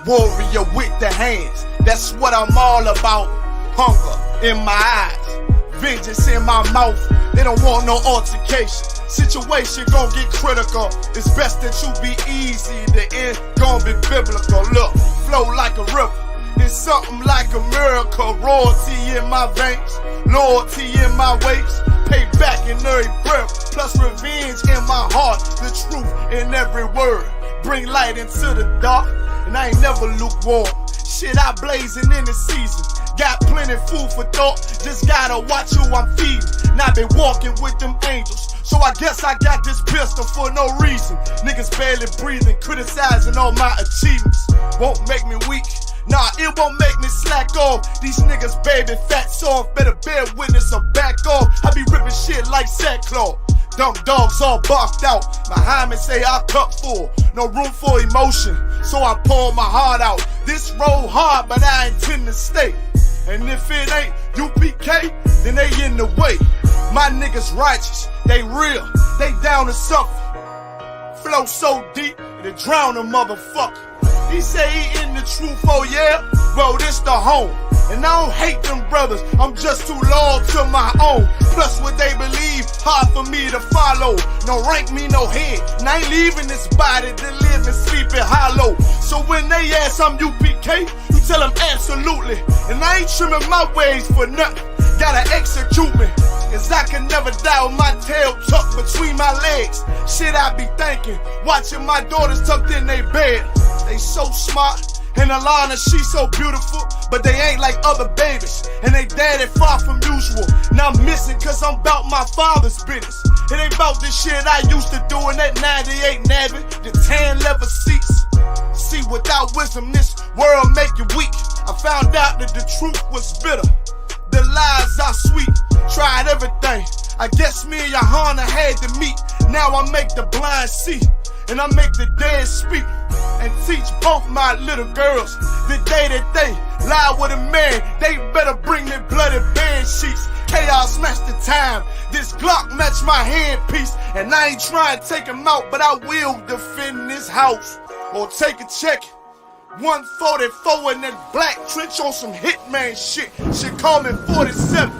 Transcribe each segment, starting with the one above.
Warrior with the hands, that's what I'm all about. Hunger in my eyes, vengeance in my mouth. They don't want no altercation. Situation gon' get critical. It's best that you be easy. The end gon' be biblical. Look, flow like a river. It's something like a miracle. Royalty in my veins, loyalty in my ways. Payback in every breath, plus revenge in my heart. The truth in every word. Bring light into the dark, and I ain't never lukewarm. Shit, I blazing in the season. Got plenty food for thought, just gotta watch who I'm feeding. And I been walking with them angels, so I guess I got this pistol for no reason. Niggas barely breathing, criticizing all my achievements. Won't make me weak, nah, it won't make me slack off. These niggas baby fat soft, better bear witness or back off. I be ripping shit like sackcloth. Dumb dogs all barked out. My hymen say I cup full, no room for emotion, so I pour my heart out. This road hard, but I intend to stay. And if it ain't UPK, then they in the way. My niggas righteous, they real, they down to suffer. Flow so deep, it drown a motherfucker. He say he in the truth, oh yeah? Well, this the home. And I don't hate them brothers, I'm just too loyal to my own. Plus what they believe, hard for me to follow. No rank me, no head, and I ain't leaving this body to live and sleep in hollow. So when they ask I'm UPK, you tell them absolutely. And I ain't trimming my ways for nothing, gotta execute me. Cause I can never die with my tail tucked between my legs. Shit I be thinking, watching my daughters tucked in their bed. They so smart, and Alana, she so beautiful, but they ain't like other babies, and they daddy far from usual. Now I'm missing cause I'm about my father's business. It ain't about this shit I used to do in that 98 Navy, the tan leather seats. See, without wisdom, this world make you weak. I found out that the truth was bitter, the lies are sweet. Tried everything, I guess me and Johanna had to meet. Now I make the blind see, and I make the dead speak. And teach both my little girls the day that they lie with a man, they better bring me bloody bed sheets. Chaos match the time, this Glock match my handpiece. And I ain't trying to take him out, but I will defend this house or take a check. 144 in that black trench on some hitman shit. Shit call me 47.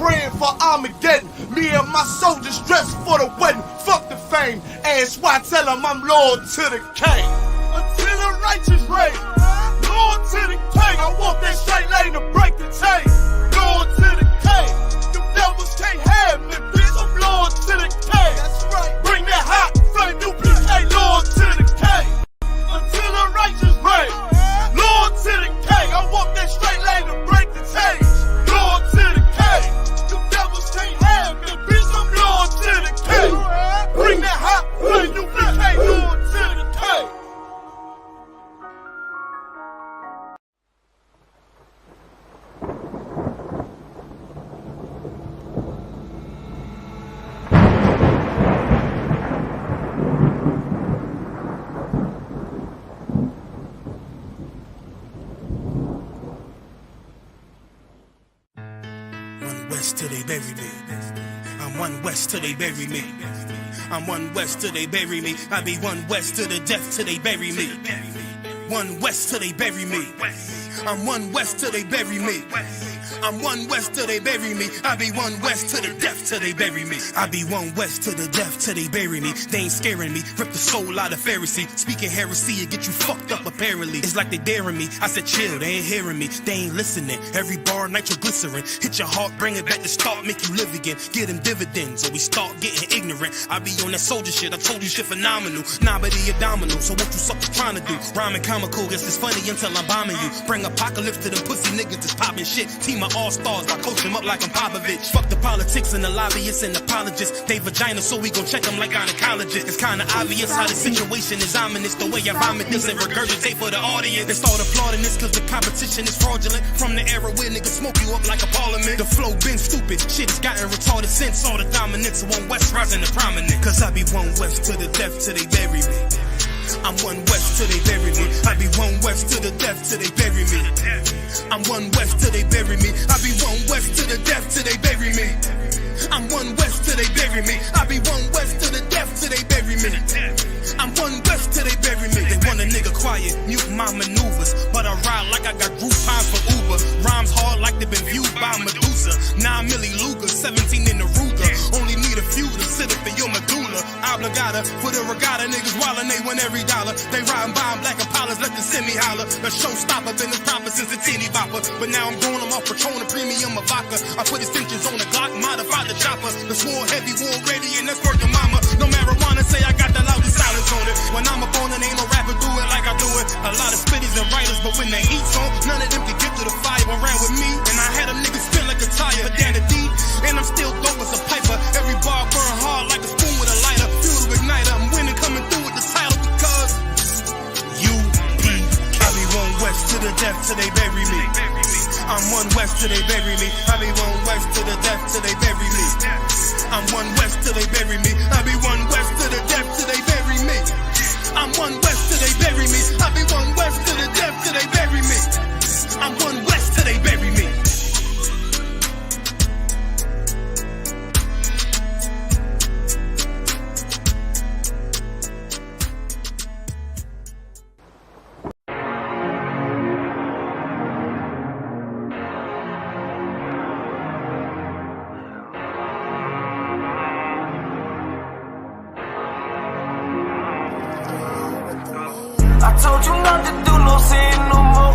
Praying for Armageddon. Me and my soldiers dressed for the wedding. Fuck the fame. Ask why, tell them I'm loyal to the king. Until the righteous reign. Loyal to the king. I walk that straight lane to break the chain. Loyal to the king. Them devils can't have me, bitch. I'm loyal to the king. That's right. Bring that hot flame, UPK. Loyal to the king. Until the righteous reign. Loyal to the king. I walk that straight lane to break the chain. Loyal to the king. Them devils can't have me, bitch. I'm loyal to the king. Bring that hot flame, UPK. Loyal to the king. West till they bury me. I'm one west till they bury me. I'm one west till they bury me. I be one west to the death till they bury me. One west till they bury me. I'm one west till they bury me. I'm one west till they bury me. I be one west to the death till they bury me. I be one west to the death till they bury me. They ain't scaring me. Rip the soul out of Pharisee. Speaking heresy and get you fucked up apparently. It's like they daring me. I said chill, they ain't hearing me. They ain't listening. Every bar nitroglycerin. Hit your heart, bring it back to start, make you live again. Get them dividends or we start getting ignorant. I be on that soldier shit. I told you shit phenomenal. Nah, but he abdominal. So what you suckers trying to do? Rhyming comical. Guess it's funny until I'm bombing you. Bring apocalypse to them pussy niggas that's popping shit. Team of all-stars, I coach them up like I'm Popovich. Fuck the politics and the lobbyists and apologists. They vagina, so we gon' check them like gynecologists. It's kinda obvious how the situation is ominous. The way I vomit this and regurgitate for the audience. They start applauding this cause the competition is fraudulent. From the era where niggas smoke you up like a parliament. The flow been stupid, shit has gotten retarded since. All the dominance of one west rising to prominent. Cause I be one west to the death till they bury me. I'm one west till they bury me. I be one west to the death till they bury me. I'm one west till they bury me. I be one west to the death till they bury me. I'm one west till they bury me. I be one west to the death till they bury me. I'm one west till they bury me. They want a nigga quiet, mute my maneuvers, but I ride like I got group times for Uber. Rhymes hard like they been viewed by Medusa. 9 milli Luger, 17 in the Ruger. Only need a few to sit up in your medulla. Obligata for the regatta, niggas wildin', they win every dollar. They riding by in black Impalas, let the semi holler. The showstopper, been the proper since the teeny bopper. But now I'm going, I'm off Patron, a premium of vodka. I put extensions on the Glock, modified the chopper. The swore heavy, war ready, and that's working mama. No marijuana, say I got the loudest silence on it. When I'm up on it, ain't no rapper do it like I do it. A lot of spitties and writers, but when the heat's on, none of them can get to the fire around with me. And I had them niggas spin like a tire, but down the D, and I'm still dope as a piper. Every bar burn hard like a spoon with a lighter. Fuel to igniter, I'm winning, coming through with the title because I be one west to the death till they bury me. I'm one west till they bury me. I be one west to the death till they bury me. I'm one west till they bury me. I be one west to the death till they bury me. I'm one west till they bury me. I be one west to the death till they bury me. I'm one west till they bury me. I told you not to do no sin no more.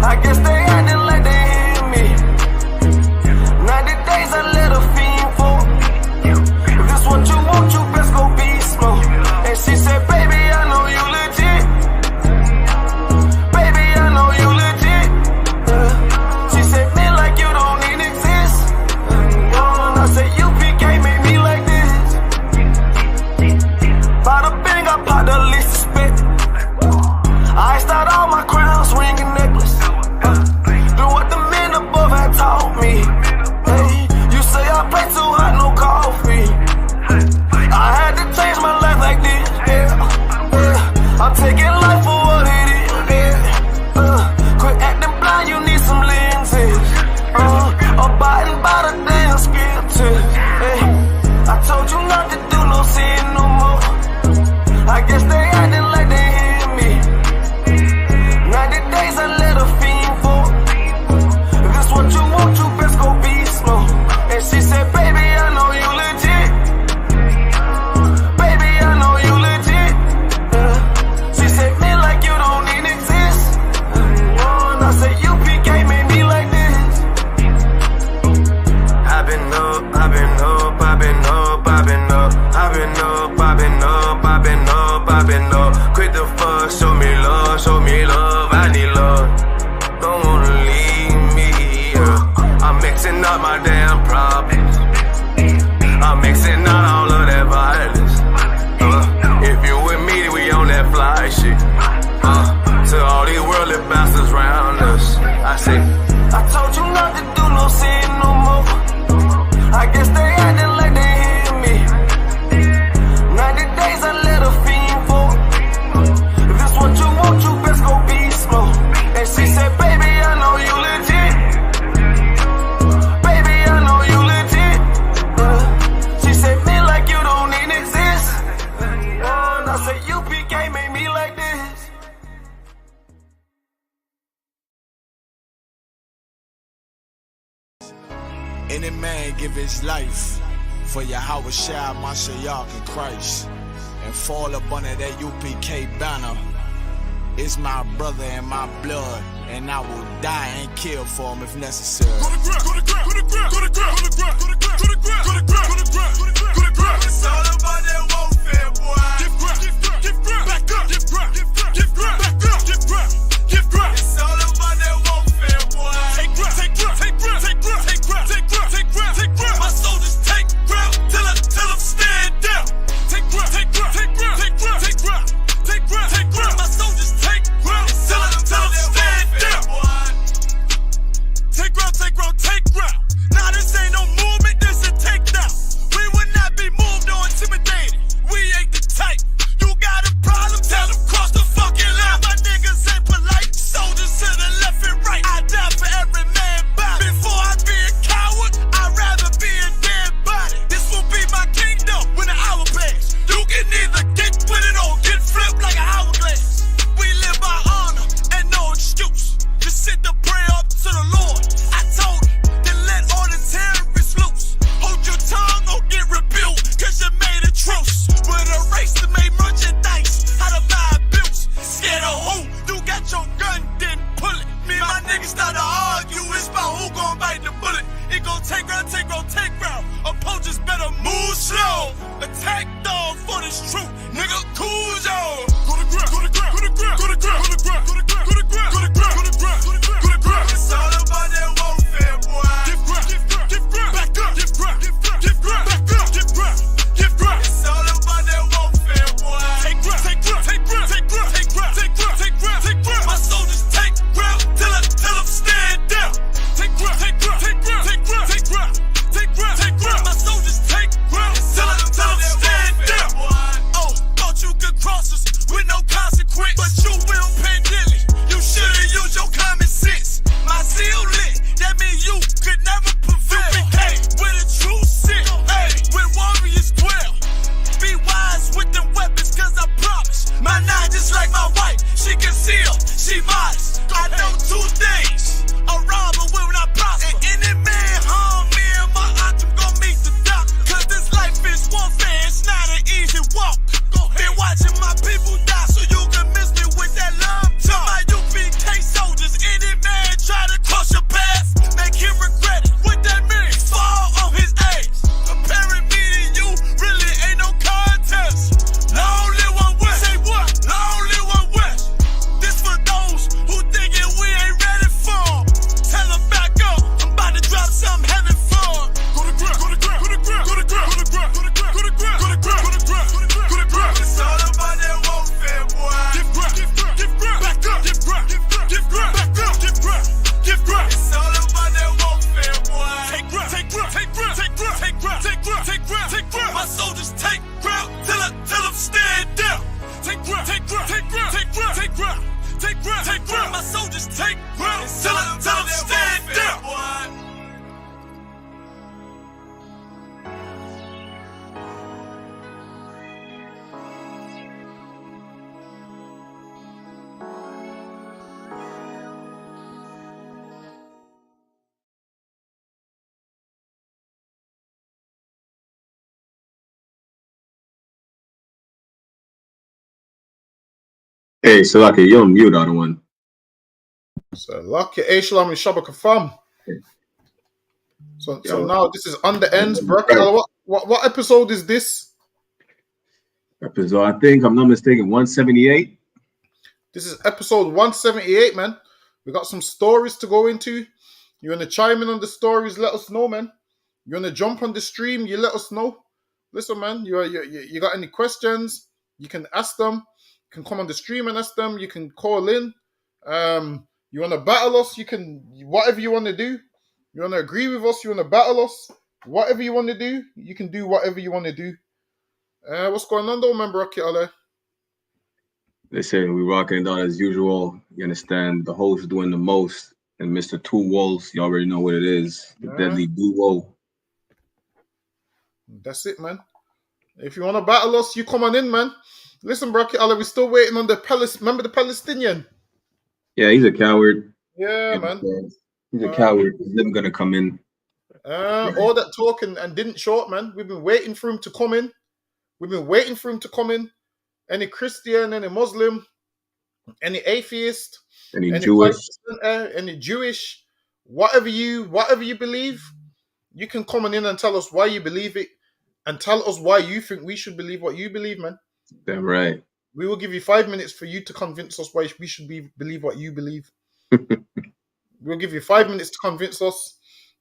I guess they acting like they hear me. 90 days I let a fiend fall. If this what you want, you best go be slow. And she said, baby, I know you legit. Baby, I know you legit. She said, man, like you don't even exist. And I said, UPK made me like this. Bada bing, I pop the least suspect. I start all my crowns, ring and necklace. Do what the men above had taught me. Hey, you say I play too hot, no coffee. I had to change my life like this. Yeah. I'm taking life for what it is. Yeah. Quit acting blind, you need some lenses. Abiding by the damn scriptures. Hey, I told you not to do no sin no more. I guess they acting like they hear me. 90 days I let a fiend fall. If this what you want, you best go be slow. And she said, baby, I know you legit. Baby, I know you legit. She said, man, like you don't even exist. And I said, UPK made me like this. I've been up, I've been up, I've been up, I've been up. I've been up, I've been up, I've been up, I've been up. Quit the fuss, show me love, show me love. I need love, don't wanna leave me. I'm mixing up my damn problems. I'm mixing out all of that violence. If you with me, we on that fly shit. To all these worldly bastards around us, I say, I told you not to do no sin no more. I guess they acting like they hear me. 90 days I let a fiend fall. If this what you want, you best go be slow. And she said, baby, I know you legit. Baby, I know you legit. She said, man, like you don't even exist. And I said, UPK made me like this. Any man give his life for Yahweh Shai, Mashiach, and Christ, and fall up under that UPK banner. It's my brother and my blood, and I will die and kill for him if necessary. Go to ground, go to ground, go to ground, go to ground, go to ground, go to ground, go to ground, go to ground, go to ground, go to ground. It's all about that warfare, boy. Give ground, give ground, back up, give ground, give ground, back up, give ground, give ground. It's all about that warfare, boy. Take ground, take ground, take ground, take ground, take ground, take ground, take ground, take ground. My soldiers take ground till them stand down. Take ground, take ground, take ground, take ground, take ground, take ground, take ground. My soldiers take ground till them stand down. Take ground, take ground, take ground. Nah, this ain't no movement, this a takedown. We will she concealed, she modest. I know two things, a robber will not prosper. And any man harm me and my aunt, I'm gon' meet the doctor. Cause this life is warfare, it's not an easy walk. Been watching my people die so you can miss me with that love talk. My UPK soldiers, any man try to cross your path, make him regret it. What that means? Fall on his ass. Comparing me to you really ain't no contest. Long live one West. Say what? Long live one West. This for those who thinking we ain't ready for. Tell them back up. I'm about to drop something heavy for. Go to ground. Go to ground. Go to ground. Go to ground. Go to ground. Go to ground. Go to ground. Go to ground. Go to ground. Go to ground. It's all about that warfare, boy. Give ground. Give ground. Give ground. Back up. Give ground. Give ground. Give ground. Back up. Give ground. Give ground. It's all about that warfare, boy. Take ground. Take ground. Take ground. Take ground. Take ground. Take ground. Take ground. Take ground. My soldiers take ground till them stand down. Take ground. Take ground. Take ground. Take ground. Take ground. Take ground. Take ground. My soldiers take ground till them stand down. Hey, Salaki, you're on mute, other one. So lucky Shalom ISUPK fam. So now this is under Endz bracket. What episode is this? Episode, I think I'm not mistaken, 178. This is episode 178, man. We got some stories to go into. You want to chime in on the stories? Let us know, man. You want to jump on the stream? You let us know. Listen, man. You got any questions? You can ask them. You can come on the stream and ask them. You can call in. You want to battle us? You can. Whatever you want to do. You want to agree with us? You want to battle us? Whatever you want to do, you can do whatever you want to do. What's going on, though, man, Bracket Ale? They say we rocking it out as usual. You understand? The host doing the most. And Mr. Two Wolves, you already know what it is. The deadly duo. That's it, man. If you want to battle us, you come on in, man. Listen, Bracket Ale, we're still waiting on the Remember the Palestinian? Yeah, he's a coward. Yeah, man. He's a coward. He's never going to come in. All that talk and didn't show up, man. We've been waiting for him to come in. We've been waiting for him to come in. Any Christian, any Muslim, any atheist, any Jewish, any Jewish, whatever you believe, you can come on in and tell us why you believe it, and tell us why you think we should believe what you believe, man. Damn right. We will give you 5 minutes for you to convince us why we should believe what you believe. We'll give you 5 minutes to convince us.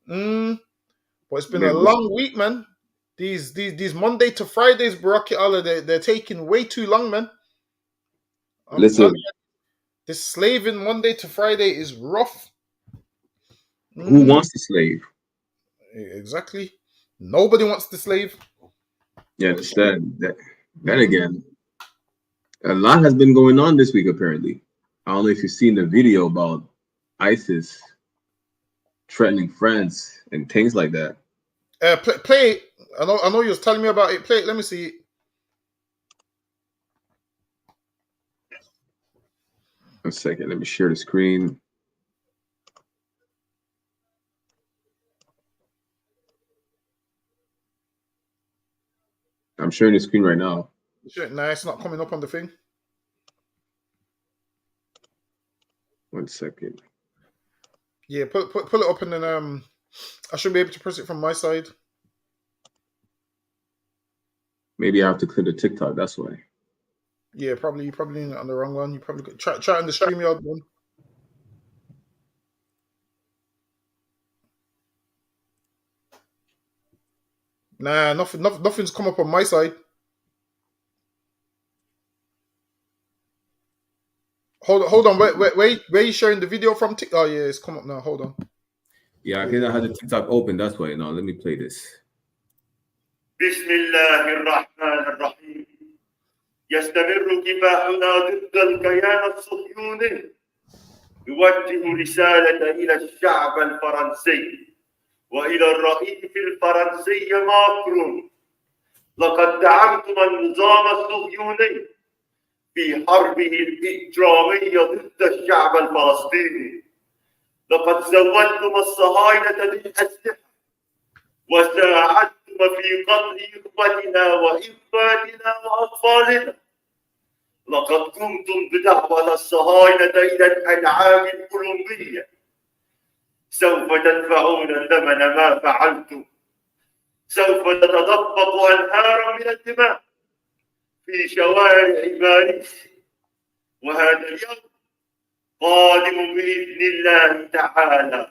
But it's been a long week, man. These Monday to Fridays, Bracket Allah, they're taking way too long, man. Listen, this slaving Monday to Friday is rough. Who wants to slave? Exactly. Nobody wants to slave. Yeah, understand that again. A lot has been going on this week, apparently. I don't know if you've seen the video about ISIS threatening France and things like that. Play it. I know you was telling me about it. Play it. Let me see it. One second. Let me share the screen. I'm sharing the screen right now. Nah, it's not coming up on the thing. 1 second. Yeah, pull it up and then I should be able to press it from my side. Maybe I have to click the TikTok. That's why. Yeah, probably you probably on the wrong one. You probably could try on the StreamYard one. Nah, nothing's come up on my side. Hold on. Where are you sharing the video from? Oh yeah, it's come up now. Hold on. Yeah, I had the TikTok open. That's why. Now let me play this. بسم الله الرحمن الرحيم يستمر كفاحنا ضد الكيان الصهيوني يوجه رسالة إلى الشعب الفرنسي وإلى الرئيس الفرنسي ماكرون لقد دعمتم النظام الصهيوني في حربه الإجرامية ضد الشعب الفلسطيني. لقد زودتم الصهاينة بالأسلحة وساعدتم في قتل إخوتنا وإخواتنا وأطفالنا. لقد قمتم بدعوة الصهاينة إلى الألعاب الأولمبية. سوف تدفعون ثمن ما فعلتم. سوف تتدفق أنهارا من الدماء في شوارع باريس، وهذا اليوم قادم بإذن الله تعالى.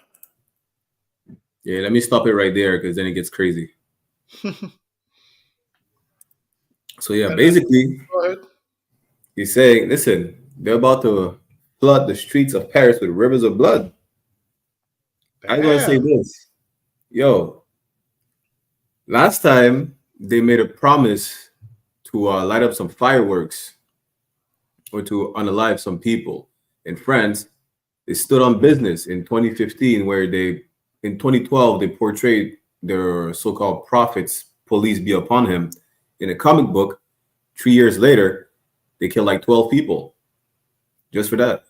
Yeah, let me stop it right there because then it gets crazy. So yeah, basically, he's saying, listen, they're about to flood the streets of Paris with rivers of blood. I'm gonna say this, yo. Last time they made a promise to light up some fireworks or to unalive some people in France. They stood on business in 2015, where in 2012 they portrayed their so-called prophets, police be upon him, in a comic book. 3 years later, they killed like 12 people just for that.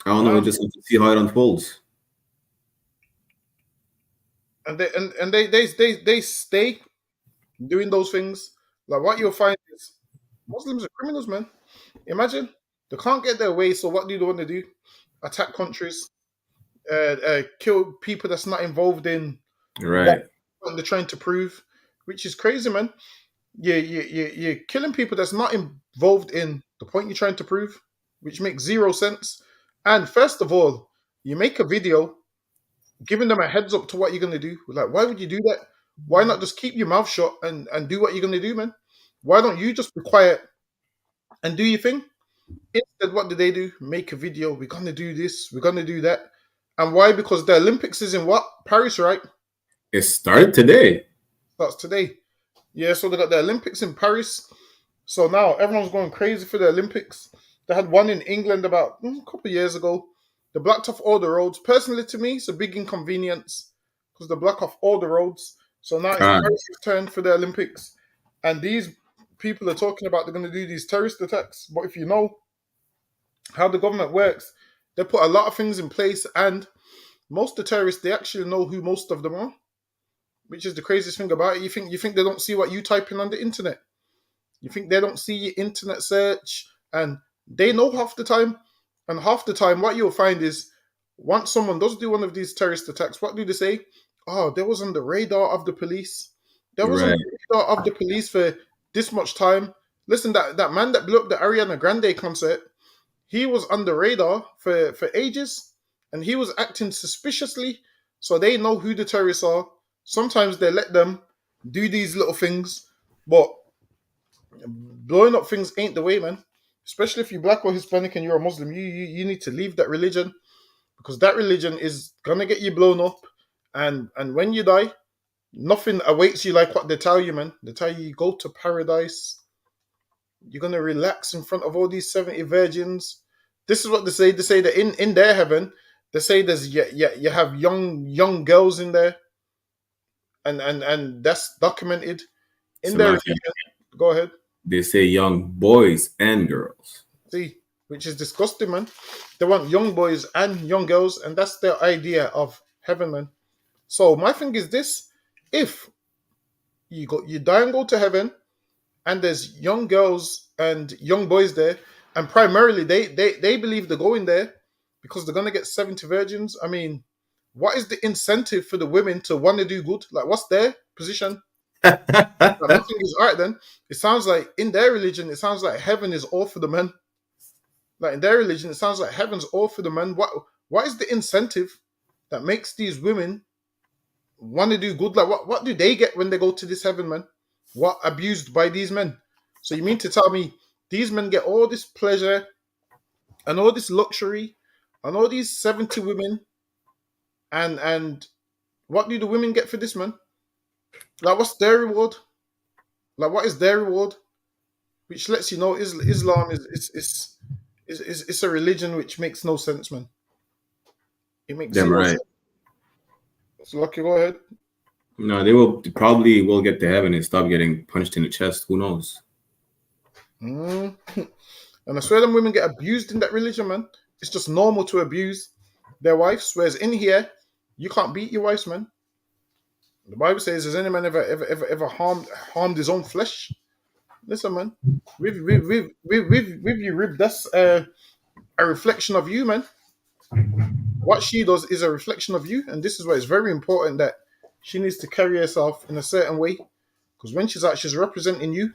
I don't know. We just have to see how it unfolds. And they stay doing those things. Like what you'll find is Muslims are criminals, man. Imagine they can't get their way. So what do they want to do? Attack countries, kill people that's not involved in Right. what they're trying to prove, which is crazy, man. You're killing people that's not involved in the point you're trying to prove, which makes zero sense. And first of all, you make a video giving them a heads up to what you're going to do. Like, why would you do that? Why not just keep your mouth shut and do what you're going to do, man? Why don't you just be quiet and do your thing? Instead, what do? Make a video. We're going to do this. We're going to do that. And why? Because the Olympics is in what? Paris, right? It started today. Starts today. Yeah, so they got the Olympics in Paris. So now everyone's going crazy for the Olympics. They had one in England about a couple of years ago. They blocked off all the roads. Personally, to me, it's a big inconvenience because they block off all the roads. So now it's Paris' turn for the Olympics. And these people are talking about they're going to do these terrorist attacks. But if you know how the government works, they put a lot of things in place. And most of the terrorists, they actually know who most of them are, which is the craziest thing about it. You think they don't see what you type in on the internet? You think they don't see your internet search? And they know half the time. And half the time, what you'll find is once someone does do one of these terrorist attacks, what do they say? Oh, they was on the radar of the police. They was on the radar of the police for this much time. Listen, that man that blew up the Ariana Grande concert, he was on the radar for ages. And he was acting suspiciously. So they know who the terrorists are. Sometimes they let them do these little things. But blowing up things ain't the way, man. Especially if you're black or Hispanic and you're a Muslim, you need to leave that religion because that religion is gonna get you blown up, and when you die, nothing awaits you like what they tell you, man. They tell you go to paradise, you're gonna relax in front of all these 70 virgins. This is what they say. They say that in their heaven, they say there's you have young girls in there, and that's documented in their religion. Go ahead. They say young boys and girls. See, which is disgusting, man. They want young boys and young girls, and that's their idea of heaven, man. So my thing is this: if you die and go to heaven, and there's young girls and young boys there, and primarily they believe they're going there because they're gonna get 70 virgins. I mean, what is the incentive for the women to want to do good? Like, what's their position? My thing is, all right, then it sounds like in their religion, it sounds like heaven is all for the men. Like in their religion, it sounds like heaven's all for the men. What is the incentive that makes these women want to do good? Like what do they get when they go to this heaven, man? What abused by these men? So you mean to tell me these men get all this pleasure and all this luxury and all these 70 women, and what do the women get for this, man? Like, what's their reward? Like, what is their reward? Which lets you know Islam is a religion which makes no sense, man. It makes Damn right. sense. So, Lucky, go ahead. No, they will probably get to heaven and stop getting punched in the chest. Who knows? Mm. And I swear them women get abused in that religion, man. It's just normal to abuse their wives. Whereas in here, you can't beat your wives, man. The Bible says, "Has any man ever harmed his own flesh?" Listen, man. With you, rib. That's a reflection of you, man. What she does is a reflection of you, and this is why it's very important that she needs to carry herself in a certain way. Because when she's out, she's representing you.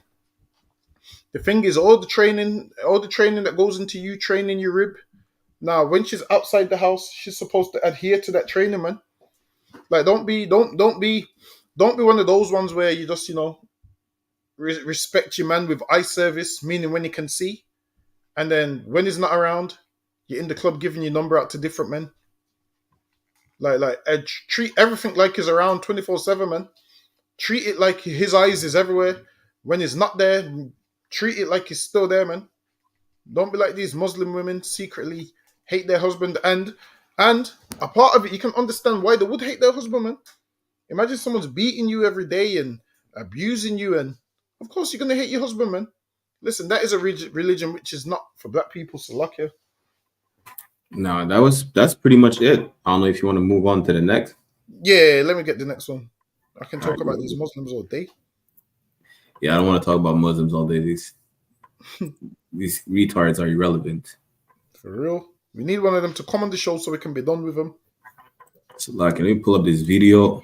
The thing is, all the training that goes into you training your rib. Now, when she's outside the house, she's supposed to adhere to that training, man. Like, don't be one of those ones where you just, respect your man with eye service, meaning when he can see, and then when he's not around, you're in the club giving your number out to different men. Treat everything like he's around 24/7, man. Treat it like his eyes is everywhere. When he's not there, treat it like he's still there, man. Don't be like these Muslim women secretly hate their husband, and a part of it, you can understand why they would hate their husband, man. Imagine someone's beating you every day and abusing you, and of course you're gonna hate your husband, man. Listen, that is a religion which is not for black people, so luck you. No, that's pretty much it. I don't know if you want to move on to the next. Yeah, let me get the next one. I can talk Alright, about yeah. these Muslims all day. Yeah, I don't want to talk about Muslims all day. These retards are irrelevant. For real. We need one of them to come on the show so we can be done with them. So, like, let me pull up this video.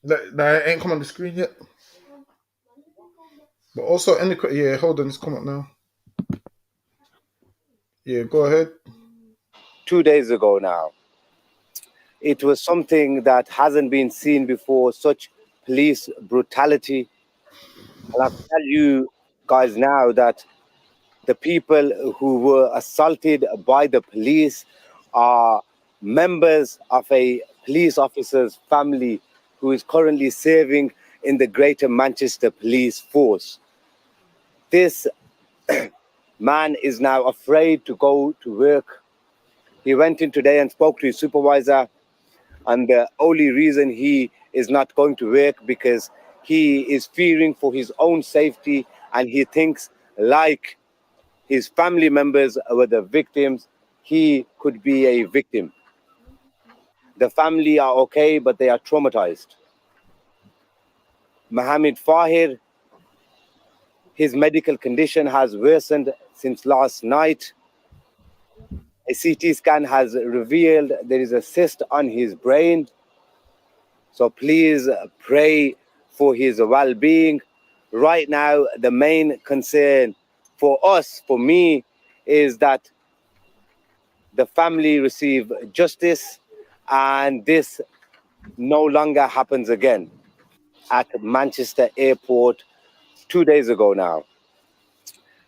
That ain't come on the screen yet. But also, hold on, it's come up now. Yeah, go ahead. 2 days ago now. It was something that hasn't been seen before, such police brutality. And I tell you guys now that the people who were assaulted by the police are members of a police officer's family who is currently serving in the Greater Manchester Police Force. This man is now afraid to go to work. He went in today and spoke to his supervisor, and the only reason he is not going to work because he is fearing for his own safety, and he thinks like his family members were the victims, he could be a victim. The family are okay, but they are traumatized. Mohammed Fahir, his medical condition has worsened since last night. A CT scan has revealed there is a cyst on his brain. So please pray for his well-being. Right now, the main concern for us, for me, is that the family receive justice and this no longer happens again. At Manchester Airport 2 days ago now.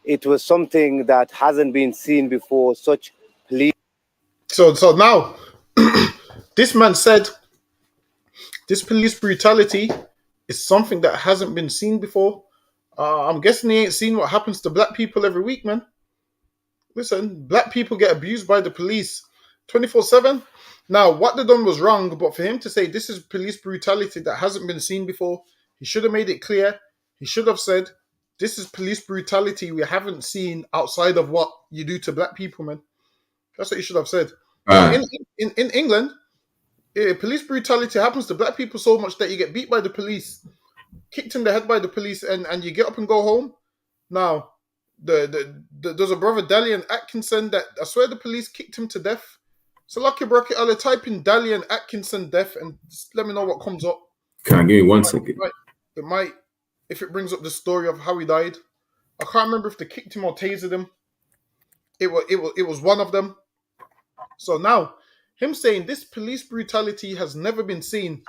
It was something that hasn't been seen before, such police. So now, this man said this police brutality is something that hasn't been seen before. I'm guessing he ain't seen what happens to black people every week, man. Listen, black people get abused by the police 24/7. Now, what they done was wrong, but for him to say this is police brutality that hasn't been seen before, he should have made it clear. He should have said, this is police brutality we haven't seen outside of what you do to black people, man. That's what he should have said. In England, police brutality happens to black people so much that you get beat by the police, kicked in the head by the police, and you get up and go home. Now, there's a brother, Dalian Atkinson, that I swear the police kicked him to death. So lucky bracket, I'll type in Dalian Atkinson death and just let me know what comes up. Can I give me 1 second? It might, if it brings up the story of how he died. I can't remember if they kicked him or tasered him. It was one of them. So now, him saying this police brutality has never been seen,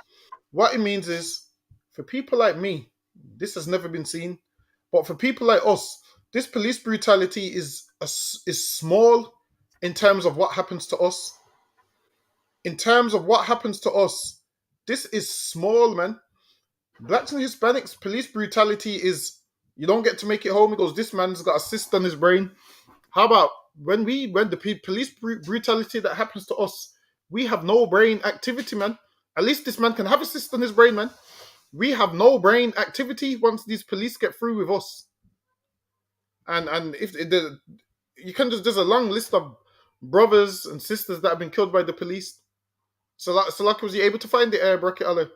what it means is, for people like me, this has never been seen. But for people like us, this police brutality is small in terms of what happens to us. In terms of what happens to us, this is small, man. Blacks and Hispanics, police brutality is, you don't get to make it home. He goes, this man's got a cyst on his brain. How about when the police brutality that happens to us, we have no brain activity, man. At least this man can have a cyst on his brain, man. We have no brain activity once these police get through with us. And if you can just, there's a long list of brothers and sisters that have been killed by the police. So like, was he able to find the bracket Allah?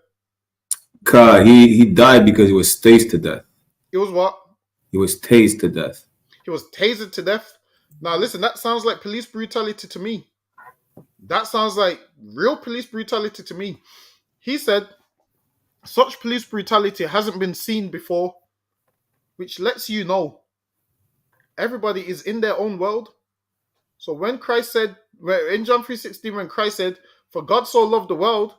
He died because he was tased to death. It was what? He was tased to death. He was tasered to death. Now listen, that sounds like police brutality to me. That sounds like real police brutality to me. He said such police brutality hasn't been seen before, which lets you know everybody is in their own world. So when Christ said, in John 3:16, when Christ said, "For God so loved the world,"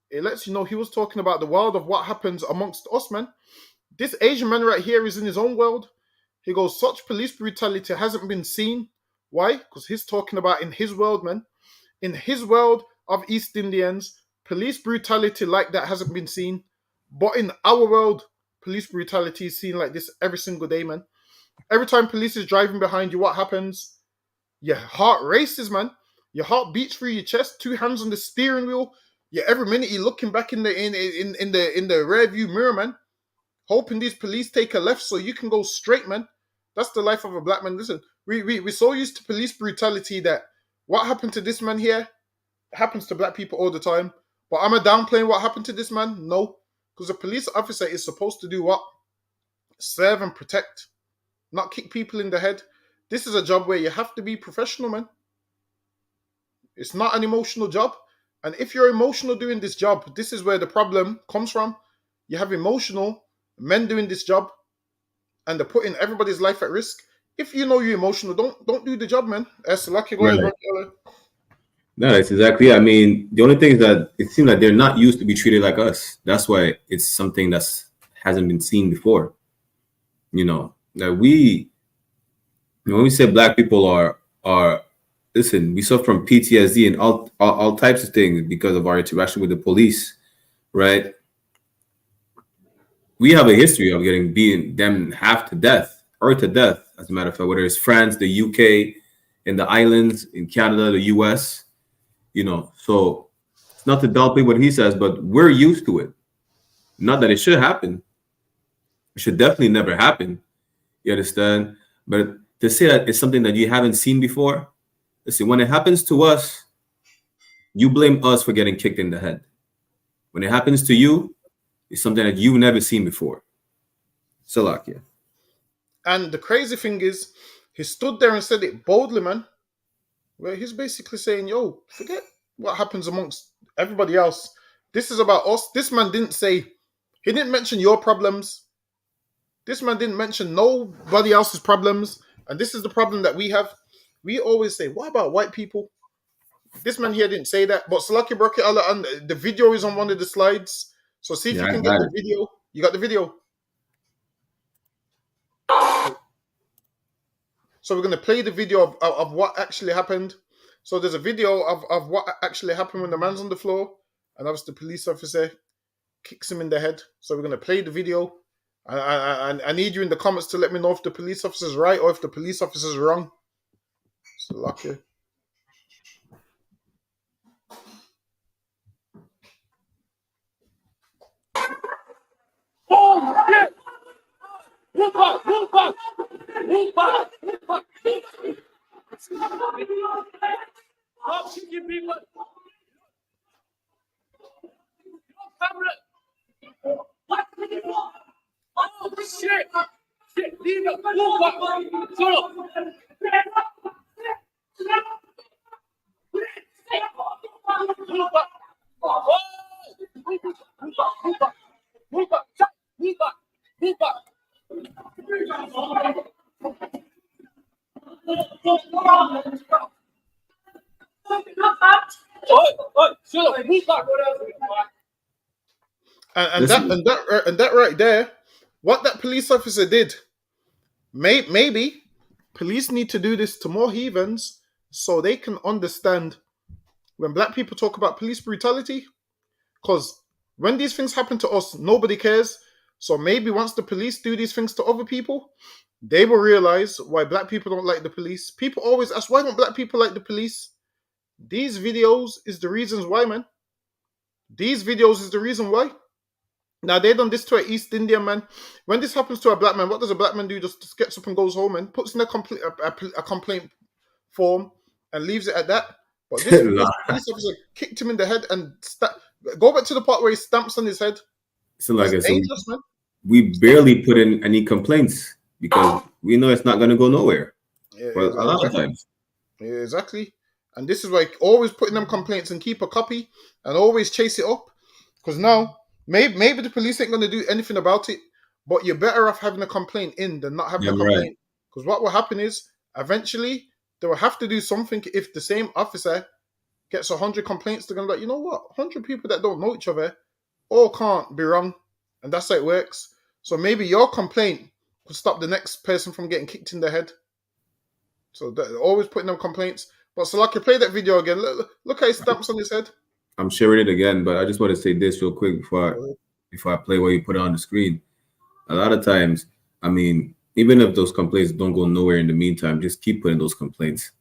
it lets you know he was talking about the world of what happens amongst us, man. This Asian man right here is in his own world. He goes, such police brutality hasn't been seen. Why? Because he's talking about in his world, man. In his world of East Indians, police brutality like that hasn't been seen. But in our world, police brutality is seen like this every single day, man. Every time police is driving behind you, what happens? Your heart races, man. Your heart beats through your chest, 2 hands on the steering wheel. Yeah, every minute you're looking back in the rear view mirror, man. Hoping these police take a left so you can go straight, man. That's the life of a black man. Listen, we're so used to police brutality that what happened to this man here happens to black people all the time. But am I downplaying what happened to this man? No. Because a police officer is supposed to do what? Serve and protect. Not kick people in the head. This is a job where you have to be professional, man. It's not an emotional job. And if you're emotional doing this job, this is where the problem comes from. You have emotional men doing this job and they're putting everybody's life at risk. If you know you're emotional, don't do the job, man. That's lucky. Go ahead, Right. No, that's exactly it. I mean, the only thing is that it seems like they're not used to be treated like us. That's why it's something that's hasn't been seen before. You know, that when we say black people are listen, we suffer from PTSD and all types of things because of our interaction with the police, right? We have a history of being them half to death or to death, as a matter of fact, whether it's France, the UK, in the islands, in Canada, the US, you know. So it's not to downplay what he says, but we're used to it. Not that it should happen. It should definitely never happen. You understand? But to say that it's something that you haven't seen before, listen, when it happens to us, you blame us for getting kicked in the head. When it happens to you, it's something that you've never seen before. Salakia. And the crazy thing is, he stood there and said it boldly, man. Where he's basically saying, yo, forget what happens amongst everybody else. This is about us. This man didn't say, he didn't mention your problems. This man didn't mention nobody else's problems. And this is the problem that we have. We always say, what about white people? This man here didn't say that. But Salaki Bracket Allah, and the video is on one of the slides. So see if you can get the video. You got the video? So we're going to play the video of what actually happened. So there's a video of what actually happened when the man's on the floor. And obviously the police officer kicks him in the head. So we're going to play the video. I need you in the comments to let me know if the police officer's right or if the police officer's wrong. So lucky. Oh, shit! Move back! Move back! Move back! Move back! Stop kicking people! What? Oh, shit! Shit, leave it! Move back! Shut up! Move back! Oh! Move back! Move back! Move back! Move back! Move back! And that right there, what that police officer did, maybe police need to do this to more heathens so they can understand when black people talk about police brutality. Because when these things happen to us, nobody cares. So maybe once the police do these things to other people, they will realize why black people don't like the police. People always ask, why don't black people like the police? These videos is the reasons why, man. These videos is the reason why. Now, they done this to an East Indian man. When this happens to a black man, what does a black man do? Just gets up and goes home and puts in a complaint form and leaves it at that. But this police officer kicked him in the head and go back to the part where he stamps on his head. So like It's dangerous, man. We barely put in any complaints because we know it's not going to go nowhere. Yeah, Well, a lot of times. Yeah, exactly. And this is like always putting them complaints and keep a copy and always chase it up. Because now, maybe the police ain't going to do anything about it, but you're better off having a complaint in than not having a complaint. Because what will happen is, eventually, they will have to do something. If the same officer gets 100 complaints, they're going to be like, you know what? 100 people that don't know each other all can't be wrong. And that's how it works. So maybe your complaint could stop the next person from getting kicked in the head. So always putting them complaints. But Salaki, play that video again. Look how he stamps on his head. I'm sharing it again, but I just want to say this real quick before I play what you put on the screen. A lot of times, I mean, even if those complaints don't go nowhere in the meantime, just keep putting those complaints.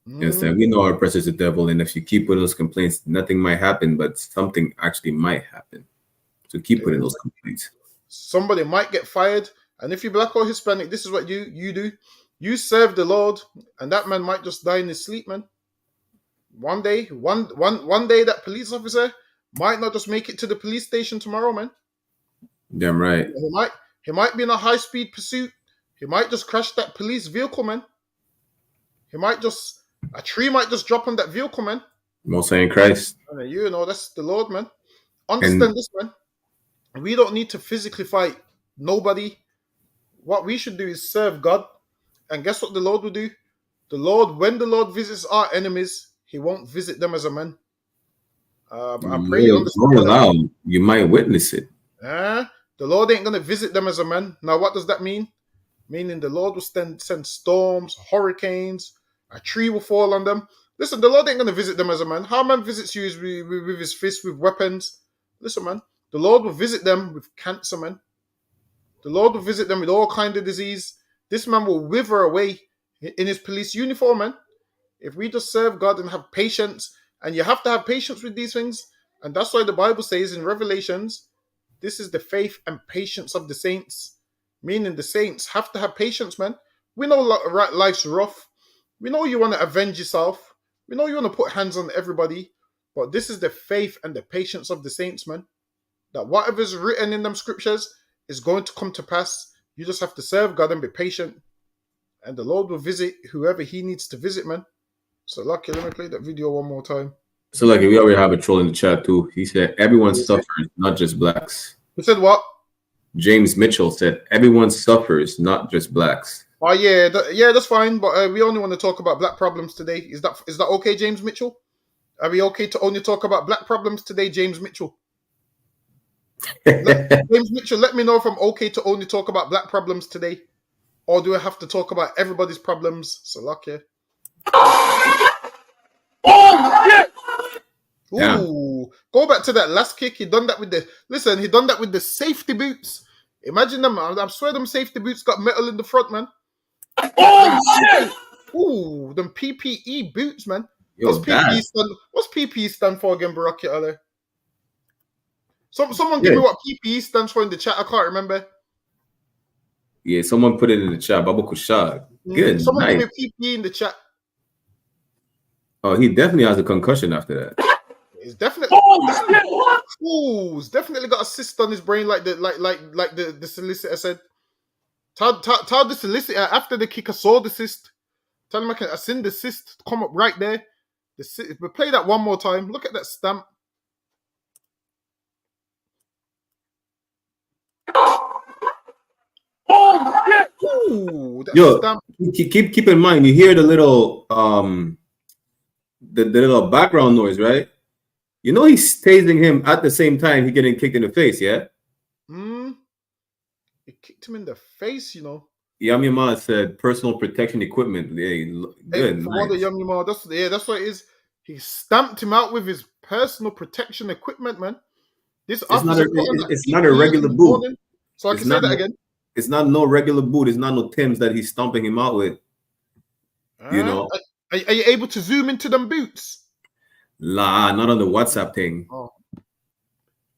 You understand? We know our oppressor's the devil, and if you keep putting those complaints, nothing might happen, but something actually might happen. So keep putting those complaints. Somebody might get fired, and if you're black or Hispanic, this is what you do. You serve the Lord, and that man might just die in his sleep, man. One day, that police officer might not just make it to the police station tomorrow, man. Damn right. He might be in a high-speed pursuit. He might just crash that police vehicle, man. A tree might just drop on that vehicle, man. Most High in Christ. And you know, that's the Lord, man. Understand this, man. We don't need to physically fight nobody. What we should do is serve God. And guess what the Lord will do? When the Lord visits our enemies, he won't visit them as a man. I pray you understand. You might witness it. The Lord ain't going to visit them as a man. Now, what does that mean? Meaning the Lord will send storms, hurricanes, a tree will fall on them. Listen, the Lord ain't going to visit them as a man. How a man visits you is with his fist, with weapons. Listen, man, the Lord will visit them with cancer, man. The Lord will visit them with all kind of disease. This man will wither away in his police uniform, man. If we just serve God and have patience, and you have to have patience with these things, and that's why the Bible says in Revelations, this is the faith and patience of the saints. Meaning the saints have to have patience, man. We know life's rough. We know you want to avenge yourself. We know you want to put hands on everybody. But this is the faith and the patience of the saints, man. That whatever's written in them scriptures is going to come to pass. You just have to serve God and be patient. And the Lord will visit whoever he needs to visit, man. So, Lucky, let me play that video one more time. So, Lucky, we already have a troll in the chat, too. He said, everyone suffers, not just blacks. Who said what? James Mitchell said, everyone suffers, not just blacks. Oh, yeah, that's fine. But we only want to talk about black problems today. Is that okay, James Mitchell? Are we okay to only talk about black problems today, James Mitchell? James Mitchell, let me know if I'm okay to only talk about black problems today. Or do I have to talk about everybody's problems? So, Lucky. Ooh, go back to that last kick. He done that with the safety boots. Imagine them. I swear them safety boots got metal in the front, man. Ooh, them PPE boots, man. What's PPE stand for again, Baraki Ale? Someone give me what PPE stands for in the chat. I can't remember. Yeah, someone put it in the chat. Babu Kushad. Good. Someone give me PPE in the chat. Oh, he definitely has a concussion after that. He's definitely. He's definitely got a cyst on his brain, like the solicitor said. Tell the solicitor after the kick I saw the cyst. Tell him I seen the cyst come up right there. We play that one more time. Look at that stamp. Ooh, that stamp. Keep in mind, you hear the little the little background noise, right? You know he's tasing him at the same time he getting kicked in the face, yeah? He kicked him in the face, you know. Yamima said personal protection equipment. Hey, good. Nice. That's what it is. He stamped him out with his personal protection equipment, man. It's not a regular boot. So I can say that again. It's not no regular boot. It's not no Timbs that he's stomping him out with. You know, Are you able to zoom into them boots? not on the WhatsApp thing. Oh,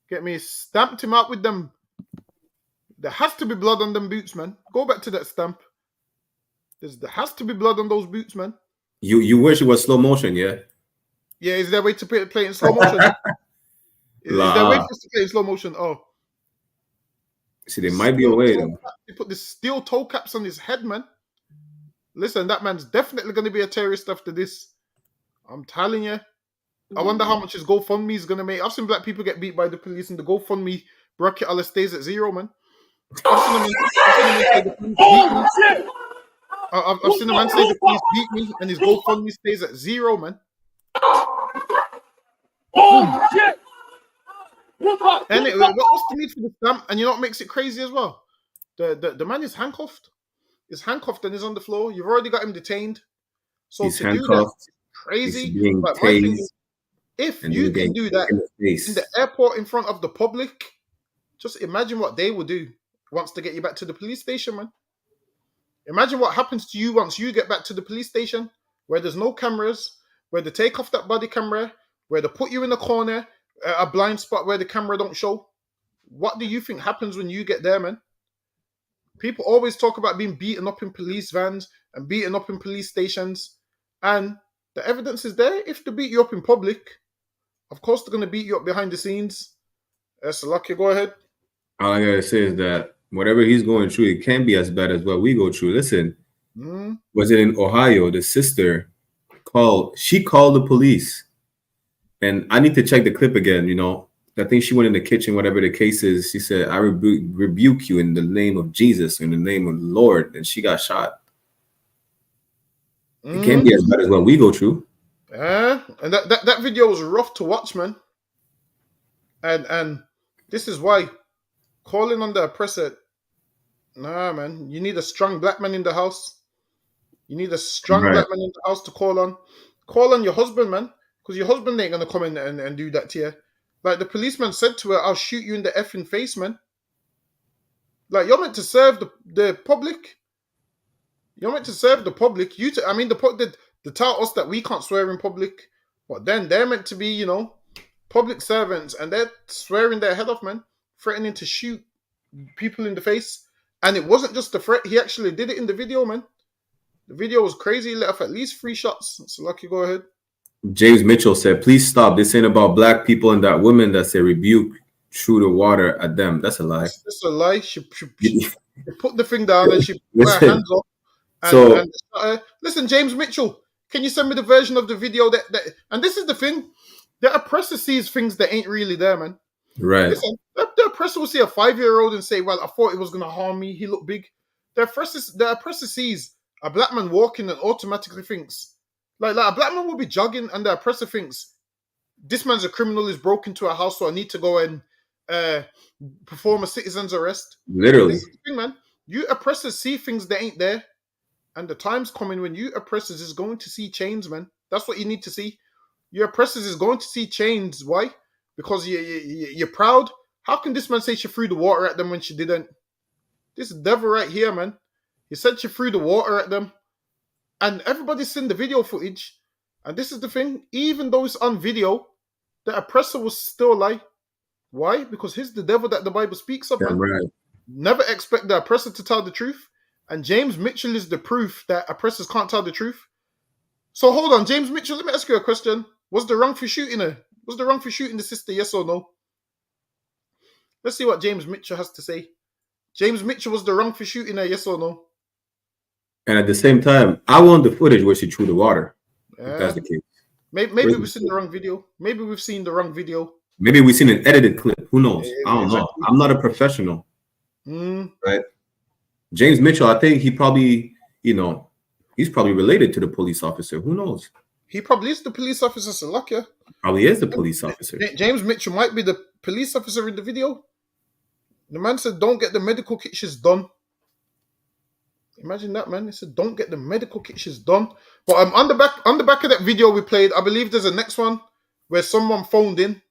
get me stamped him out with them. There has to be blood on them boots, man. Go back to that stamp. There has to be blood on those boots, man. You wish it was slow motion, yeah? Yeah, is there a way to play in slow motion? Is there a way for us to play in slow motion? Oh. See, there might be a way, though. They put the steel toe caps on his head, man. Listen, that man's definitely going to be a terrorist after this. I'm telling you. I wonder how much his GoFundMe is going to make. I've seen black people get beat by the police and the GoFundMe bracket all stays at zero, man. I've seen a man say the police beat me. I've seen a man say the police beat me and his GoFundMe stays at zero, man. Anyway, what's the need for the stamp? And you know what makes it crazy as well? The man is handcuffed. He's handcuffed and he's on the floor. You've already got him detained. So he's to handcuffed, do that is crazy. But my thing is, if you can do that in the airport in front of the public, just imagine what they will do once they get you back to the police station, man. Imagine what happens to you once you get back to the police station, where there's no cameras, where they take off that body camera, where they put you in a corner, a blind spot where the camera don't show. What do you think happens when you get there, man? People always talk about being beaten up in police vans and beaten up in police stations. And the evidence is there. If they beat you up in public, of course they're going to beat you up behind the scenes. So lucky, go ahead. All I got to say is that whatever he's going through, it can't be as bad as what we go through. Listen, was it in Ohio? The sister called the police. And I need to check the clip again, you know. I think she went in the kitchen, whatever the case is. She said, I rebuke you in the name of Jesus, in the name of the Lord. And she got shot. It can't be as bad as what we go through. And that video was rough to watch, man. And this is why calling on the oppressor, nah, man. You need a strong black man in the house. You need a strong black man in the house to call on. Call on your husband, man. Because your husband ain't going to come in and do that to you. Like the policeman said to her, I'll shoot you in the effing face, man. Like, you're meant to serve the public. You're meant to serve the public. They tell us that we can't swear in public. But then they're meant to be, you know, public servants. And they're swearing their head off, man. Threatening to shoot people in the face. And it wasn't just a threat. He actually did it in the video, man. The video was crazy. He let off at least 3 shots. So lucky, go ahead. James Mitchell said, please stop. This ain't about black people and that woman that say rebuke threw the water at them. That's a lie. That's a lie. She put the thing down and she put her hands up. Listen, James Mitchell, can you send me the version of the video that and this is the thing. The oppressor sees things that ain't really there, man. Right. Listen, the oppressor will see a 5-year-old and say, well, I thought it was going to harm me. He looked big. The oppressor sees a black man walking and automatically thinks, like a black man will be jogging and the oppressor thinks, this man's a criminal, he's broke into a house, so I need to go and perform a citizen's arrest. Literally. This is the thing, man. You oppressors see things that ain't there. And the time's coming when you oppressors is going to see change, man. That's what you need to see. Your oppressors is going to see change. Why? Because you're proud. How can this man say she threw the water at them when she didn't? This devil right here, man. He said she threw the water at them. And everybody's seen the video footage. And this is the thing. Even though it's on video, the oppressor will still lie. Why? Because he's the devil that the Bible speaks of, man. Right. Never expect the oppressor to tell the truth. And James Mitchell is the proof that oppressors can't tell the truth. So hold on, James Mitchell, let me ask you a question. Was the wrong for shooting her? Was the wrong for shooting the sister, yes or no? Let's see what James Mitchell has to say. James Mitchell, was the wrong for shooting her, yes or no? And at the same time, I want the footage where she threw the water. If that's the case. Maybe we've seen the wrong video. Maybe we've seen the wrong video. Maybe we've seen an edited clip. Who knows? I don't know. I'm not a professional. Right? James Mitchell, I think he probably, he's probably related to the police officer. Who knows? He probably is the police officer, so lucky. Probably is the police officer. James Mitchell might be the police officer in the video. The man said, don't get the medical kit, she's done. Imagine that, man. He said, don't get the medical kit, she's done. But on the back of that video we played, I believe there's a next one where someone phoned in.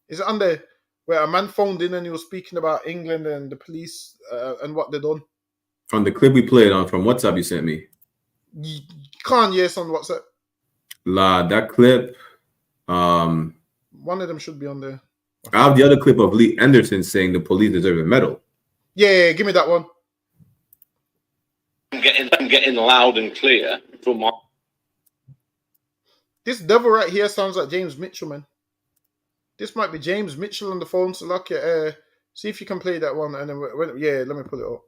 Is it on there? Where a man phoned in and he was speaking about England and the police and what they done. On the clip we played on from WhatsApp you sent me. Kanye's on WhatsApp. That clip. One of them should be on there. I have the other clip of Lee Anderson saying the police deserve a medal. Yeah, give me that one. I'm getting loud and clear from my. This devil right here sounds like James Mitchell, man. This might be James Mitchell on the phone. So, like, see if you can play that one, and then let me pull it up.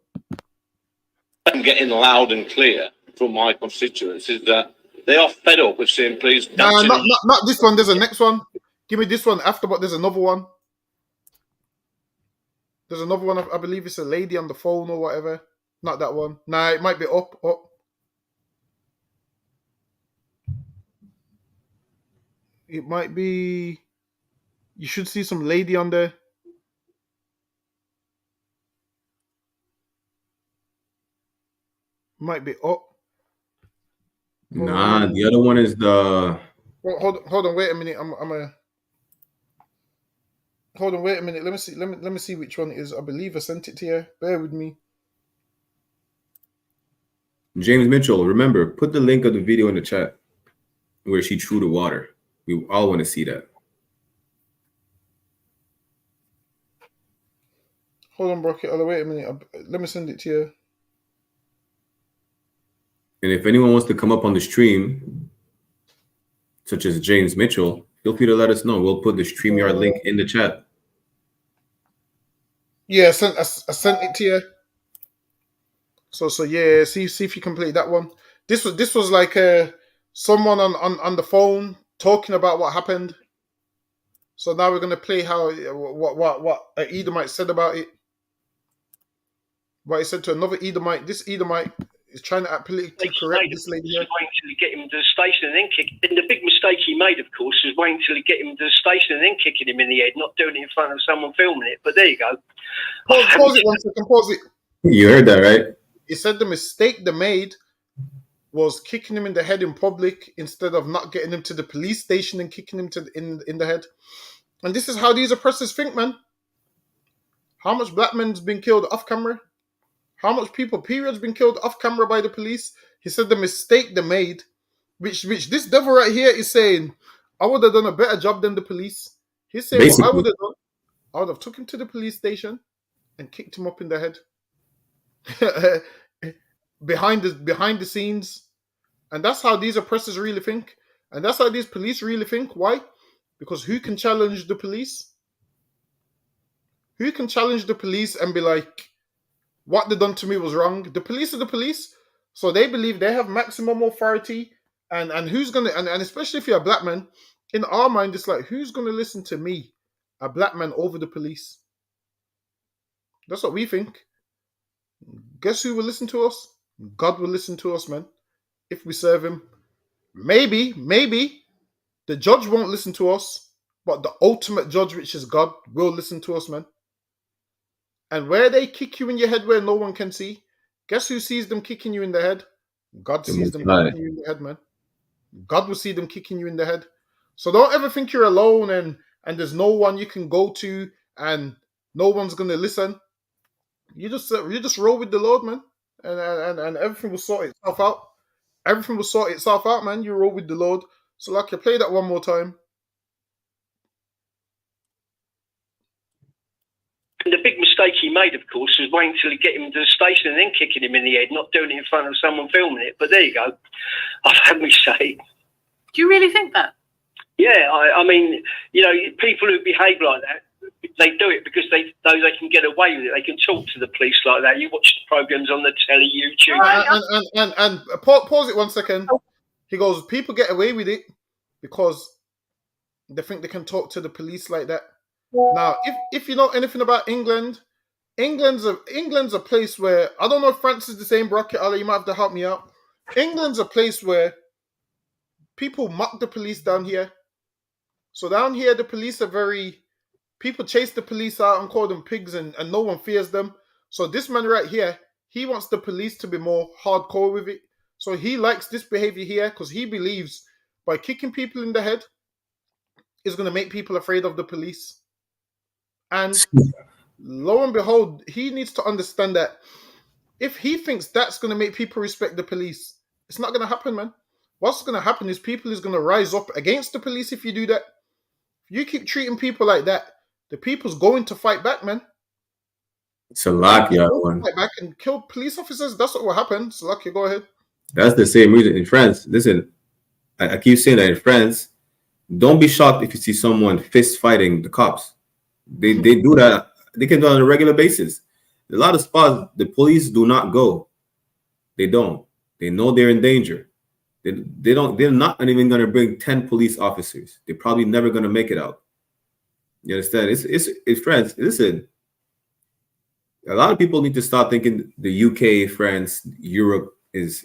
I'm getting loud and clear from my constituents is that they are fed up with seeing police. Nah, not this one. There's a next one. Give me this one after, but there's another one. There's another one. I believe it's a lady on the phone or whatever. Not that one. Nah, it might be up. It might be. You should see some lady on there. Might be up. Nah, the other one is the. Hold on. Wait a minute. Hold on. Wait a minute. Let me see. Let me see which one it is. I believe I sent it to you. Bear with me. James Mitchell, remember, put the link of the video in the chat where she threw the water. We all want to see that. Hold on, Brocket. Wait a minute. Let me send it to you. And if anyone wants to come up on the stream, such as James Mitchell, feel free to let us know. We'll put the StreamYard link in the chat. Yeah, I sent it to you. So yeah, see if you can play that one. This was like someone on the phone talking about what happened. So now we're gonna play what an Edomite said about it. What he said to another Edomite. This Edomite is trying to act politically correct. This lady here. Waiting till he get him to the station and then kick him. And the big mistake he made, of course, was waiting till he get him to the station and then kicking him in the head, not doing it in front of someone filming it. But there you go. Pause it 1 second. Pause it. You heard that, right? He said the mistake they made was kicking him in the head in public instead of not getting him to the police station and kicking him in the head. And this is how these oppressors think, man. How much black men's been killed off camera? How much people, period's been killed off camera by the police? He said the mistake they made, which this devil right here is saying, I would have done a better job than the police. He's saying what I would have done. I would have took him to the police station and kicked him up in the head. behind the scenes. And that's how these oppressors really think. And that's how these police really think. Why? Because who can challenge the police? Who can challenge the police and be like, what they done to me was wrong? The police are the police. So they believe they have maximum authority. And who's going to, and especially if you're a black man, in our mind, it's like, who's going to listen to me, a black man, over the police? That's what we think. Guess who will listen to us? God will listen to us, man. If we serve him. Maybe the judge won't listen to us, but the ultimate judge, which is God, will listen to us, man. And where they kick you in your head where no one can see, guess who sees them kicking you in the head? God sees them kicking you in the head, man. God will see them kicking you in the head. So don't ever think you're alone and there's no one you can go to and no one's going to listen. You just roll with the Lord, man. And everything will sort itself out. Everything will sort itself out, man. You roll with the Lord. So like, you play that one more time. And the big mistake he made, of course, was waiting till he get him to the station and then kicking him in the head, not doing it in front of someone filming it. But there you go. I've had me say. Do you really think that? Yeah, I mean, you know, people who behave like that, they do it because they know they can get away with it. They can talk to the police like that. You watch the programs on the telly, YouTube. And pause it 1 second. He goes, people get away with it because they think they can talk to the police like that. Now, if you know anything about England, England's a place where, I don't know if France is the same, Brocket, Ali, you might have to help me out. England's a place where people mock the police down here. So down here, the police are people chase the police out and call them pigs and no one fears them. So this man right here, he wants the police to be more hardcore with it. So he likes this behavior here because he believes by kicking people in the head is going to make people afraid of the police. And lo and behold, he needs to understand that If he thinks that's going to make people respect the police, it's not going to happen, man. What's going to happen is people is going to rise up against the police if you do that. If you keep treating people like that, the people's going to fight back, man. Salakia one. Fight back and kill police officers. That's what will happen. Salakia, go ahead. That's the same reason in France. Listen, I keep saying that in France. Don't be shocked if you see someone fist fighting the cops. They do that. They can do it on a regular basis. A lot of spots the police do not go. They don't. They know they're in danger. They don't. They're not even going to bring 10 police officers. They're probably never going to make it out. You understand? It's France. Listen, a lot of people need to stop thinking the UK, France, Europe is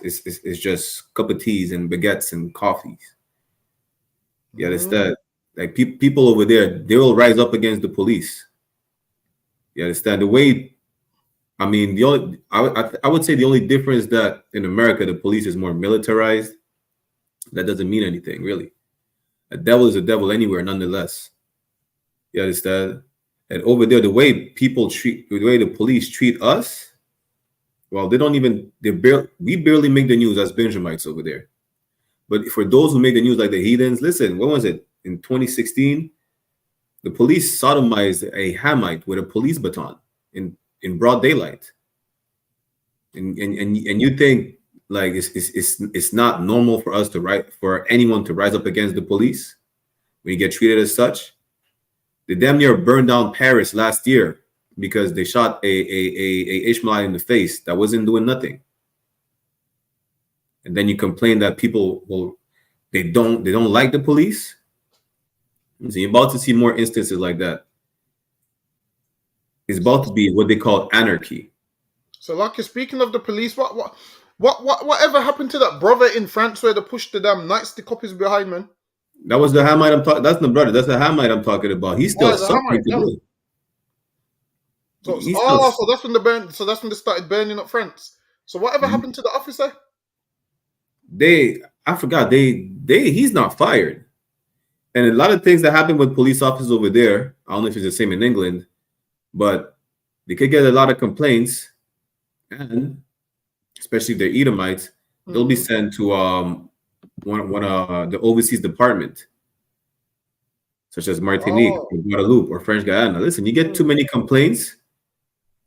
just cup of teas and baguettes and coffees. You understand? Like people over there, they will rise up against the police. You understand? The way, I mean, I would say the only difference that in America the police is more militarized. That doesn't mean anything, really. A devil is a devil anywhere, nonetheless. You understand? And over there, the way the police treat us, well, we barely make the news as Benjamites over there. But for those who make the news like the heathens, listen, when was it? In 2016, the police sodomized a Hamite with a police baton in broad daylight. And you think like it's not normal for anyone to rise up against the police when you get treated as such? They damn near burned down Paris last year because they shot a Ishmaelite in the face that wasn't doing nothing. And then you complain that people they don't like the police. So you're about to see more instances like that. It's about to be what they call anarchy. So, like you're speaking of the police, whatever happened to that brother in France where they pushed the damn nightstick up his behind, man? That was the Hamite I'm talking. That's the brother. That's the Hamite I'm talking about. He's still suffering today. So that's when they started burning up France. So whatever happened to the officer? I forgot. He's not fired. And a lot of things that happen with police officers over there, I don't know if it's the same in England, but they could get a lot of complaints, and especially if they're Edomites, they'll be sent to the overseas department, such as Martinique or Guadeloupe or French Guiana. Listen, you get too many complaints,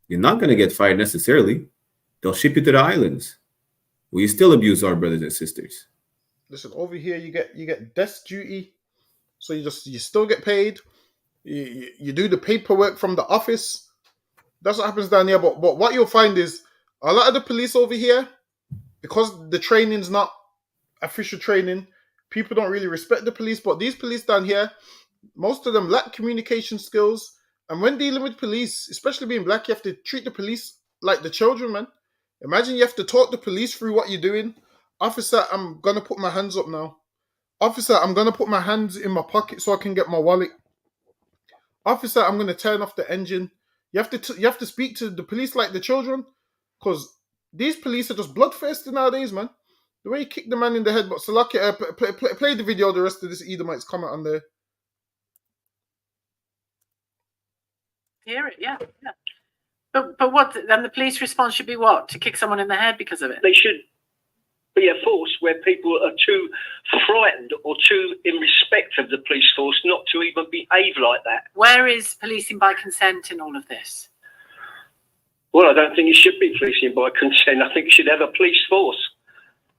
you're not going to get fired necessarily. They'll ship you to the islands, where you still abuse our brothers and sisters. Listen, over here you get desk duty, so you still get paid. You do the paperwork from the office. That's what happens down here. But what you'll find is a lot of the police over here, because the training's not official training, people don't really respect the police. But these police down here, most of them lack communication skills. And when dealing with police, especially being black, you have to treat the police like the children, man. Imagine you have to talk the police through what you're doing. Officer, I'm going to put my hands up now. Officer, I'm going to put my hands in my pocket so I can get my wallet. Officer, I'm going to turn off the engine. You have to speak to the police like the children, because these police are just bloodthirsty nowadays, man. The way you kick the man in the head. But Salaki, play the video. The rest of this Edomite's comment on there. Hear it, yeah. But what then? The police response should be what? To kick someone in the head because of it? They should be a force where people are too frightened or too in respect of the police force not to even behave like that. Where is policing by consent in all of this? Well, I don't think you should be policing by consent. I think you should have a police force.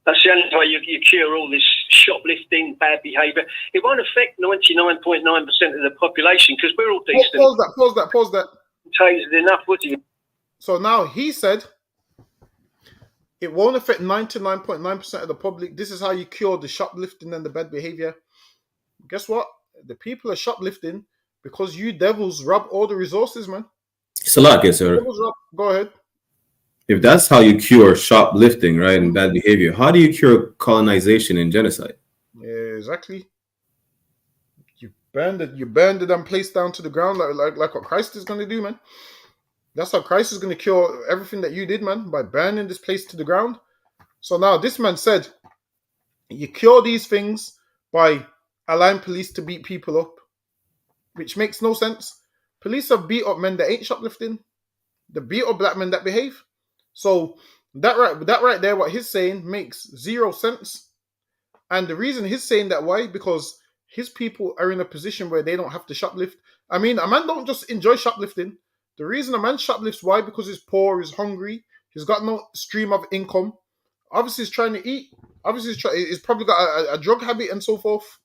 That's the only way you cure all this shoplifting, bad behaviour. It won't affect 99.9% of the population because we're all decent. Pause that. Tasered enough, would you? So now he said it won't affect 99.9% of the public. This is how you cure the shoplifting and the bad behaviour. Guess what? The people are shoplifting because you devils rob all the resources, man. Salakia, sir. Go ahead. If that's how you cure shoplifting, right, and bad behavior, how do you cure colonization and genocide? Yeah, exactly. You burned it and placed down to the ground like what Christ is going to do, man. That's how Christ is going to cure everything that you did, man, by burning this place to the ground. So now this man said, you cure these things by allowing police to beat people up, which makes no sense. Police have beat up men that ain't shoplifting. They beat up black men that behave. So that right there, what he's saying makes 0 sense. And the reason he's saying that, why? Because his people are in a position where they don't have to shoplift. I mean, a man don't just enjoy shoplifting. The reason a man shoplifts, why? Because he's poor, he's hungry, he's got no stream of income. Obviously, he's trying to eat. Obviously, he's probably got a drug habit and so forth.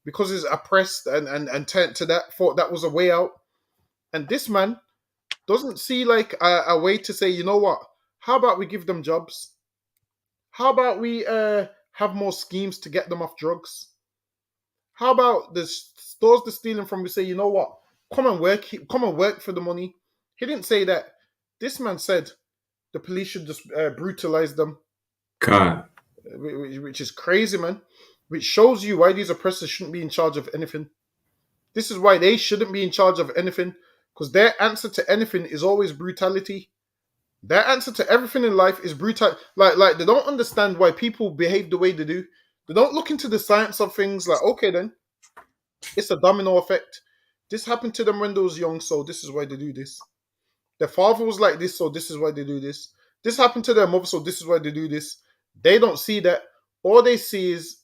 Because he's oppressed and turned to that, thought that was a way out. And this man doesn't see like a way to say, you know what? How about we give them jobs? How about we have more schemes to get them off drugs? How about the stores they're stealing from? We say, you know what? Come and work for the money. He didn't say that. This man said the police should just brutalize them. God. Which is crazy, man. Which shows you why these oppressors shouldn't be in charge of anything. This is why they shouldn't be in charge of anything. Because their answer to anything is always brutality. Their answer to everything in life is brutal. Like they don't understand why people behave the way they do. They don't look into the science of things. Like, okay, then it's a domino effect. This happened to them when they was young, so this is why they do this. Their father was like this, so this is why they do this. This happened to their mother, so this is why they do this. They don't see that. All they see is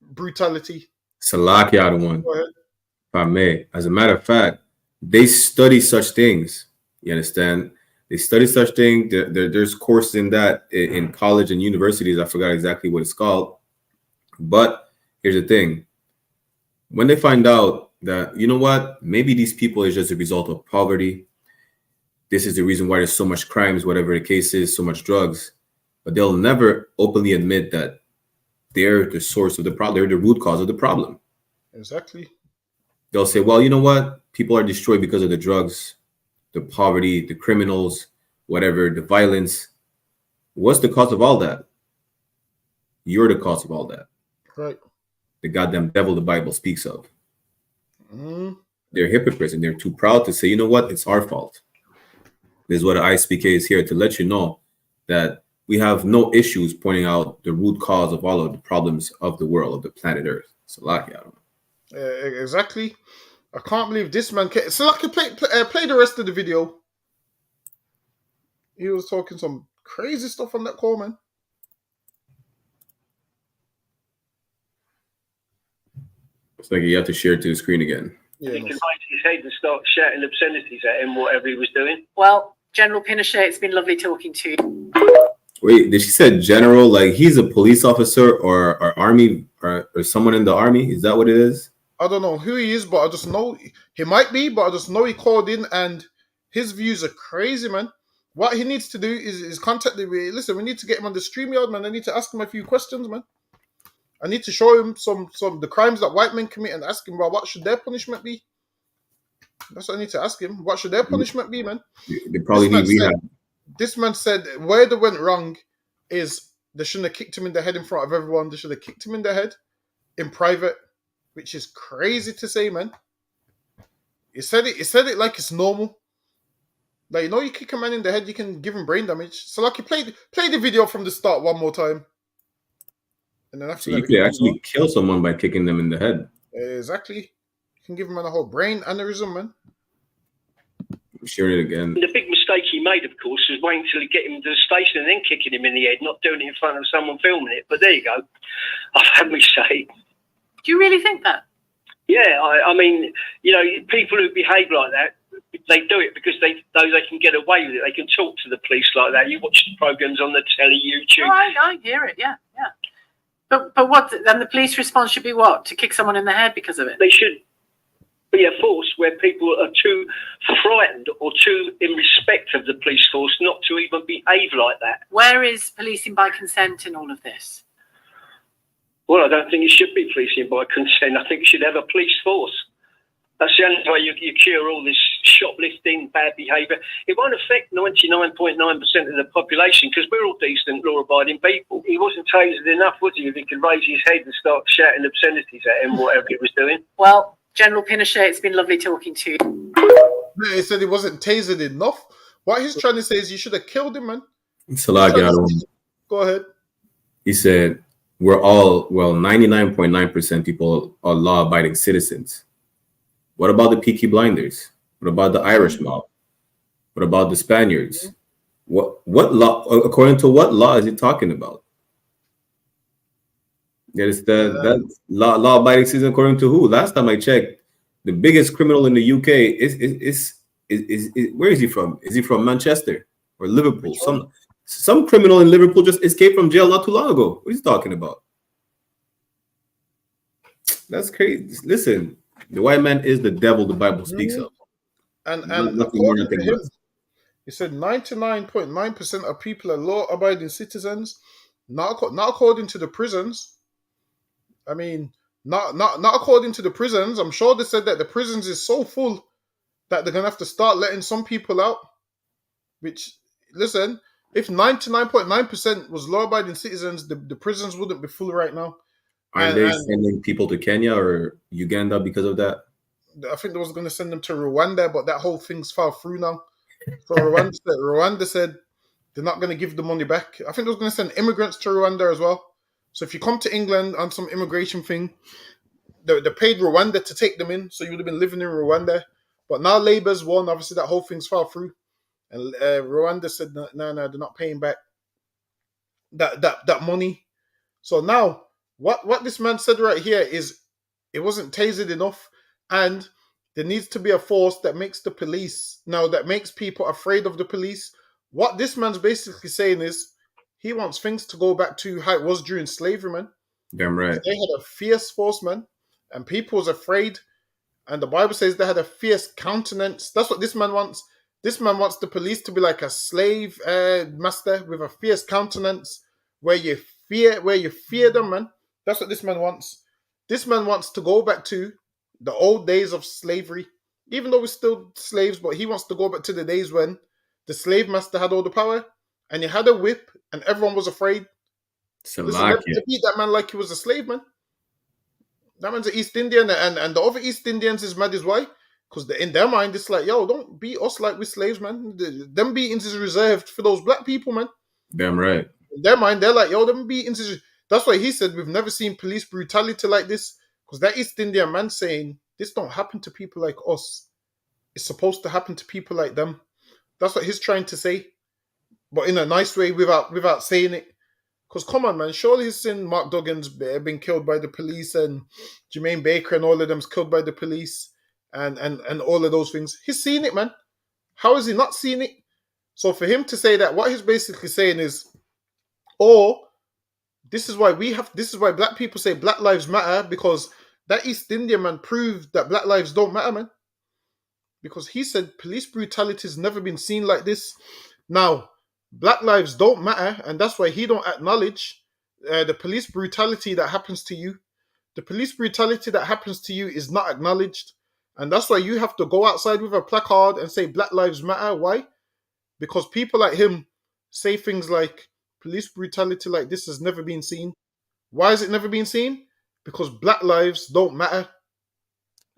brutality. Salakia, the one. If I may. As a matter of fact, they study such things. You understand? They study such things. There's courses in that in college and universities. I forgot exactly what it's called. But here's the thing. When they find out that, you know what, maybe these people is just a result of poverty. This is the reason why there's so much crimes, whatever the case is, so much drugs. But they'll never openly admit that they're the source of the problem. They're the root cause of the problem. Exactly. They'll say, well, you know what? People are destroyed because of the drugs, the poverty, the criminals, whatever, the violence. What's the cause of all that? You're the cause of all that. Right. The goddamn devil the Bible speaks of. Mm. They're hypocrites and they're too proud to say, you know what? It's our fault. This is what ISUPK is here to let you know, that we have no issues pointing out the root cause of all of the problems of the world, of the planet Earth. Salakia. Exactly. I can't believe this man. Salakia, play the rest of the video. He was talking some crazy stuff on that call, man. It's like you have to share it to the screen again. Yeah, he can raise his head and start shouting obscenities at him, whatever he was doing. Well, General Pinochet, it's been lovely talking to you. Wait, did she say general? Like he's a police officer or army or someone in the army? Is that what it is? I don't know who he is, but I just know he might be, but I just know he called in and his views are crazy, man. What he needs to do is contact the... Listen, we need to get him on the StreamYard, man. I need to ask him a few questions, man. I need to show him some the crimes that white men commit and ask him, well, what should their punishment be? That's what I need to ask him. What should their punishment be, man? They probably need rehab. This man said where they went wrong is they shouldn't have kicked him in the head in front of everyone. They should have kicked him in the head in private, which is crazy to say, man. He said it like it's normal. Like, you know, you kick a man in the head, you can give him brain damage. So, like, you play the video from the start one more time. And then after so you could actually kill someone by kicking them in the head. Exactly. You can give him a whole brain aneurysm, man. Share it again. The big mistake he made, of course, was waiting till he get him to the station and then kicking him in the head, not doing it in front of someone filming it. But there you go. I've had me say. Do you really think that? Yeah, I mean, you know, people who behave like that, they do it because they know they can get away with it. They can talk to the police like that. You watch the programs on the telly, YouTube. Oh, I hear it. Yeah. But what then? The police response should be what? To kick someone in the head because of it? They should be a force where people are too frightened or too in respect of the police force not to even behave like that. Where is policing by consent in all of this? Well, I don't think it should be policing by consent. I think you should have a police force. That's the only way you cure all this shoplifting, bad behaviour. It won't affect 99.9% of the population because we're all decent, law-abiding people. He wasn't tasered enough, was he, if he could raise his head and start shouting obscenities at him, whatever he was doing? Well, General Pinochet, it's been lovely talking to you. No, he said he wasn't tasered enough. What he's trying to say is you should have killed him, man. Go ahead. He said, we're all, 99.9% people are law-abiding citizens. What about the Peaky Blinders? What about the Irish mob? What about the Spaniards? What law? According to what law is he talking about? That is that law abiding citizen according to who? Last time I checked, the biggest criminal in the UK is where is he from? Is he from Manchester or Liverpool? Some criminal in Liverpool just escaped from jail not too long ago. What is he talking about? That's crazy. Listen, the white man is the devil the Bible speaks of. And Nothing more, according nothing to him, less. he said 99.9% of people are law-abiding citizens. Not according to the prisons. I mean, not according to the prisons. I'm sure they said that the prisons is so full that they're gonna have to start letting some people out. Which, listen, if 99.9% was law-abiding citizens, the prisons wouldn't be full right now. Aren't they sending people to Kenya or Uganda because of that? I think they was going to send them to Rwanda, but that whole thing's fell through now. So Rwanda said they're not going to give the money back. I think they was going to send immigrants to Rwanda as well. So if you come to England on some immigration thing, they paid Rwanda to take them in, so you would have been living in Rwanda. But now Labour's won. Obviously, that whole thing's fell through, and Rwanda said no, they're not paying back that money. So now, what this man said right here is it wasn't tasered enough, and there needs to be a force that makes the police that makes people afraid of the police. What this man's basically saying is he wants things to go back to how it was during slavery, man. Damn right. They had a fierce force, man, and people was afraid. And the Bible says they had a fierce countenance. That's what this man wants. This man wants the police to be like a slave master with a fierce countenance, where you fear them, man. That's what this man wants. This man wants to go back to the old days of slavery, even though we're still slaves. But he wants to go back to the days when the slave master had all the power and he had a whip and everyone was afraid. Listen, they beat that man like he was a slave, man. That man's an East Indian, and the other East Indians is mad as why? Because in their mind, it's like, yo, don't beat us like we're slaves, man. Them beatings is reserved for those black people, man. Damn right. In their mind, they're like, yo, them beatings is... That's why he said we've never seen police brutality like this. Because that East Indian man saying, this don't happen to people like us. It's supposed to happen to people like them. That's what he's trying to say. But in a nice way, without saying it. Because come on, man, surely he's seen Mark Duggan's been killed by the police and Jermaine Baker and all of them's killed by the police and all of those things. He's seen it, man. How has he not seen it? So for him to say that, what he's basically saying is, this is why black people say Black Lives Matter, because that East Indian man proved that black lives don't matter, man. Because he said police brutality has never been seen like this. Now, black lives don't matter, and that's why he don't acknowledge the police brutality that happens to you. The police brutality that happens to you is not acknowledged, and that's why you have to go outside with a placard and say Black Lives Matter. Why? Because people like him say things like police brutality like this has never been seen. Why has it never been seen? Because black lives don't matter,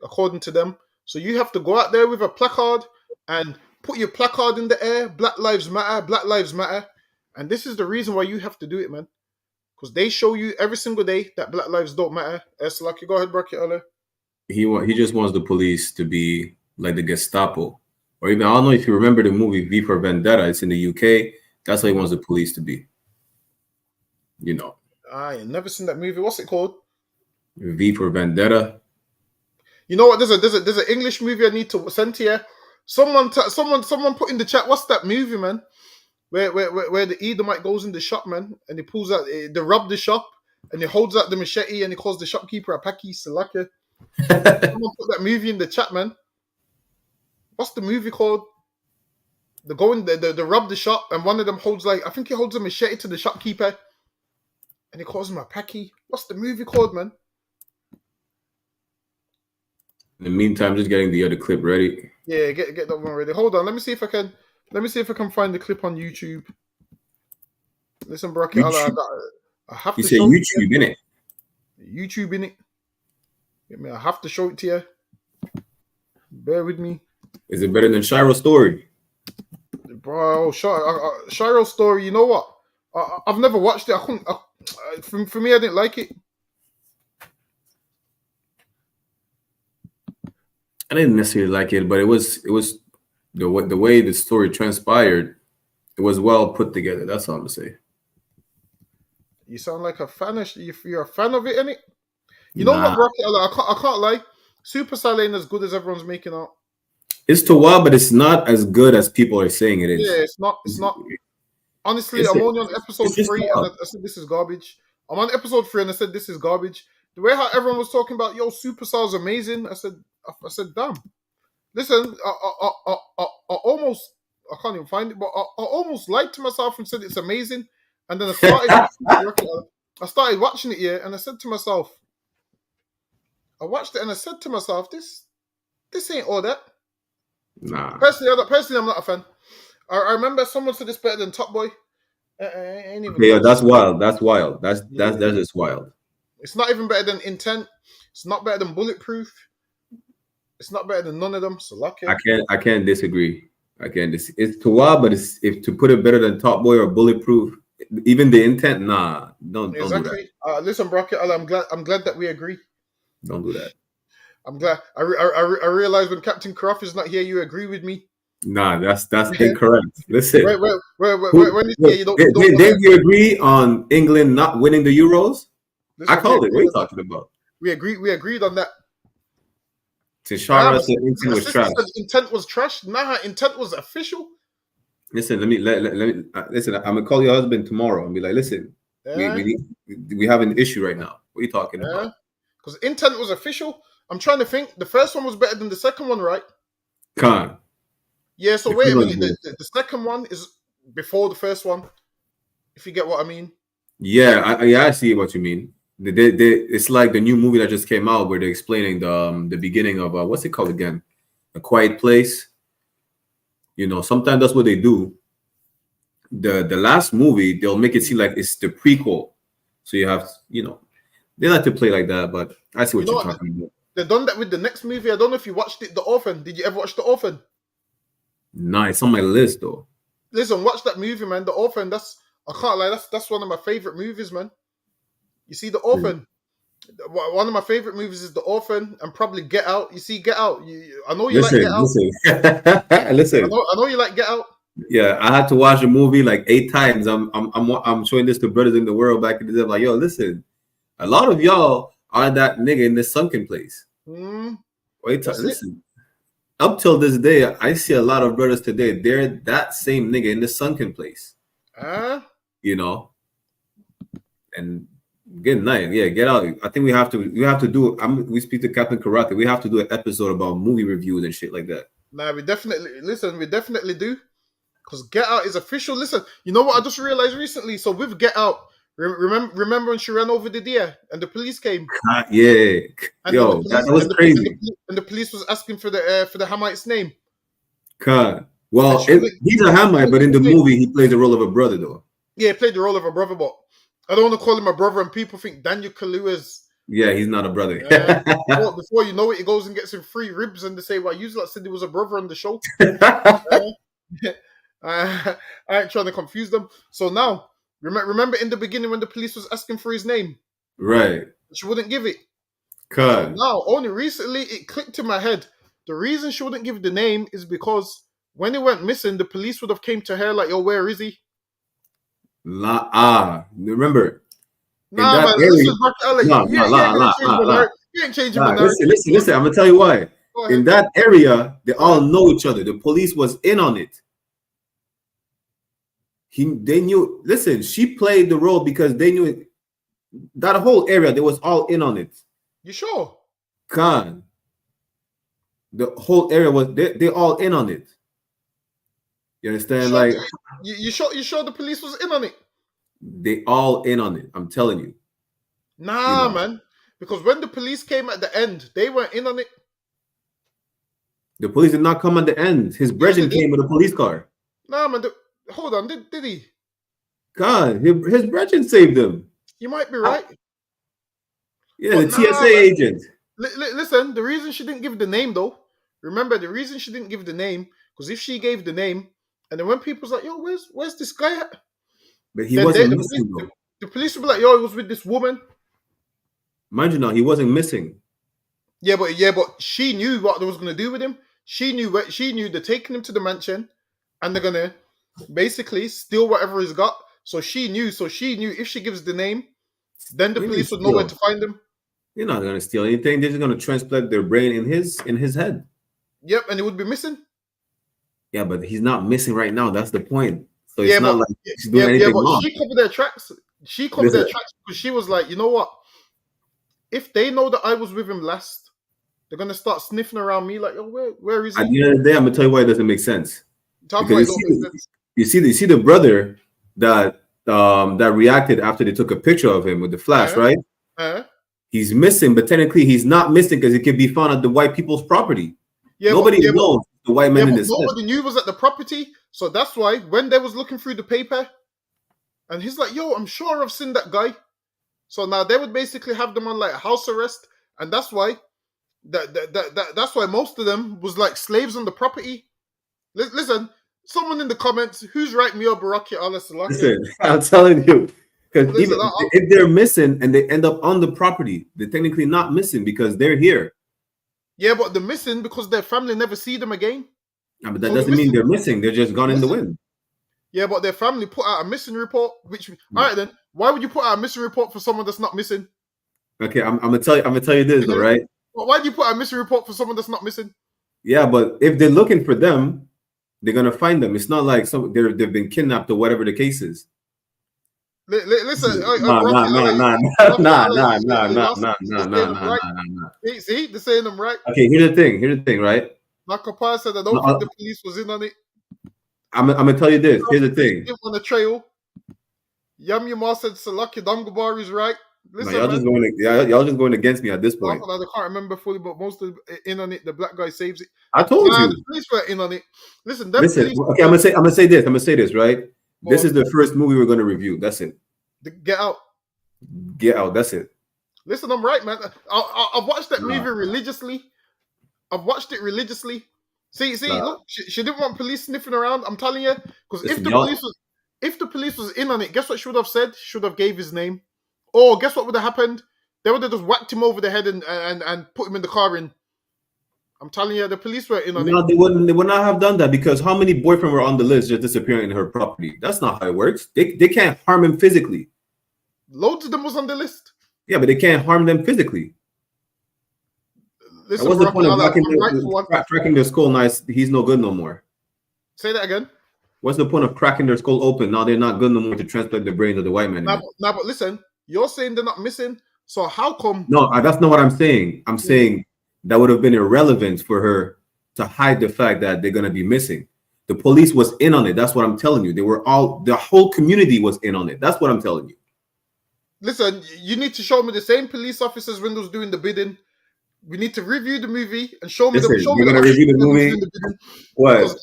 according to them. So you have to go out there with a placard and put your placard in the air, Black Lives Matter, Black Lives Matter. And this is the reason why you have to do it, man. Because they show you every single day that black lives don't matter. Slaki, go ahead, Bracket Allah. He just wants the police to be like the Gestapo. Or even, I don't know if you remember the movie V for Vendetta. It's in the UK. That's how he wants the police to be. You know. I ain't never seen that movie. What's it called? V for Vendetta. You know what? There's an English movie I need to send to you. Someone put in the chat. What's that movie, man? Where the Edomite goes in the shop, man, and he pulls out, they rob the shop, and he holds out the machete, and he calls the shopkeeper a Paki Salaka. Someone put that movie in the chat, man. What's the movie called? They rob the shop, and one of them holds I think he holds a machete to the shopkeeper, and he calls him a Paki. What's the movie called, man? In the meantime, just getting the other clip ready. Yeah, get that one ready. Hold on, let me see if I can find the clip on YouTube. Listen, Brock, I have to say show YouTube, innit? YouTube, innit? I have to show it to you. Bear with me. Is it better than Shiro's story? Bro, Shiro's story, you know what? I've never watched it. I couldn't. For me, I didn't like it. I didn't necessarily like it, but it was the way the story transpired. It was well put together. That's all I'm gonna say. You sound like a fan. You're a fan of it, innit? You know Nah, what, Rocket? I can't lie. Super Saiyan ain't as good as everyone's making out. it's too wild, but it's not as good as people are saying it Yeah, is. it's not. It's not. Honestly, It's, I'm only on episode it's just 3, and wild. I said this is garbage. I'm on episode 3, and I said this is garbage. The way how everyone was talking about, yo, Super Saiyan's amazing. I said, damn. Listen, I almost, I can't even find it, but I almost lied to myself and said it's amazing. And then I started watching it here, and I said to myself, I watched it, and I said to myself, this ain't all that. Nah. Personally, I'm not a fan. I remember someone said it's better than Top Boy. I ain't even Okay, yeah, close. that's wild. That's wild. That's just wild. It's not even better than Intent. It's not better than Bulletproof. It's not better than none of them. So lucky. I can't disagree. It's too wild, but it's if to put it better than Top Boy or Bulletproof, even the Intent, nah, don't do that. Exactly. Listen, Brocket, I'm glad that we agree. Don't do that. I'm glad. I realize when Captain Croft is not here, you agree with me. Nah, that's incorrect. Listen, when you say you don't did we agree on England not winning the Euros? Listen, I called it. What are you talking about? We agreed on that. Tishara said Intent was trash. Intent was trash. Nah, Intent was official. Listen, let me listen. I'm gonna call your husband tomorrow and be like, listen, we have an issue right now. What are you talking about? Because Intent was official. I'm trying to think. The first one was better than the second one, right? Con. Yeah. So wait a minute. The second one is before the first one. If you get what I mean. Yeah, I see what you mean. It's like the new movie that just came out where they're explaining the beginning of what's it called again? A Quiet Place. You know, sometimes that's what they do. The last movie, they'll make it seem like it's the prequel. So you have, they like to play like that, but I see what you're talking about. They've done that with the next movie. I don't know if you watched it, The Orphan. Did you ever watch The Orphan? Nah, it's on my list though. Listen, watch that movie, man. The Orphan. I can't lie. That's one of my favorite movies, man. You see, The Orphan. One of my favorite movies is The Orphan, and probably Get Out. You see, Get Out. I know you like Get Out. Listen. I know you like Get Out. Yeah, I had to watch the movie like 8 times. I'm showing this to brothers in the world back in the day. I'm like, yo, listen, a lot of y'all are that nigga in this sunken place. Listen. Up till this day, I see a lot of brothers today. They're that same nigga in the sunken place. And good night. Yeah, Get Out. I think we have to do. We speak to Captain Karate. We have to do an episode about movie reviews and shit like that. Nah, we definitely do. Because Get Out is official. Listen, you know what I just realized recently? So with Get Out, remember when she ran over the deer and the police came? Yeah. Yo, that was crazy. And the police was asking for the Hamite's name. Well, he's a Hamite, but in the movie, he plays the role of a brother, though. Yeah, he played the role of a brother, but I don't want to call him a brother, and people think Daniel Kaluuya's. Yeah, he's not a brother. Before you know it, he goes and gets him free ribs, and they say, "Well, you said he was a brother on the show." I ain't trying to confuse them. So now, remember in the beginning when the police was asking for his name, right? She wouldn't give it. So now, only recently it clicked in my head. The reason she wouldn't give the name is because when he went missing, the police would have came to her like, "Yo, where is he?" Remember? Nah, man, you ain't changing my narrative. Listen. I'm gonna tell you why. In that area, they all know each other. The police was in on it. They knew. Listen, she played the role because they knew it. That whole area, they was all in on it. You sure? The whole area was they all in on it. You understand? You sure the police was in on it? They all in on it. I'm telling you. Nah, man. Because when the police came at the end, they weren't in on it. The police did not come at the end. His brethren came with a police car. Nah, man. Hold on. Did he? His brethren saved him. You might be right. Yeah, the TSA agent. Listen, the reason she didn't give the name, though, remember the reason she didn't give the name, because if she gave the name, and then when people's like, "Yo, where's this guy at?" But he wasn't missing, though. The police would be like, "Yo, he was with this woman." Mind you now, he wasn't missing. Yeah, but she knew what they was gonna do with him. She knew they're taking him to the mansion, and they're gonna basically steal whatever he's got. So she knew if she gives the name, then the What do you mean police would know where to steal? find him. You're not gonna steal anything. They're just gonna transplant their brain in his head. Yep, and it would be missing. Yeah, but he's not missing right now. That's the point. So Yeah, it's not but like he's doing yeah, anything but wrong. she covered their tracks. She covered their Listen, tracks because she was like, you know what? If they know that I was with him last, they're gonna start sniffing around me like, oh, where is at he? the end of the day, I'm gonna tell you why it doesn't make sense. Tell me why Because it don't make sense. you see the brother that reacted after they took a picture of him with the flash, right? He's missing, but technically he's not missing because it could be found at the white people's property. Yeah, Nobody knows the white man in but this head. nobody knew he was at the property, so that's why when they was looking through the paper, and he's like, "Yo, I'm sure I've seen that guy." So now they would basically have them on like house arrest, and that's why that's why most of them was like slaves on the property. Listen, someone in the comments, who's right, me or Baraki Allah Salaki? Listen, I'm telling you, because even if they're missing and they end up on the property, they're technically not missing because they're here. Yeah, but they're missing because their family never see them again. Yeah, but that doesn't mean they're missing. They're just gone in the wind. Yeah, but their family put out a missing report. All right, then why would you put out a missing report for someone that's not missing? Okay, I'm gonna tell you this, though, right? Well, why do you put out a missing report for someone that's not missing? Yeah, but if they're looking for them, they're gonna find them. It's not like they've been kidnapped or whatever the case is. Listen, nah. See, they're saying them right. Okay, here's the thing, right? Nakapa said, I don't think the police was in on it. I'm gonna tell you this. Here's the thing. On the trail. Yam Yama said Salaki Damgabar is right. Listen, y'all just going against me at this point. I can't remember fully, but most of in on it. The black guy saves it. I told you. The police were in on it. Listen, okay, I'm gonna say this, right? This is the first movie we're gonna review. That's it. Get Out. Get Out. That's it. Listen, I'm right, man. I've watched that movie religiously. I've watched it religiously. See, look, she didn't want police sniffing around. I'm telling you, because if the police was in on it, guess what she would have said? She would have gave his name. Or guess what would have happened? They would have just whacked him over the head and put him in the car. And I'm telling you, the police were in on it. No, they would not have done that because how many boyfriends were on the list just disappearing in her property? That's not how it works. They can't harm him physically. Loads of them was on the list. Yeah, but they can't harm them physically. Listen, what's the point of cracking their skull? Nice, he's no good no more. Say that again. What's the point of cracking their skull open? Now they're not good no more to transplant the brains of the white man. But listen, you're saying they're not missing. So how come? No, that's not what I'm saying. I'm saying that would have been irrelevant for her to hide the fact that they're gonna be missing. The police was in on it. That's what I'm telling you. The whole community was in on it. That's what I'm telling you. Listen, you need to show me the same police officers when those doing the bidding. We need to review the movie and show me. You're gonna review the movie. What?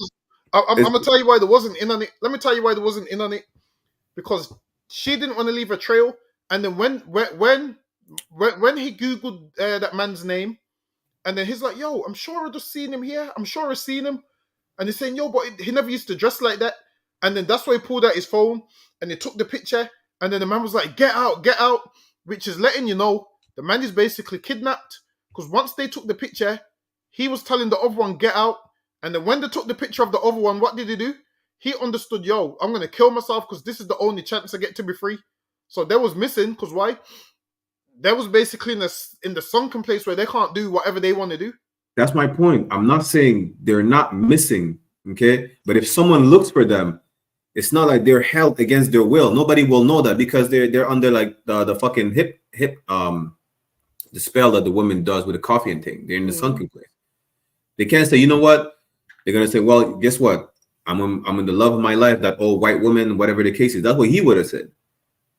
I'm gonna tell you why there wasn't in on it. Let me tell you why there wasn't in on it. Because she didn't want to leave a trail, and then when he googled that man's name, and then he's like, "Yo, I'm sure I just seen him here. I'm sure I seen him," and he's saying, "Yo, but he never used to dress like that." And then that's why he pulled out his phone and he took the picture, and then the man was like, "Get out, get out," which is letting you know the man is basically kidnapped. Because once they took the picture, he was telling the other one, get out. And then when they took the picture of the other one, what did he do? He understood, yo, I'm going to kill myself because this is the only chance I get to be free. So they was missing because why? They was basically in the sunken place where they can't do whatever they want to do. That's my point. I'm not saying they're not missing, okay? But if someone looks for them, it's not like they're held against their will. Nobody will know that because they're under like the fucking hip the spell that the woman does with the coffee and thing. They're in the sunken place. They can't say, you know what? They're gonna say, well, guess what? I'm in the love of my life. That old white woman, whatever the case is. That's what he would have said.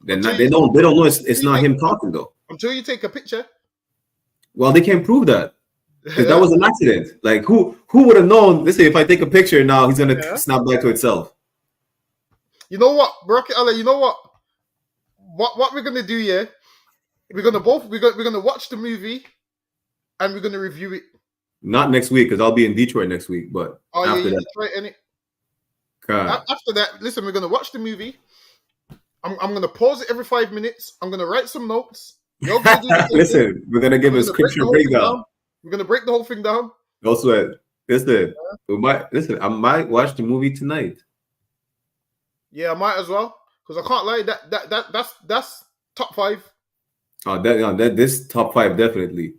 They don't know it's not him talking though. Until you take a picture. Well, they can't prove that because that was an accident. Like who would have known? Let's say if I take a picture now, he's gonna snap back to itself. You know what, Baraki Allah? You know what? What we're gonna do? Yeah. We're gonna watch the movie, and we're gonna review it. Not next week because I'll be in Detroit next week. But after that, Detroit, after that, listen, we're gonna watch the movie. I'm gonna pause it every 5 minutes. I'm gonna write some notes. Listen, we're gonna give a scripture breakdown. We're gonna break the whole thing down. No sweat. Listen, I might watch the movie tonight. Yeah, I might as well. Because I can't lie, that's top 5. Oh, that this top 5 definitely.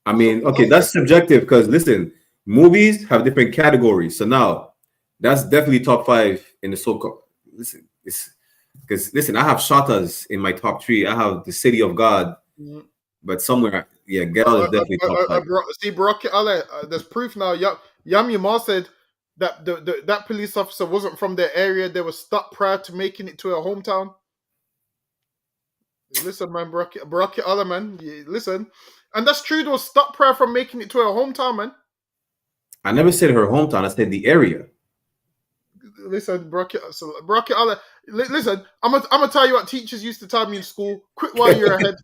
I So mean, okay, now, that's subjective because listen, movies have different categories. So now that's definitely top 5 in the so-called. Listen, it's because listen, I have Shatas in my top 3. I have The City of God, mm, but somewhere, yeah, Get Out is definitely top 5. see, Baraki Ale, there's proof now. Yam Yamar said that that police officer wasn't from their area. They were stopped prior to making it to her hometown. Listen, man, Baraki Ale, man, listen. And that's true, they were stopped prior from making it to her hometown, man. I never said her hometown. I said the area. Listen, Baraki Ale, listen, I'm gonna tell you what teachers used to tell me in school. Quit while you're ahead.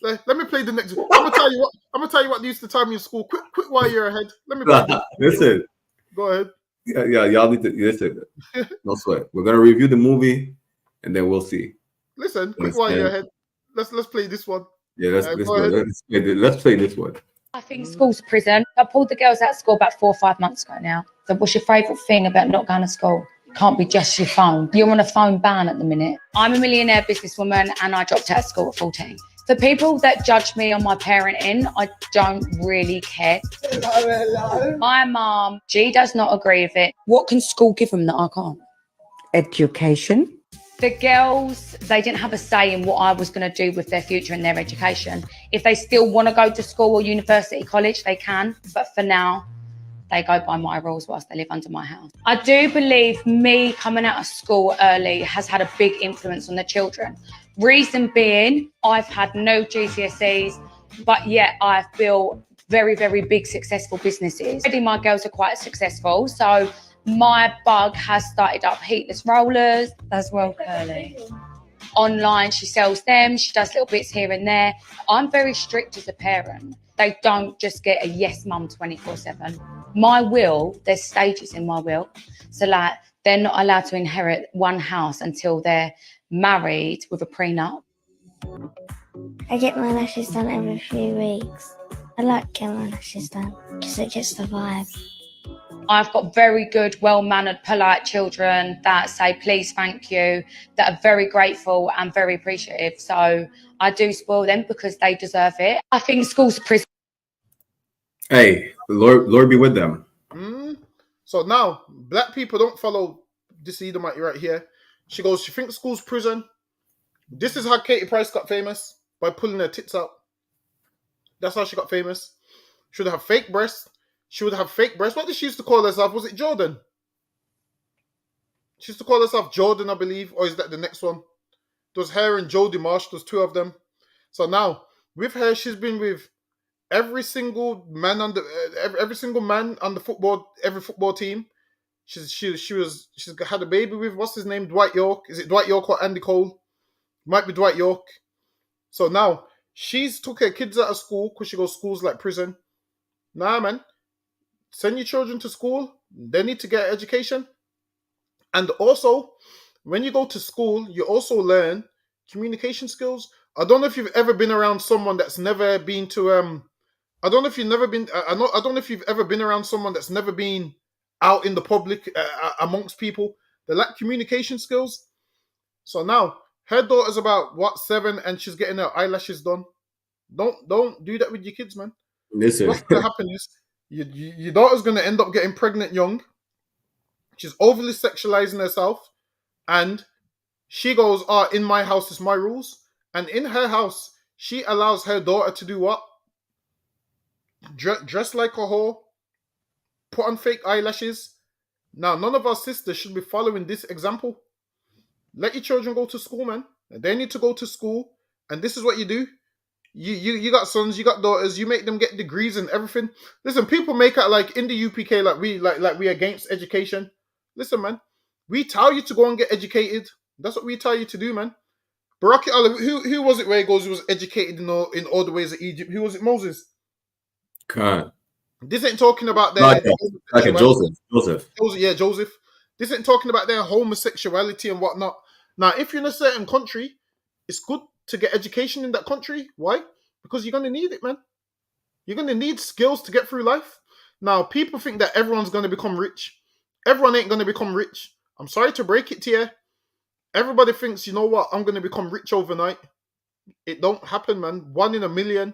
Let me play the next. I'm gonna tell you what they used to tell me in school. Quit while you're ahead. Let me play this. Listen. Go ahead. Yeah, y'all need to listen. No sweat. We're gonna review the movie, and then we'll see. Listen, quit while you're ahead. Let's play this one. Yeah, let's play this one. I think school's a prison. I pulled the girls out of school about 4 or 5 months ago now. So what's your favourite thing about not going to school? Can't be just your phone. You're on a phone ban at the minute. I'm a millionaire businesswoman and I dropped out of school at 14. For people that judge me on my parenting, I don't really care. My mum, she does not agree with it. What can school give them that I can't? Education. The girls, they didn't have a say in what I was going to do with their future and their education. If they still want to go to school or university, college, they can. But for now, they go by my rules whilst they live under my house. I do believe me coming out of school early has had a big influence on the children. Reason being, I've had no GCSEs, but yet I've built very, very big successful businesses. Already my girls are quite successful, so my bug has started up heatless rollers as well, Curly. Online, she sells them, she does little bits here and there. I'm very strict as a parent. They don't just get a yes mum 24/7. My will, there's stages in my will. So like, they're not allowed to inherit one house until they're married with a prenup. I get my lashes done every few weeks. I like getting my lashes done because it gets the vibe. I've got very good, well-mannered, polite children that say please, thank you, that are very grateful and very appreciative. So I do spoil them because they deserve it. I think school's a prison. Hey, Lord be with them. So now, black people don't follow this Edomite right here. She goes, she thinks school's prison. This is how Katie Price got famous, by pulling her tits out. That's how she got famous. She would have fake breasts. She would have fake breasts. What did she used to call herself? Was it Jordan? She used to call herself Jordan, I believe. Or is that the next one? There's her and Jodie Marsh. There's 2 of them. So now, with her, she's been with every single man on the football, every football team. She's had a baby with, what's his name? Dwight York. Is it Dwight York or Andy Cole? Might be Dwight York. So now, she's took her kids out of school because she goes, school's like prison. Nah, man. Send your children to school. They need to get education. And also, when you go to school, you also learn communication skills. I don't know if you've ever been around someone that's never been to I don't know if you've ever been around someone that's never been out in the public amongst people. They lack communication skills. So now her daughter's about 7 and she's getting her eyelashes done. Don't do that with your kids, man. Listen. What's gonna happen is your daughter's gonna end up getting pregnant young. She's overly sexualizing herself, and she goes, in my house is my rules. And in her house, she allows her daughter to do what? Dress like a whore, put on fake eyelashes. Now, none of our sisters should be following this example. Let your children go to school, man. They need to go to school, and this is what you do. You got sons, you got daughters, you make them get degrees and everything. Listen, people make out like in the UPK like we against education. Listen, man, we tell you to go and get educated. That's what we tell you to do, man. Baraki Allah, who was it where he goes, he was educated in all the ways of Egypt? Who was it? Moses. God. This ain't talking about their like Joseph. Yeah, Joseph. This ain't talking about their homosexuality and whatnot. Now, if you're in a certain country, it's good to get education in that country. Why? Because you're going to need it, man. You're going to need skills to get through life. Now, people think that everyone's going to become rich. Everyone ain't going to become rich. I'm sorry to break it to you. Everybody thinks, you know what, I'm going to become rich overnight. It don't happen, man. 1 in a million.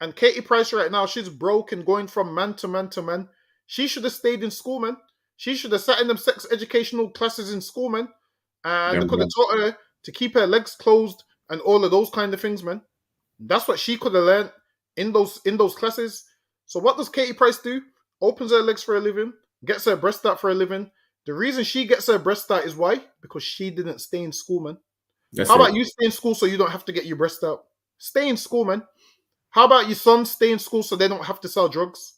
And Katie Price right now, she's broke and going from man to man to man. She should have stayed in school, man. She should have sat in them sex educational classes in school, man. And they could have taught her to keep her legs closed and all of those kind of things, man. That's what she could have learned in those classes. So what does Katie Price do? Opens her legs for a living, gets her breast out for a living. The reason she gets her breast out is why? Because she didn't stay in school, man. How about you stay in school so you don't have to get your breast out? Stay in school, man. How about your sons stay in school so they don't have to sell drugs?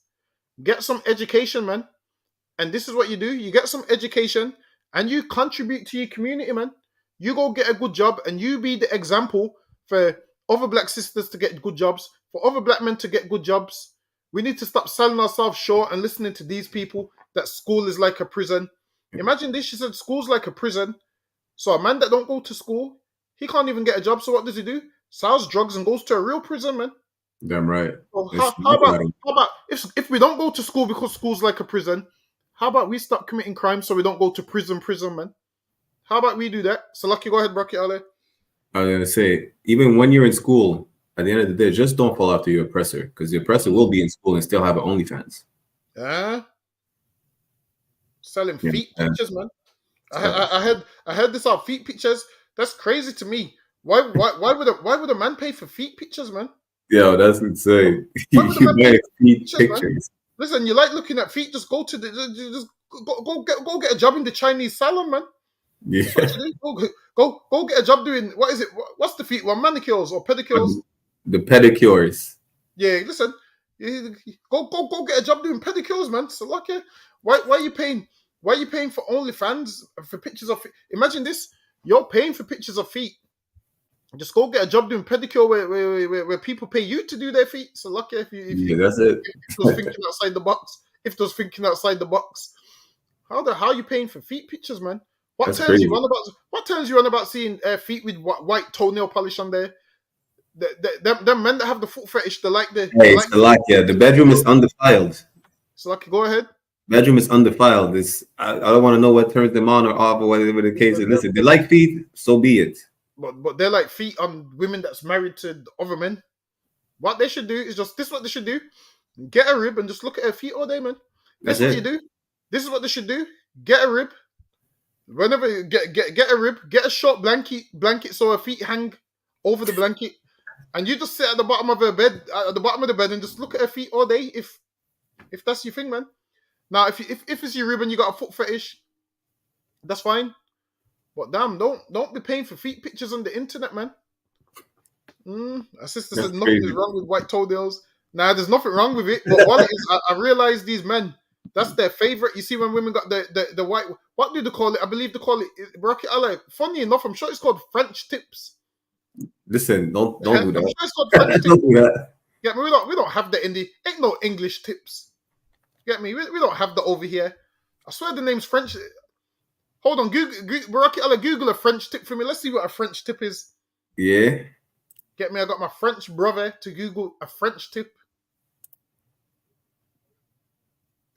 Get some education, man. And this is what you do. You get some education and you contribute to your community, man. You go get a good job and you be the example for other black sisters to get good jobs, for other black men to get good jobs. We need to stop selling ourselves short and listening to these people that school is like a prison. Imagine this, she said school's like a prison. So a man that don't go to school, he can't even get a job. So what does he do? Sells drugs and goes to a real prison, man. Damn right. So how about if we don't go to school because school's like a prison, how about we stop committing crimes so we don't go to prison, man? How about we do that? So Lucky, go ahead, Bracket Ale. I was going to say, even when you're in school, at the end of the day, just don't fall after your oppressor, because the oppressor will be in school and still have an OnlyFans. Selling feet pictures, man. I heard this out, feet pictures. That's crazy to me. Why would a man pay for feet pictures, man? Yo, that's insane. You buy feet pictures. Man? Listen, you like looking at feet? Just go to just go get a job in the Chinese salon, man. Yeah. Go get a job doing, what is it? What's the feet one? Manicures or pedicures? The pedicures. Yeah, listen. Go get a job doing pedicures, man. So lucky. Why are you paying? Why are you paying for OnlyFans for pictures of feet? Imagine this. You're paying for pictures of feet. Just go get a job doing pedicure where people pay you to do their feet. So lucky if that's it. If those thinking outside the box. If those thinking outside the box. How are you paying for feet pictures, man? What turns you on about seeing feet with white toenail polish on there? Them men that have the foot fetish, they like the. Hey, it's the bedroom is undefiled. So lucky, go ahead. Bedroom is undefiled. I don't want to know what turns them on or off or whatever the case is. Listen, they like feet, so be it. But they're like feet on women that's married to other men. What they should do is this is what they should do. Get a rib and just look at her feet all day, man. This is what you do. This is what they should do. Get a rib. Whenever you get a rib, get a short blanket so her feet hang over the blanket. And you just sit at the bottom of her bed, at the bottom of the bed, and just look at her feet all day if that's your thing, man. Now, if it's your rib and you got a foot fetish, that's fine. But damn, don't be paying for feet pictures on the internet, man. A sister said nothing is wrong with white toenails. Nah, there's nothing wrong with it. But what it is, I realize these men, that's their favorite. You see, when women got the white, what do they call it? I believe they call it bracket. Funny enough, I'm sure it's called French tips. Listen, don't do that. I'm sure it's called French tips. Don't do that. Get me? We don't have that in the. Ain't no English tips. Get me? We don't have that over here. I swear the name's French. Hold on, Google a French tip for me. Let's see what a French tip is. Yeah. Get me? I got my French brother to Google a French tip.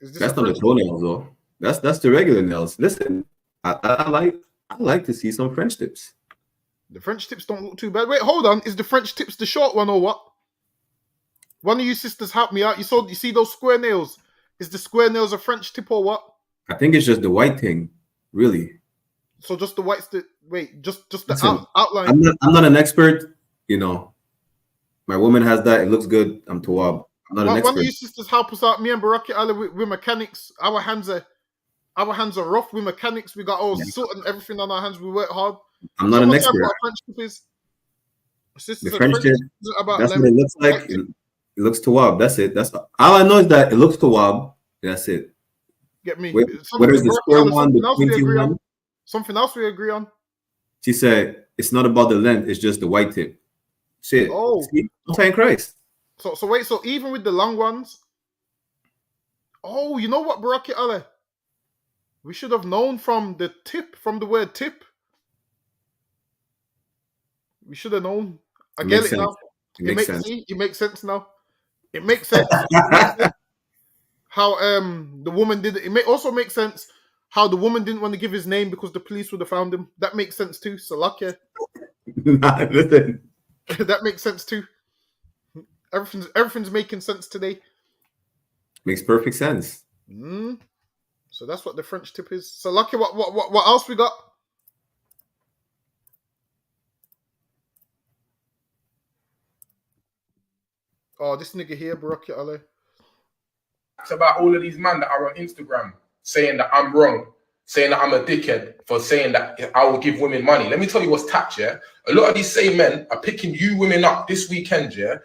That's not the toenails, though. That's the regular nails. Listen, I like to see some French tips. The French tips don't look too bad. Wait, hold on. Is the French tips the short one or what? One of you sisters help me out. You see those square nails? Is the square nails a French tip or what? I think it's just the white thing, really. So just the whites. Just the outline. I'm not an expert. You know, my woman has that. It looks good. I'm Tawab. I'm not an expert. One of you sisters help us out. Me and Baraki Ali, we're mechanics. Our hands are rough. We're mechanics. We got all soot and everything on our hands. We work hard. I'm not an expert. What French tip is. The French tip. That's what it looks like. It looks Tawab. That's it. That's all I know is that it looks Tawab. That's it. Get me? What is the square one? The pointy one? Something else we agree on. She said it's not about the length. It's just the white tip. Shit. Oh, thank Christ. So wait. So even with the long ones. Oh, you know what, Baraki Ale? We should have known from the tip, from the word tip. We should have known. I get it now. It makes sense now. It makes sense. How the woman did it. It also makes sense how the woman didn't want to give his name because the police would have found him. That makes sense too. Salakia. Nah, listen. That makes sense too. Everything's making sense today. Makes perfect sense. So that's what the French tip is. Salakia, what else we got? Oh, this nigga here, Baraki Ali. It's about all of these men that are on Instagram saying that I'm wrong, saying that I'm a dickhead for saying that I will give women money. Let me tell you what's tapped, yeah? A lot of these same men are picking you women up this weekend, yeah?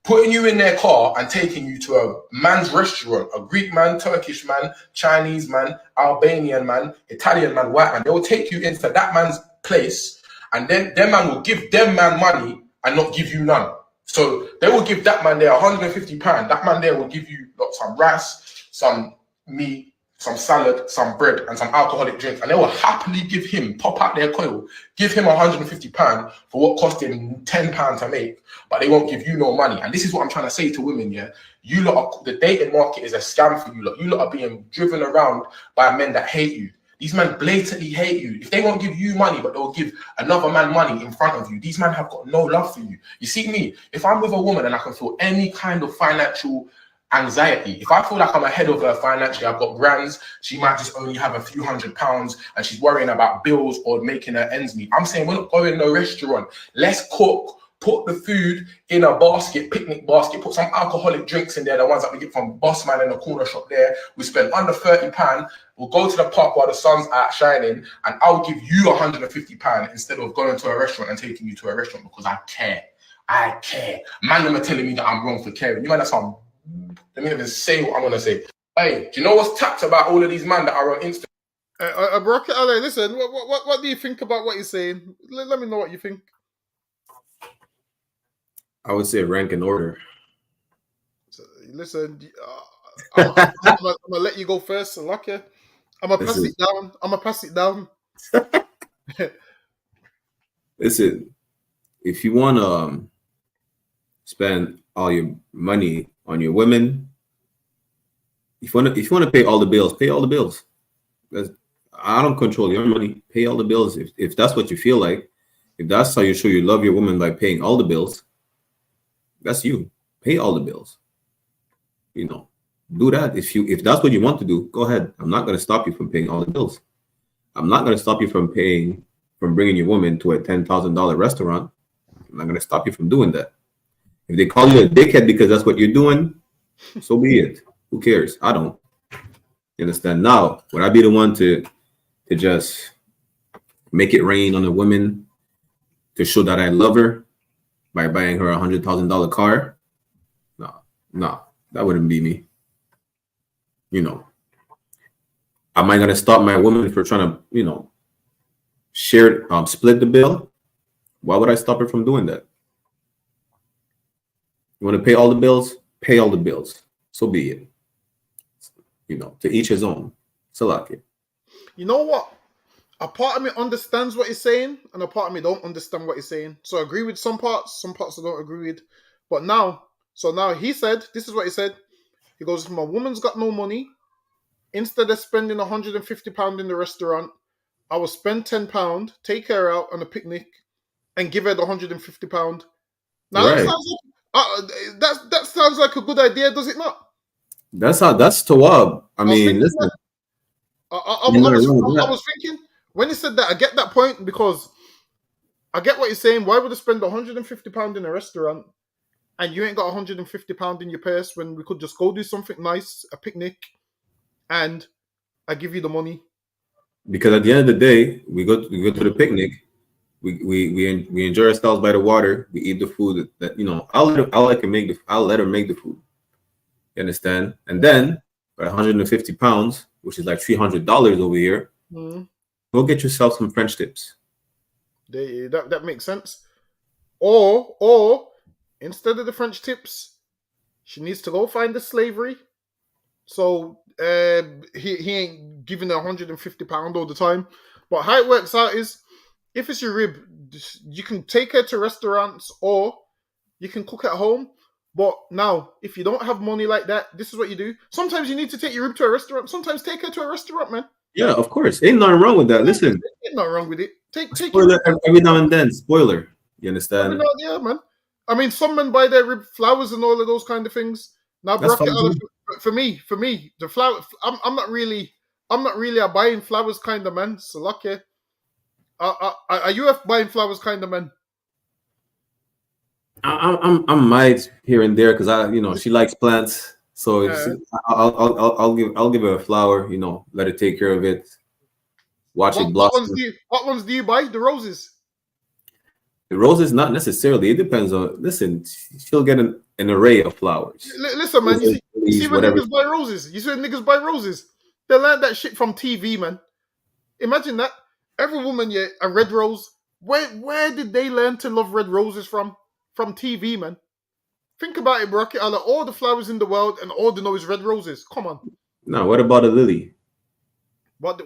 Putting you in their car and taking you to a man's restaurant, a Greek man, Turkish man, Chinese man, Albanian man, Italian man, white man. They will take you into that man's place and then their man will give them man money and not give you none. So they will give that man there £150. That man there will give you some rice, some meat, some salad, some bread, and some alcoholic drinks. And they will happily give him, pop out their coil, give him £150 for what cost him £10 to make, but they won't give you no money. And this is what I'm trying to say to women, yeah? You lot, the dating market is a scam for you lot. You lot are being driven around by men that hate you. These men blatantly hate you. If they won't give you money, but they'll give another man money in front of you, these men have got no love for you. You see me, if I'm with a woman and I can feel any kind of financial anxiety, if I feel like I'm ahead of her financially, I've got grands, she might just only have a few £100s and she's worrying about bills or making her ends meet. I'm saying we're not going to a restaurant. Let's cook. Put the food in a basket, picnic basket, put some alcoholic drinks in there, the ones that we get from Boss Man in the corner shop there. We spend under £30. We'll go to the park while the sun's out shining, and I'll give you £150 instead of going to a restaurant and taking you to a restaurant because I care. I care. Man, them are telling me that I'm wrong for caring. You man, that's how let me even say what I'm going to say. Hey, do you know what's tapped about all of these men that are on Instagram? Baraki Ali, listen, what do you think about what he's saying? Let me know what you think. I would say rank and order. So, listen, I'm gonna let you go first. Lucky, I'm gonna pass it down. Listen, if you want to spend all your money on your women, if you want to pay all the bills, pay all the bills. I don't control your money. Pay all the bills if that's what you feel like. If that's how you show you love your woman, by paying all the bills. That's you. Pay all the bills. You know, do that. If that's what you want to do, go ahead. I'm not going to stop you from paying all the bills. I'm not going to stop you from bringing your woman to a $10,000 restaurant. I'm not going to stop you from doing that. If they call you a dickhead because that's what you're doing, so be it. Who cares? I don't. You understand? Now, would I be the one to just make it rain on a woman to show that I love her by buying her a $100,000 car? No, that wouldn't be me. You know, am I gonna stop my woman for trying to, split the bill? Why would I stop her from doing that? You want to pay all the bills? Pay all the bills. So be it. To each his own. Salaki. You know what? A part of me understands what he's saying, and a part of me don't understand what he's saying. So I agree with some parts I don't agree with. But now he said, this is what he said. He goes, if my woman's got no money, instead of spending £150 in the restaurant, I will spend £10, take her out on a picnic, and give her the £150. Now right. that sounds like a good idea, does it not? That's Tawab. I mean, listen. I was thinking, when he said that, I get that point because I get what he's saying. Why would I spend £150 in a restaurant and you ain't got £150 in your purse when we could just go do something nice, a picnic, and I give you the money? Because at the end of the day, we go to the picnic, we enjoy ourselves by the water, we eat the food that I'll let her make the food. You understand? And then for £150, which is like $300 over here, go get yourself some French tips. That makes sense. Or instead of the French tips, she needs to go find the slavery. So he ain't giving her £150 all the time. But how it works out is, if it's your rib, you can take her to restaurants or you can cook at home. But now, if you don't have money like that, this is what you do. Sometimes you need to take your rib to a restaurant. Sometimes take her to a restaurant, man. Yeah, of course. Ain't nothing wrong with that. Listen, Ain't nothing wrong with it. Take spoiler every now and then. Spoiler. You understand? Yeah, man. I mean, some men buy their flowers and all of those kind of things. Now, That's Brock, fine. for me, the flower. I'm not really a buying flowers kind of man. So lucky. Are you a buying flowers kind of man? I'm might here and there because she likes plants. So I'll give her a flower. Let her take care of it. Watch it blossom. What ones do you buy? The roses. The roses, not necessarily. It depends on. Listen, she'll get an array of flowers. Listen, man. You see when niggas buy roses. You see when niggas buy roses. They learned that shit from TV, man. Imagine that. Every woman, a red rose. Where did they learn to love red roses from? From TV, man. Think about it, bro. All the flowers in the world, and all they know is red roses. Come on. No, what about a lily? What?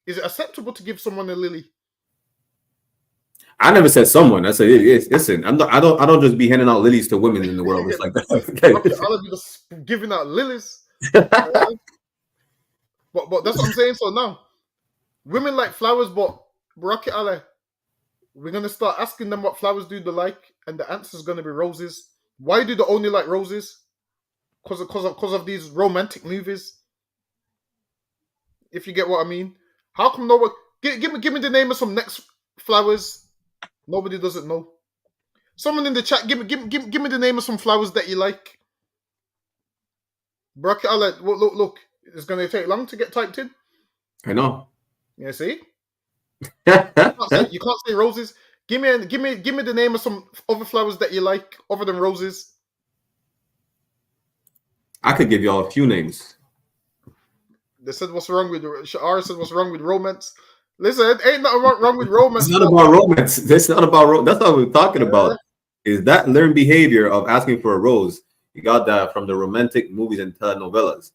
Is it acceptable to give someone a lily? I never said someone. I said, listen. I don't just be handing out lilies to women in the world. It's like that. I'll be just giving out lilies. But that's what I'm saying. So now, women like flowers, but Rocket Allah, we're gonna start asking them what flowers do they like, and the answer is gonna be roses. Why do they only like roses? Because of these romantic movies. If you get what I mean. How come no one give me the name of some next flowers? Nobody doesn't know. Someone in the chat, give me the name of some flowers that you like. Bracket Allah, look. It's gonna take long to get typed in. I know. Yeah, see? You can't say roses. Give me the name of some other flowers that you like other than roses. I could give y'all a few names. They said what's wrong with Sha'ara said what's wrong with romance. Listen, ain't nothing wrong with romance. It's not about romance. That's not about that's what we're talking about. Is that learned behavior of asking for a rose? You got that from the romantic movies and telenovelas.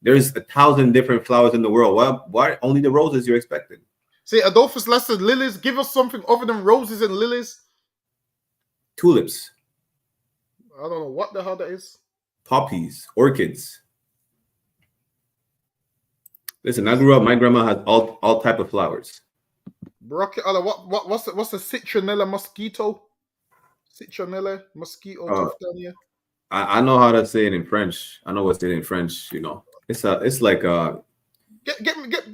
There's 1,000 different flowers in the world. Why only the roses you're expecting? See, Adolphus Lester, lilies. Give us something other than roses and lilies. Tulips. I don't know what the hell that is. Poppies, orchids. Listen, I grew up. My grandma had all type of flowers. What's the citronella mosquito? Citronella mosquito. I know how to say it in French. I know what's it in French. It's like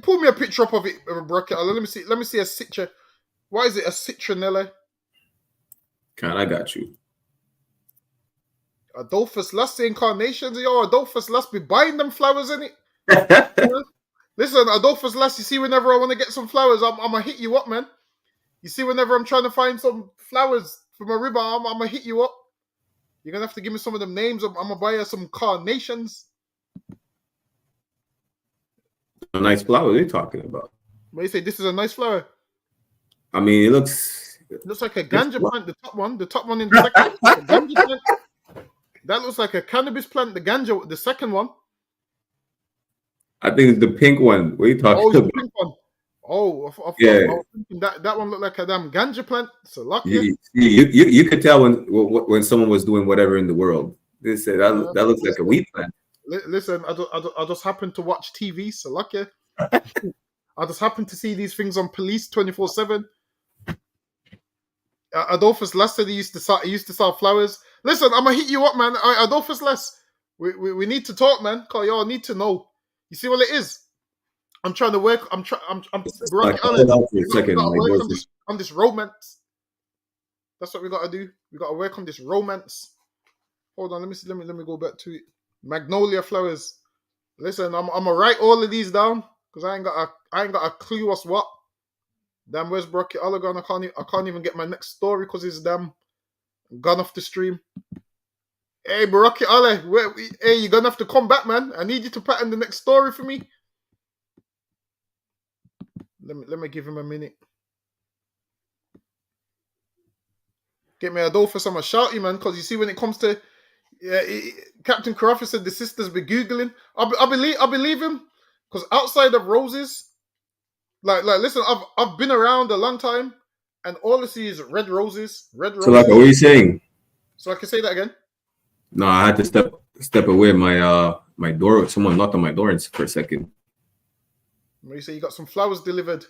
pull me a picture up of it, Bracket. Let me see a citron. Why is it a citronella? I got you. Adolphus Lust incarnations, Adolphus Lust be buying them flowers in it. Listen, Adolphus Lust, you see, whenever I want to get some flowers, I'm gonna hit you up, man. You see, whenever I'm trying to find some flowers for my ribbon, I'm gonna hit you up. You're gonna have to give me some of them names. I'm gonna buy you some carnations. A nice flower. What are you talking about? What do you say? This is a nice flower. I mean, it looks like a ganja plant. The top one in the second. The ganja plant. That looks like a cannabis plant. The ganja, the second one. I think it's the pink one. What are you talking about? The pink one. Yeah. That one looked like a damn ganja plant. So lucky. You could tell when someone was doing whatever in the world. They said that looks like a weed plant. Listen, I just happened to watch TV. So lucky. I just happened to see these things on Police 24/7. Adolphus Les said he used to sell flowers. Listen, I'm gonna hit you up, man. Adolphus Les, we need to talk, man. Cause y'all need to know. You see what it is? I'm trying to work. I'm on this romance. That's what we gotta do. We gotta work on this romance. Hold on, let me see. Let me go back to it. Magnolia flowers. Listen, I'm gonna write all of these down because I ain't got a clue what's what. Damn, where's Brocky Allergan? I can't even get my next story because he's damn gone off the stream. Hey, Brocky Ale, hey, you're gonna have to come back, man. I need you to pattern the next story for me. Let me give him a minute. Get me Adolphus, I'm gonna shout you, man, because you see when it comes to Captain Carafa said the sisters be googling. I believe him because outside of roses, like listen, I've been around a long time, and all I see is red roses. So like, what are you saying? So I can say that again. No, I had to step away. My door. Someone knocked on my door for a second. You say you got some flowers delivered.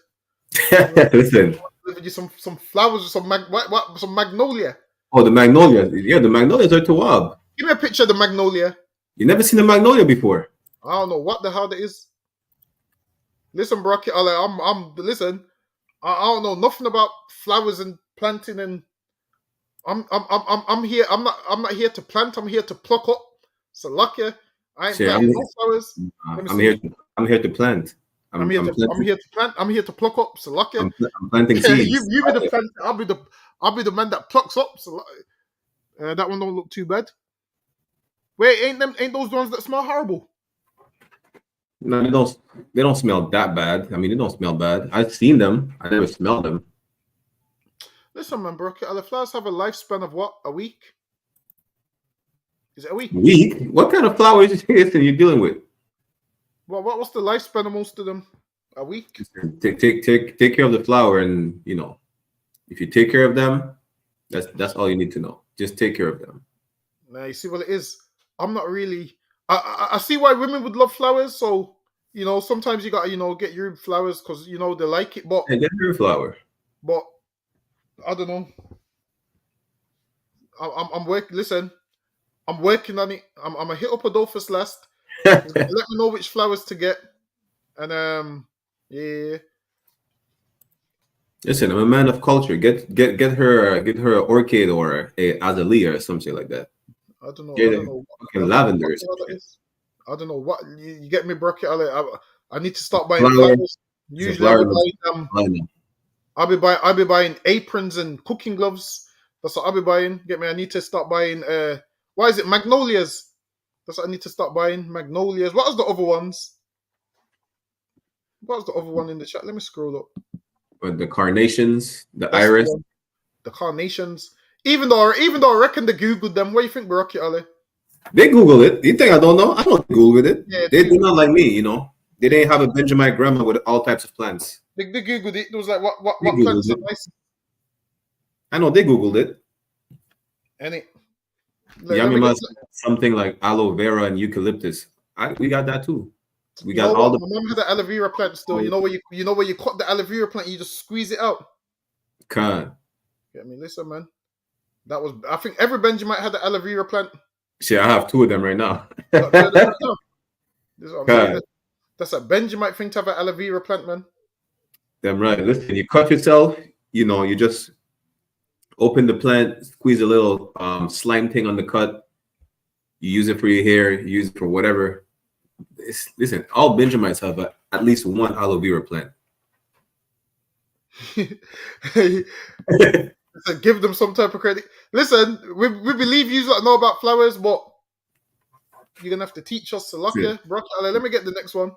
Listen. Delivered you some flowers, some magnolia. Oh, the magnolias. Yeah, the magnolias are tawab. Give me a picture of the magnolia. You never seen a magnolia before? I don't know what the hell that is. Listen, Brocky, listen. I don't know nothing about flowers and planting, and I'm here. I'm not here to plant. I'm here to pluck up. So lucky. I ain't planting no flowers. I'm here to plant. I'm here to plant. I'm here to pluck up. So lucky. I'm planting seeds. you be the plant. I'll be the man that plucks up. So that one don't look too bad. Wait, ain't those ones that smell horrible? No, they don't smell that bad. I mean, they don't smell bad. I've seen them. I never smelled them. Listen, man, bro. The flowers have a lifespan of what? A week? Is it a week? Week? What kind of flowers are you dealing with? Well, what's the lifespan of most of them? A week? Take care of the flower, and if you take care of them, that's all you need to know. Just take care of them. Now you see what it is. I'm not really. I see why women would love flowers. So sometimes you gotta get your flowers because they like it. But get your flower. But I don't know. I'm working. Listen, I'm working on it. I'm gonna hit up Adolphus last. Let me know which flowers to get, and yeah. Listen, I'm a man of culture. Get her an orchid or a azalea or something like that. I don't know. Lavender. I don't know what you get me, Brocky. I need to start buying flowers. Usually, I'll be buying aprons and cooking gloves. That's what I'll be buying. Get me? I need to start buying. Why is it magnolias? That's what I need to start buying. Magnolias. What was the other ones? What was the other one in the chat? Let me scroll up. The carnations, the iris, the carnations. Even though I reckon they Googled them. What do you think, Baroque Ali? They Googled it. You think I don't know? I don't Google it. Yeah, they do not like me, They didn't have a Benjamin grandma with all types of plants. They Googled it. It was like, what plants are nice? I know, they Googled it. Something like aloe vera and eucalyptus. We got that too. We got all the. My mom had an aloe vera plant still. You know where you cut the aloe vera plant, you just squeeze it out. Listen, man. I think every Benjamin had the aloe vera plant. See, I have 2 of them right now. That's a Benjamin thing to have an aloe vera plant, man. Damn right. Listen, you cut yourself, you just open the plant, squeeze a little slime thing on the cut. You use it for your hair, you use it for whatever. Listen, all Benjamites have at least one aloe vera plant. So give them some type of credit. Listen, we believe you know about flowers, but you're gonna have to teach us. Salaka, Brock. Let me get the next one.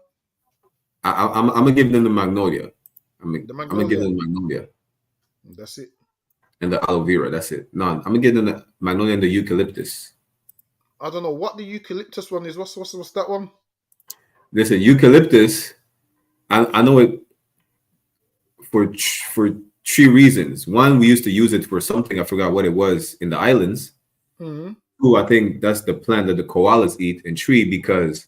I'm gonna give them the magnolia. I'm gonna give them the magnolia. That's it. And the aloe vera. That's it. No, I'm gonna give them the magnolia and the eucalyptus. I don't know what the eucalyptus one is. What's that one? Listen, eucalyptus. I know it for 3 reasons. One, we used to use it for something. I forgot what it was in the islands. Mm-hmm. 2, I think that's the plant that the koalas eat. And 3, because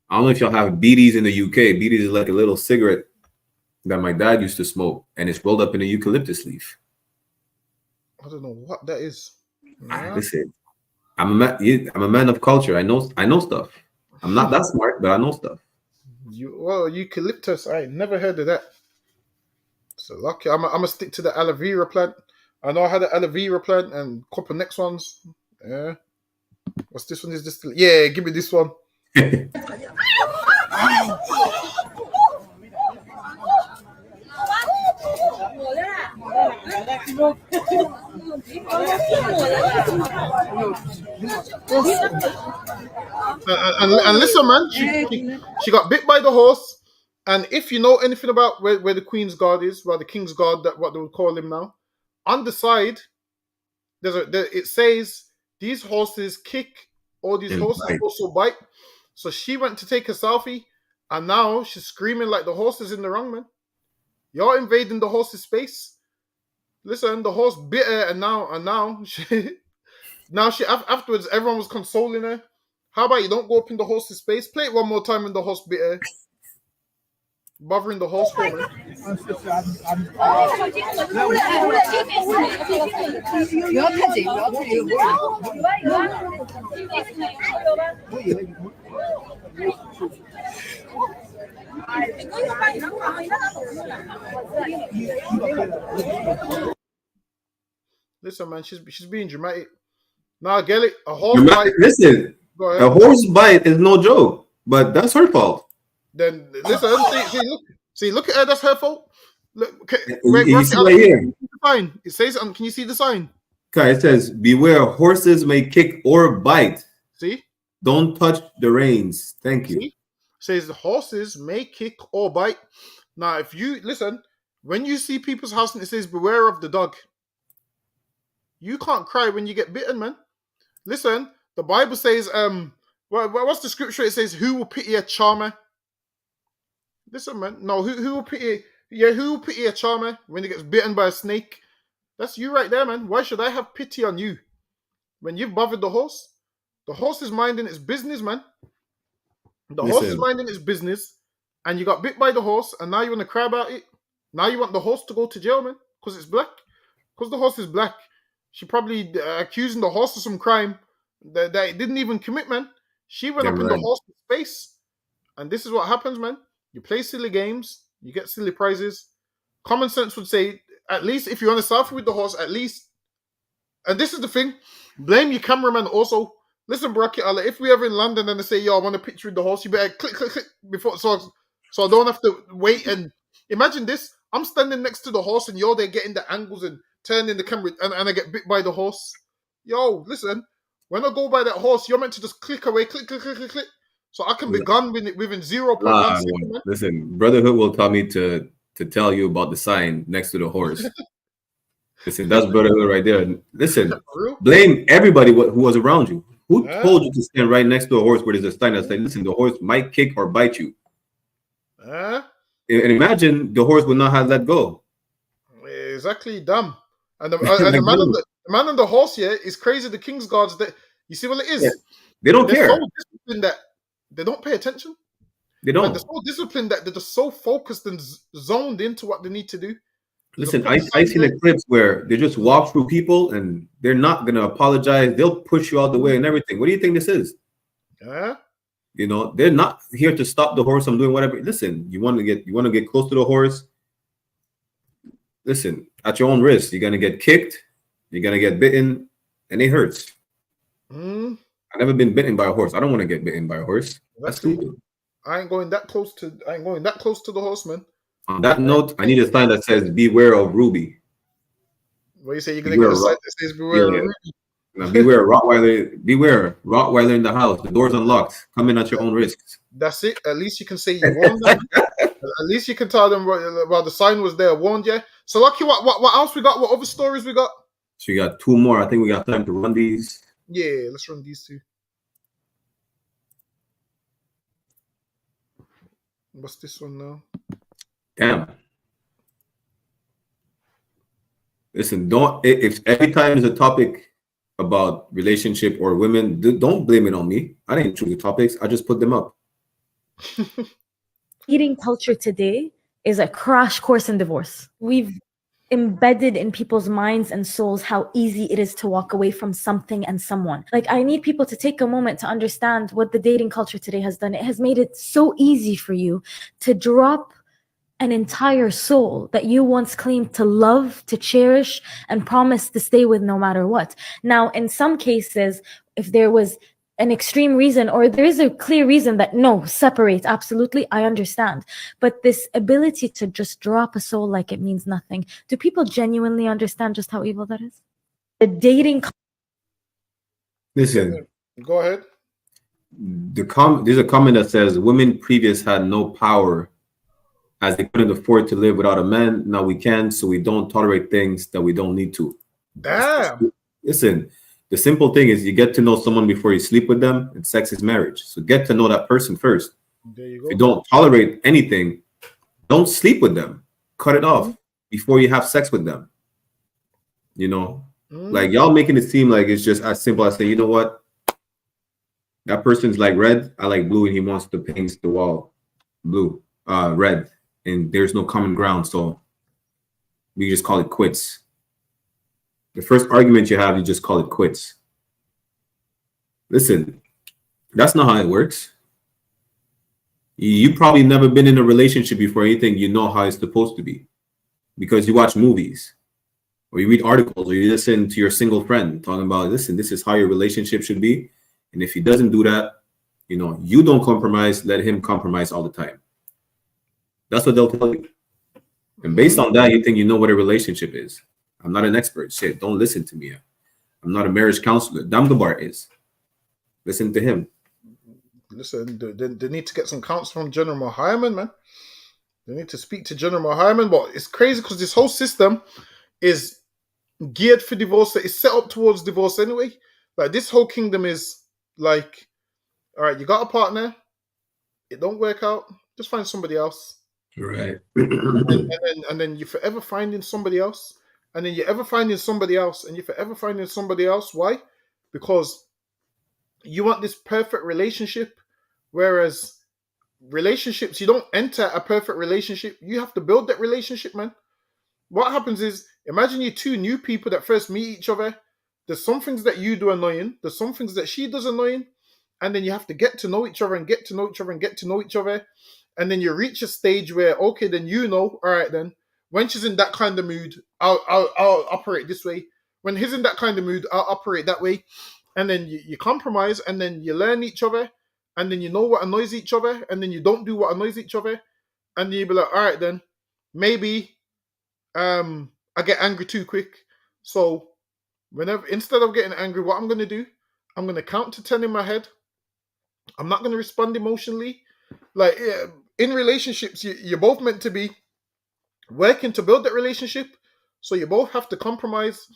I don't know if y'all have BDs in the UK. BDs is like a little cigarette that my dad used to smoke, and it's rolled up in a eucalyptus leaf. I don't know what that is. Listen, I'm a man of culture. I know stuff. I'm not that smart, but I know stuff. Eucalyptus. I ain't never heard of that. So lucky. I'm gonna stick to the aloe vera plant. I know I had an aloe vera plant and a couple next ones. Yeah. What's this one? Is this? Yeah, give me this one. And listen, man, she got bit by the horse. And if you know anything about where the Queen's Guard is, the King's Guard, that what they would call him now, on the side, it says these horses kick, or these horses also bite. So she went to take a selfie, and now she's screaming like the horse is in the wrong, man. You're invading the horse's space. Listen, the horse bit her, and now she afterwards everyone was consoling her. How about you don't go up in the horse's space? Play it one more time when the horse bit her. bothering the horse for, man? Listen, man, she's being dramatic. Nah, get it. A horse bite. Listen, Go ahead. a horse bite is no joke, but that's her fault. Then listen, look at her. That's her fault. Look, wait, you see right here. Sign. It says, can you see the sign? Okay, it says, "Beware, horses may kick or bite. See? Don't touch the reins." Thank you. See? Says the horses may kick or bite. Now, if you listen, when you see people's house and it says beware of the dog, you can't cry when you get bitten, man. Listen, the Bible says, what's the scripture? It says, "Who will pity a charmer?" Listen, man. No, who will pity? Yeah, who will pity a charmer when he gets bitten by a snake? That's you right there, man. Why should I have pity on you when you've bothered the horse? The horse is minding its business, man. The horse is minding its business, and you got bit by the horse, and now you want to cry about it. Now you want the horse to go to jail, man, because it's black. Because the horse is black. She probably accusing the horse of some crime that it didn't even commit, man. She went up in the horse's face. And this is what happens, man. You play silly games, you get silly prizes. Common sense would say, at least if you're on a selfie with the horse, at least. And this is the thing. Blame your cameraman also. Listen, Bracket Allah, if we ever in London and they say, yo, I want a picture with the horse, you better click before so I don't have to wait. And imagine this. I'm standing next to the horse and you're there getting the angles and turning the camera and I get bit by the horse. Yo, listen, when I go by that horse, you're meant to just click away, click. So I can be gone within 0.1 second. Listen, Brotherhood will tell me to tell you about the sign next to the horse. Listen, that's Brotherhood right there. Listen, blame everybody who was around you. Who told you to stand right next to a horse where there's a sign that says, listen, the horse might kick or bite you? And imagine the horse would not have let go. Exactly, dumb. And the man on the horse here is crazy. The King's Guards, that you see what it is? Yeah. They don't care. So disciplined that they don't pay attention. They don't. And they're so disciplined that they're just so focused and zoned into what they need to do. Listen, I seen the clips where they just walk through people and they're not gonna apologize. They'll push you out the way and everything. What do you think this is? You know, they're not here to stop the horse from doing whatever. Listen, you want to get close to the horse. Listen, at your own risk, you're gonna get kicked, you're gonna get bitten, and it hurts. I've never been bitten by a horse. I don't want to get bitten by a horse. That's stupid. I ain't going that close to the horse, man. On that note, I need a sign that says "Beware of Ruby." What you say? You're gonna get a sign that says "Beware of Ruby." Now, beware Rottweiler. Beware Rottweiler in the house. The door's unlocked. Come in at your own risks. That's it. At least you can say you warned them. At least you can tell them well the sign was there, warned you. So Lucky, what else we got? What other stories we got? So you got two more. I think we got time to run these. Yeah, let's run these two. What's this one now? Damn. Listen, if every time there's a topic about relationship or women, don't blame it on me. I didn't choose the topics. I just put them up. Eating culture today is a crash course in divorce. We've embedded in people's minds and souls how easy it is to walk away from something and someone. Like, I need people to take a moment to understand what the dating culture today has done. It has made it so easy for you to drop an entire soul that you once claimed to love, to cherish, and promise to stay with no matter what. Now, in some cases, if there was an extreme reason, or there is a clear reason that no, separate, absolutely, I understand. But this ability to just drop a soul like it means nothing, do people genuinely understand just how evil that is? The dating... Listen. Go ahead. There's a comment that says, women previous had no power as they couldn't afford to live without a man. Now we can, so we don't tolerate things that we don't need to. Damn. Listen. The simple thing is you get to know someone before you sleep with them, and sex is marriage. So get to know that person first. There you go. If you don't tolerate anything, don't sleep with them. Cut it off before you have sex with them. You know, like y'all making it seem like it's just as simple as saying, you know what? That person's like red, I like blue, and he wants to paint the wall blue, red. and there's no common ground, so we just call it quits. The first argument you have, you just call it quits. Listen, that's not how it works. You probably never been in a relationship before you think you know how it's supposed to be, because you watch movies or you read articles or you listen to your single friend talking about, listen, this is how your relationship should be. And if he doesn't do that, you know, you don't compromise, let him compromise all the time. That's what they'll tell you. And based on that, you think you know what a relationship is. I'm not an expert. Shit, don't listen to me. I'm not a marriage counselor. Damgabar is. Listen to him. Listen, they need to get some counsel from General Mohammed, man. They need to speak to General Mohammed. But it's crazy because this whole system is geared for divorce. It's set up towards divorce anyway. Like, this whole kingdom is like, all right, you got a partner, it don't work out, just find somebody else. Right. and then you're forever finding somebody else. And then you're ever finding somebody else. And you're forever finding somebody else. Why? Because you want this perfect relationship. Whereas relationships, you don't enter a perfect relationship. You have to build that relationship, man. What happens is, imagine you two new people that first meet each other. There's some things that you do annoying. There's some things that she does annoying. And then you have to get to know each other and get to know each other and get to know each other. And then you reach a stage where, okay, then you know, all right, then when she's in that kind of mood, I'll operate this way. When he's in that kind of mood, I'll operate that way. And then you compromise, and then you learn each other, and then you know what annoys each other, and then you don't do what annoys each other. And then you be like, all right, then maybe I get angry too quick. So instead of getting angry, what I'm going to do, I'm going to count to 10 in my head. I'm not going to respond emotionally. Like, in relationships, you're both meant to be working to build that relationship. So you both have to compromise.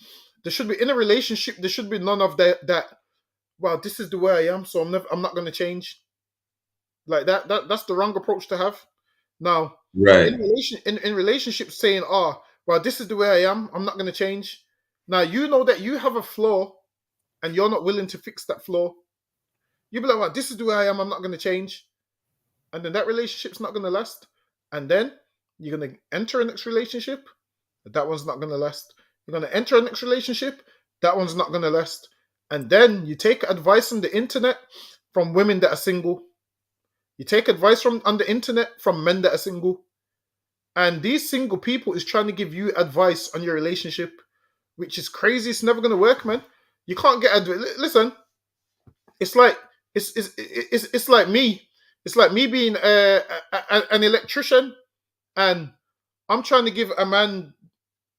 There should be, in a relationship, there should be none of that, well, this is the way I am, so I'm not going to change. Like that's the wrong approach to have. Now, right. In relationships, saying, oh, well, this is the way I am, I'm not going to change. Now, you know that you have a flaw and you're not willing to fix that flaw. You be like, well, this is the way I am, I'm not going to change. And then that relationship's not going to last. And then you're going to enter a next relationship. That one's not going to last. You're going to enter a next relationship. That one's not going to last. And then you take advice on the internet from women that are single. You take advice on the internet from men that are single. And these single people is trying to give you advice on your relationship, which is crazy. It's never going to work, man. You can't get advice. Listen, it's like me. It's like me being an electrician, and I'm trying to give a man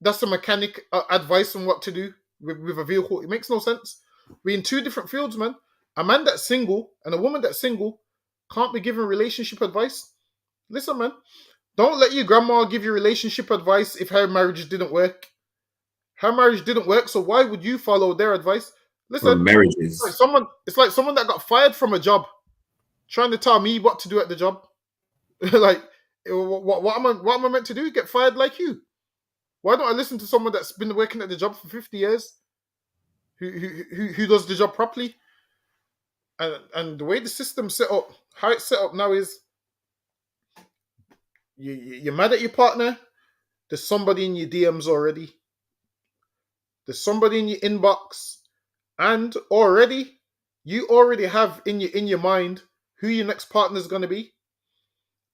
that's a mechanic advice on what to do with a vehicle. It makes no sense. We're in two different fields, man. A man that's single and a woman that's single can't be given relationship advice. Listen, man, don't let your grandma give you relationship advice if her marriage didn't work. Her marriage didn't work, so why would you follow their advice? Listen, or marriages. It's like someone that got fired from a job trying to tell me what to do at the job. Like, what am I meant to do? Get fired like you? Why don't I listen to someone that's been working at the job for 50 years, who does the job properly? And the way the system's set up, how it's set up now is, you're mad at your partner. There's somebody in your DMs already. There's somebody in your inbox, and you already have in your mind who your next partner is going to be.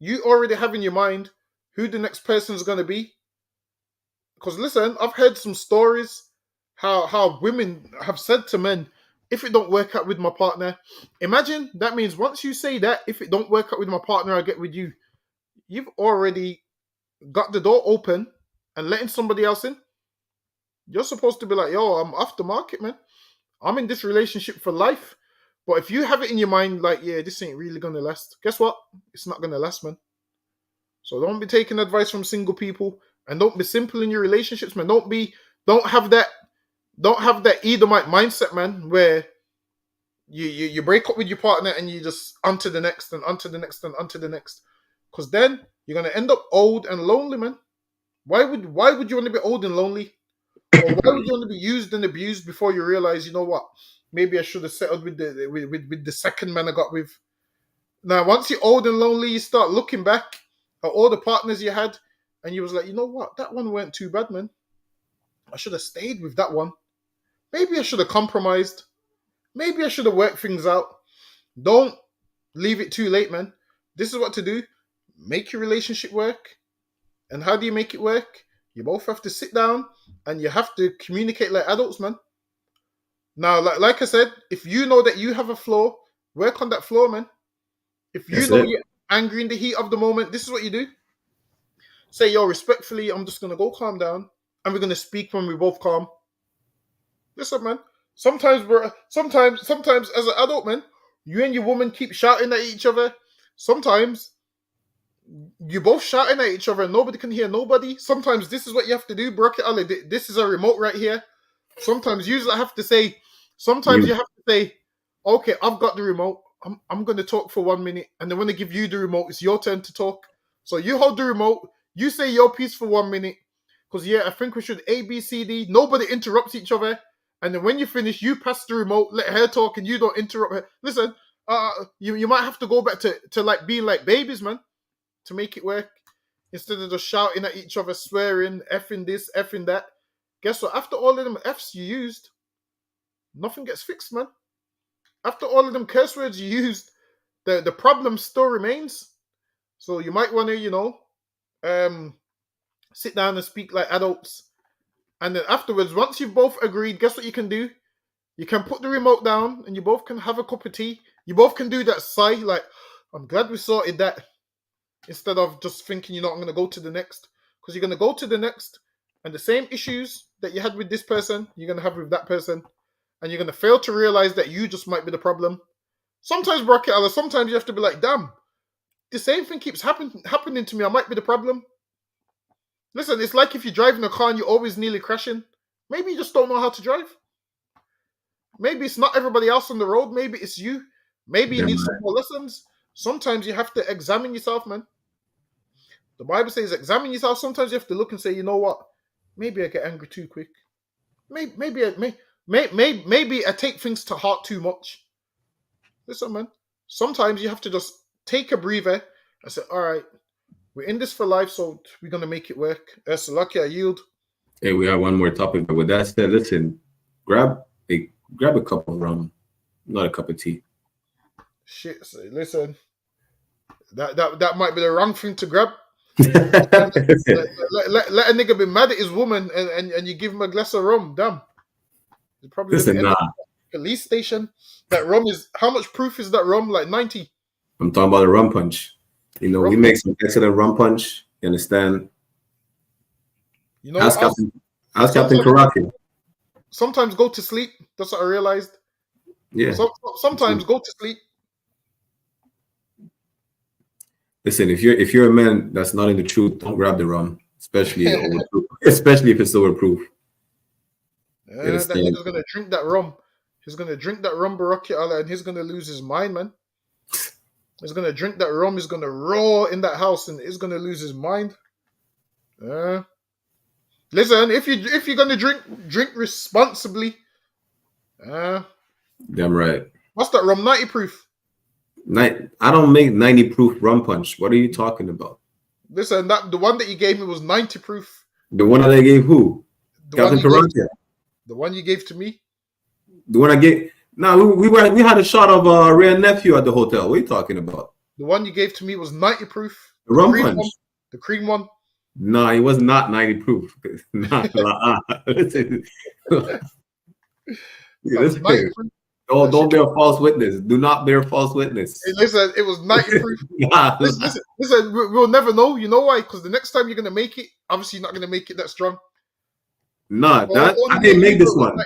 You already have in your mind who the next person is going to be. Because listen, I've heard some stories how women have said to men, if it don't work out with my partner, imagine that means once you say that, if it don't work out with my partner, I get with you. You've already got the door open and letting somebody else in. You're supposed to be like, yo, I'm off the market, man. I'm in this relationship for life. But if you have it in your mind, like, yeah, this ain't really going to last, guess what? It's not going to last, man. So don't be taking advice from single people, and don't be simple in your relationships, man. Don't have that Edomite mindset, man, where you break up with your partner and you just onto the next and onto the next and onto the next. Because then you're going to end up old and lonely, man. Why would you want to be old and lonely? Or why would you want to be used and abused before you realize, you know what? Maybe I should have settled with the second man I got with. Now, once you're old and lonely, you start looking back at all the partners you had, and you was like, you know what, that one weren't too bad, man. I should have stayed with that one. Maybe I should have compromised. Maybe I should have worked things out. Don't leave it too late, man. This is what to do. Make your relationship work. And how do you make it work? You both have to sit down and you have to communicate like adults, man. Now, like I said, if you know that you have a flaw, work on that flaw, man. If you know you're angry in the heat of the moment, this is what you do. Say, yo, respectfully, I'm just going to go calm down. And we're going to speak when we're both calm. Listen, man. Sometimes as an adult, man, you and your woman keep shouting at each other. Sometimes you both shouting at each other and nobody can hear nobody. Sometimes this is what you have to do, Bracket Ali. This is a remote right here. Sometimes you have to say, okay, I've got the remote. I'm going to talk for 1 minute. And then when I give you the remote, it's your turn to talk. So you hold the remote. You say your piece for 1 minute. Because, I think we should A, B, C, D. Nobody interrupts each other. And then when you finish, you pass the remote, let her talk, and you don't interrupt her. Listen, you might have to go back to like being like babies, man, to make it work. Instead of just shouting at each other, swearing, effing this, effing that. Guess what? After all of them Fs you used, nothing gets fixed, man. After all of them curse words you used, the problem still remains. So you might want to, sit down and speak like adults. And then afterwards, once you've both agreed, guess what you can do? You can put the remote down and you both can have a cup of tea. You both can do that sigh, like, I'm glad we sorted that. Instead of just thinking, I'm going to go to the next. Because you're going to go to the next, and the same issues that you had with this person, you're going to have with that person. And you're going to fail to realize that you just might be the problem. Sometimes, Bracket Allah, sometimes you have to be like, damn, the same thing keeps happening to me. I might be the problem. Listen, it's like if you're driving a car and you're always nearly crashing. Maybe you just don't know how to drive. Maybe it's not everybody else on the road. Maybe it's you. Maybe you need some more lessons. Sometimes you have to examine yourself, man. The Bible says examine yourself. Sometimes you have to look and say, you know what? Maybe I get angry too quick. Maybe I take things to heart too much. Listen, man. Sometimes you have to just take a breather and say, all right, we're in this for life, so we're going to make it work. Salaki, I yield. Hey, we have one more topic. But with that said, listen, grab a cup of rum, not a cup of tea. Shit, so listen, that might be the wrong thing to grab. let a nigga be mad at his woman and you give him a glass of rum. Damn. It's probably Listen, a police station. That rum is, how much proof is that rum? Like 90. I'm talking about a rum punch. We make some excellent rum punch. You understand? Ask Captain Karate. Sometimes go to sleep. That's what I realized. Yeah. Sometimes go to sleep. Listen, if you're a man that's not in the truth, don't grab the rum, especially if it's overproof. That nigga's gonna drink that rum. He's gonna drink that rum, Baraki Allah, and he's gonna lose his mind, man. He's gonna drink that rum. He's gonna roar in that house, and he's gonna lose his mind. Listen, if you're gonna drink responsibly. Damn right. What's that rum? 90 proof. I don't make 90 proof rum punch. What are you talking about? Listen, the one that you gave me was 90 proof. The one that I gave who? Captain Karate. The one you gave to me. The one I gave. No, we had a shot of Ray Nephew at the hotel. What are you talking about? The one you gave to me was 90 proof. The rum punch. The cream one. No, it was not 90 proof. Listen. Don't bear false witness. Do not bear false witness. Hey, listen, it was 90 proof. listen, we'll never know. You know why? Because the next time you're going to make it, obviously you're not going to make it that strong. Nah, I didn't make this one.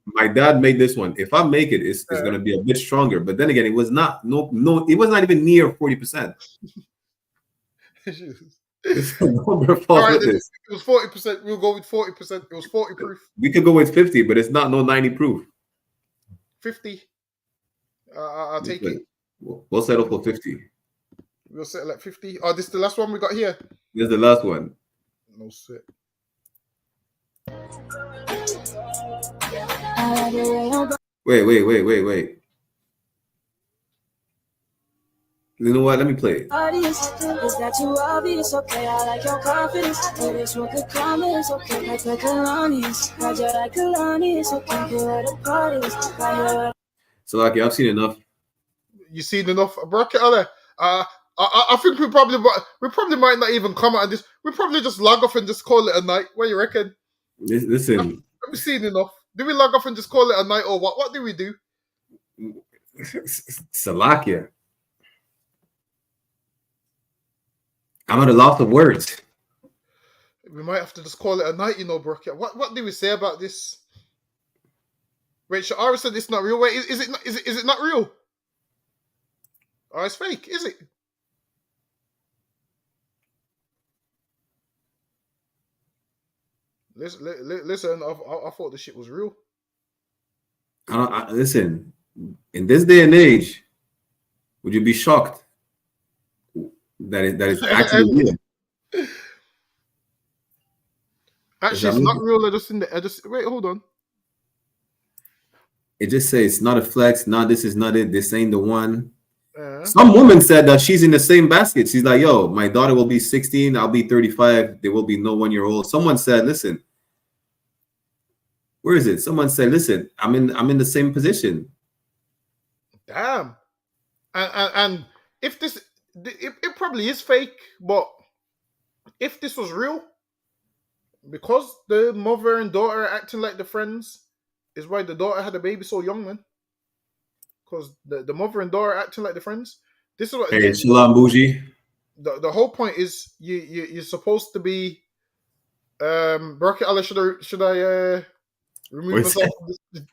My dad made this one. If I make it, it's going to be a bit stronger. But then again, it was not. No, it was not even near 40%. All right, it was 40%. We'll go with 40%. It was 40 proof. We could go with 50, but it's not no 90 proof. 50. I'll take it. We'll settle for 50. We'll settle at 50. Oh, this is the last one we got here. This is the last one. No shit. Wait. You know what? Let me play it. Audience, is that too obvious? Okay, I like your confidence. But it's what the comments, okay, like the colonies. Roger like colonies, okay, pull out the parties. So, like, I've seen enough. You seen enough? Bracket Ale. I think we probably might not even comment on this. We probably just log off and just call it a night. What do you reckon? Listen, Have we seen enough? Do we log off and just call it a night, or what? What do we do? Salakia. I'm at a loss of words. We might have to just call it a night, you know, Bracket. What do we say about this? Wait, Sha'ara said it's not real. Wait, is it not real? Oh, it's fake, is it? Listen, I thought the shit was real. Listen, in this day and age, would you be shocked that it's actually real? Actually, it's not real. I just wait. Hold on. It just says it's not a flex. No, this is not it. This ain't the one. Some woman said that she's in the same basket. She's like, yo, my daughter will be 16. I'll be 35. There will be no 1 year old. Someone said, listen, where is it? Someone said, listen, I'm in the same position. Damn. And if this, it probably is fake, but if this was real, because the mother and daughter are acting like the friends, is why the daughter had a baby so young, man. Because the mother and daughter are acting like the friends. This is what. Hey, Shalom Bougie. The whole point is you're supposed to be. Bracket Allah, should I remove myself from this?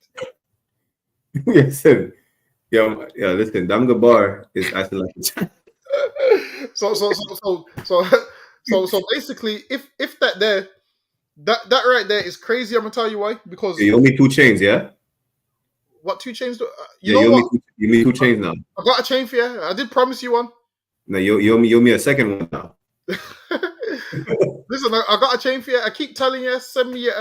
Yes, sir. Yeah. Listen, Dam Gabar is acting like a child. So basically, if that there, that right there is crazy. I'm gonna tell you why. Because You owe me 2 chains, yeah. What 2 chains? You know what? You owe me 2 chains now. I got a chain for you. I did promise you one. No, you owe me a second one now. Listen, I got a chain for you. I keep telling you, send me your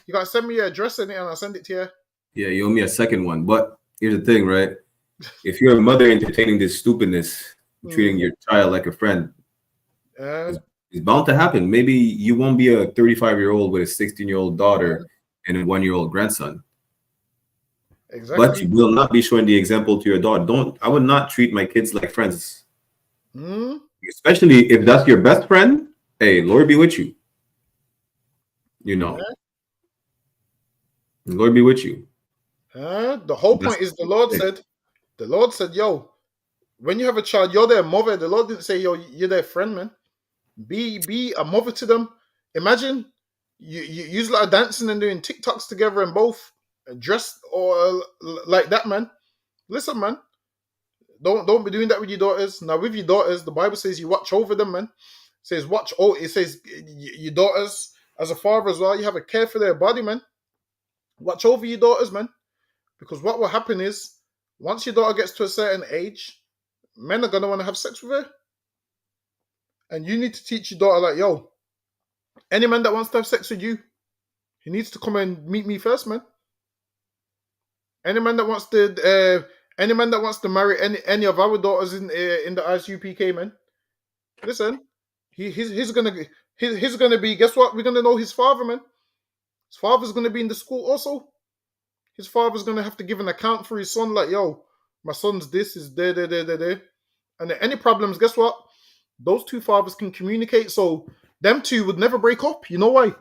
you gotta send me your address in it, and I'll send it to you. Yeah, you owe me a second one. But here's the thing, right? If you're a mother entertaining this stupidness, treating your child like a friend, it's bound to happen. Maybe you won't be a 35-year-old with a 16-year-old daughter and a 1-year-old grandson. Exactly. But you will not be showing the example to your daughter. I would not treat my kids like friends. Especially if that's your best friend. Hey, Lord be with you. You know. Lord be with you. The whole point is the Lord said, yo, when you have a child, you're their mother. The Lord didn't say, yo, you're their friend, man. Be a mother to them. Imagine you like dancing and doing TikToks together and both dressed or like that, man. Listen, man. Don't be doing that with your daughters. Now, with your daughters, the Bible says you watch over them, man. It says your daughters, as a father as well, you have a care for their body, man. Watch over your daughters, man. Because what will happen is, once your daughter gets to a certain age, men are going to want to have sex with her. And you need to teach your daughter, like, yo, any man that wants to have sex with you, he needs to come and meet me first, man. Any man that wants to marry any of our daughters in the ISUPK, man, listen, he's gonna be. Guess what? We're gonna know his father, man. His father's gonna be in the school also. His father's gonna have to give an account for his son, like, yo, my son's this is there. And any problems, guess what? Those two fathers can communicate, so them two would never break up. You know why?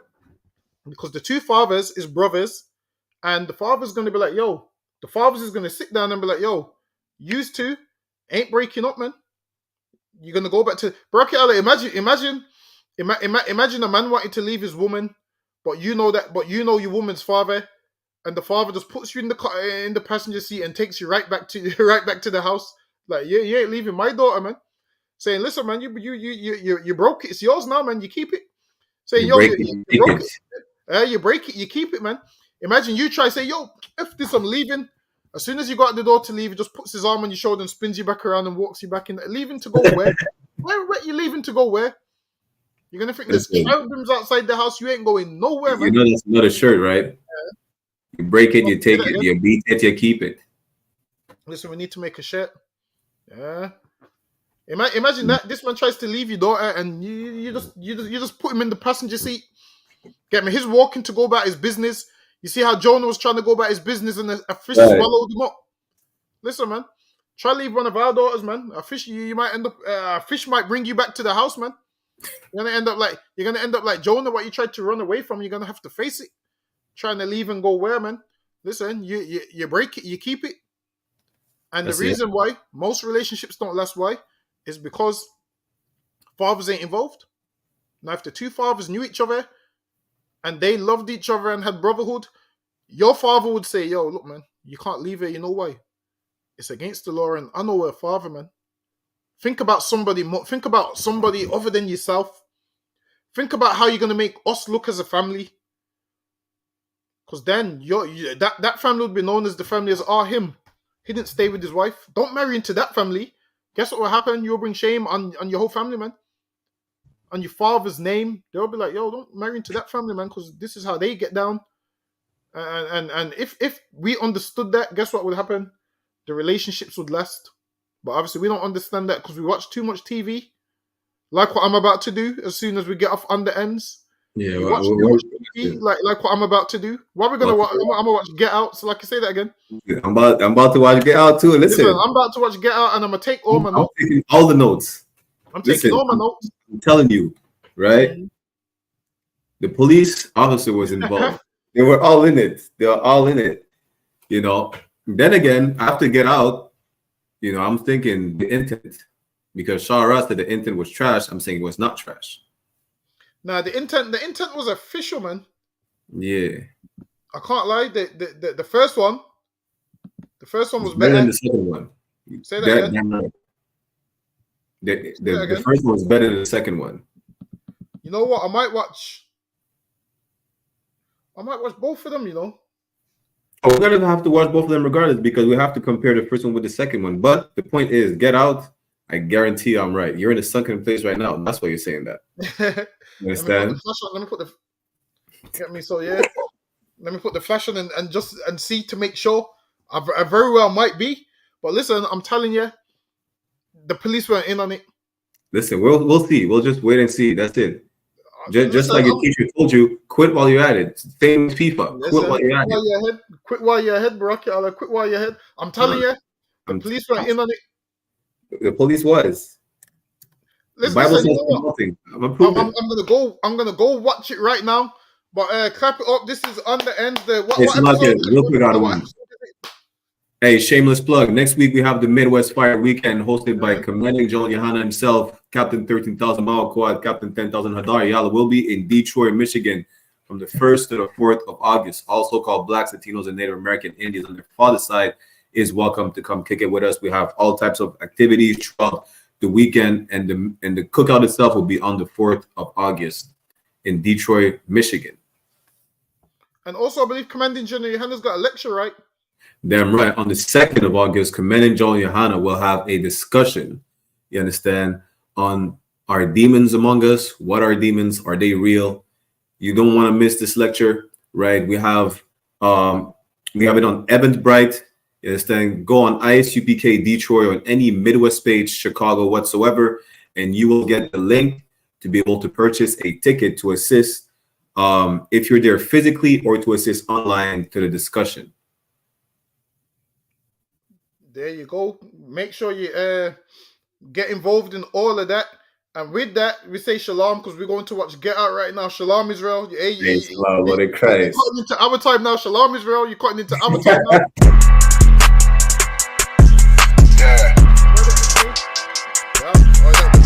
Because the two fathers is brothers, and the father's gonna be like, yo. The fathers is gonna sit down and be like, yo, yous two ain't breaking up, man. You're gonna go back to Bracket Allah. Imagine a man wanting to leave his woman, but you know your woman's father, and the father just puts you in the car, in the passenger seat and takes you right back to the house. Like, you ain't leaving my daughter, man. Saying, listen, man, you broke it. It's yours now, man. You keep it. Saying, yo, you broke it. You break it. You keep it, man. Imagine you try to say, yo, F this, I'm leaving. As soon as you got out the door to leave, he just puts his arm on your shoulder and spins you back around and walks you back in. Leaving to go where? Where you leaving to go where? You're going to think there's cherubims outside the house. You ain't going nowhere, man. You know that's not a shirt, right? You break it, you take it. You beat it, you keep it. Listen, we need to make a shirt. Yeah. Imagine that this man tries to leave your daughter, and you just put him in the passenger seat. Get me? He's walking to go about his business. You see how Jonah was trying to go about his business, and a fish swallowed him up. Listen, man, try to leave one of our daughters, man. A fish, you might end up. A fish might bring you back to the house, man. You're gonna end up like Jonah. What you tried to run away from, you're gonna have to face it. Trying to leave and go where, man? Listen, you break it, you keep it. And the reason why most relationships don't last, why? Is because fathers ain't involved. Now, if the two fathers knew each other and they loved each other and had brotherhood, your father would say, yo, look, man, you can't leave her. You know why? It's against the law, and I know her father, man. Think about somebody other than yourself. Think about how you're going to make us look as a family. Because then that family would be known as the family as him. He didn't stay with his wife. Don't marry into that family. Guess what will happen? You'll bring shame on your whole family, man. On your father's name. They'll be like, yo, don't marry into that family, man, because this is how they get down. And if we understood that, guess what would happen? The relationships would last. But obviously we don't understand that because we watch too much TV. Like what I'm about to do as soon as we get off under Endz. Yeah, watch too much TV, like what I'm about to do. What are we gonna watch? I'm gonna watch Get Out. So, like I say that again. I'm about to watch Get Out too. Listen, I'm about to watch Get Out, and I'm gonna take all my notes. I'm taking all the notes. I'm taking all my notes. I'm telling you, right? The police officer was involved. They were all in it. They were all in it. You know. Then again, after Get Out, you know, I'm thinking the intent, because Shah Rah said the intent was trash. I'm saying it was not trash. Nah, the intent was official, man. Yeah. I can't lie. The first one was better than the second one. Say that again. The first one was better than the second one. You know what? I might watch both of them, you know. We're gonna have to watch both of them regardless, because we have to compare the first one with the second one. But the point is, Get Out, I guarantee I'm right. You're in a sunken place right now. That's why you're saying that. You understand? Let me put the get me so yeah. Let me put the flash on and see to make sure. I very well might be, but listen, I'm telling you, the police weren't in on it. Listen, we'll see. We'll just wait and see. That's it. Just like your teacher told you, quit while you're at it. Same with FIFA. Quit while you're at it. Quit while you're ahead, Barack. Quit while you're ahead. I'm telling you, the police weren't in on it. The police was. Listen, the Bible says nothing. I'm gonna go watch it right now. But clap it up. This is on the end. Real quick, out of one. Hey, shameless plug. Next week we have the Midwest Fire Weekend hosted by commanding John Johanna himself, Captain 13,000 Mile Quad, Captain 10,000 Hadar Yala will be in Detroit, Michigan from the 1st to the 4th of August. Also called Blacks, Latinos, and Native American Indians on their father's side is welcome to come kick it with us. We have all types of activities throughout the weekend, and the cookout itself will be on the 4th of August in Detroit, Michigan. And also, I believe Commanding General Johanna's got a lecture, right? Damn right. On the 2nd of August, Commanding General Johanna will have a discussion, you understand, on are demons among us? What are demons? Are they real? You don't want to miss this lecture, right? We have it on Eventbrite. You understand? Go on ISUPK Detroit or on any Midwest page, Chicago whatsoever, and you will get the link to be able to purchase a ticket to assist if you're there physically or to assist online to the discussion. There you go. Make sure you get involved in all of that. And with that, we say shalom because we're going to watch Get Out right now. Shalom, Israel. Shalom, Lord of Christ. You're cutting into our time now. Shalom, Israel. You're cutting into our time now.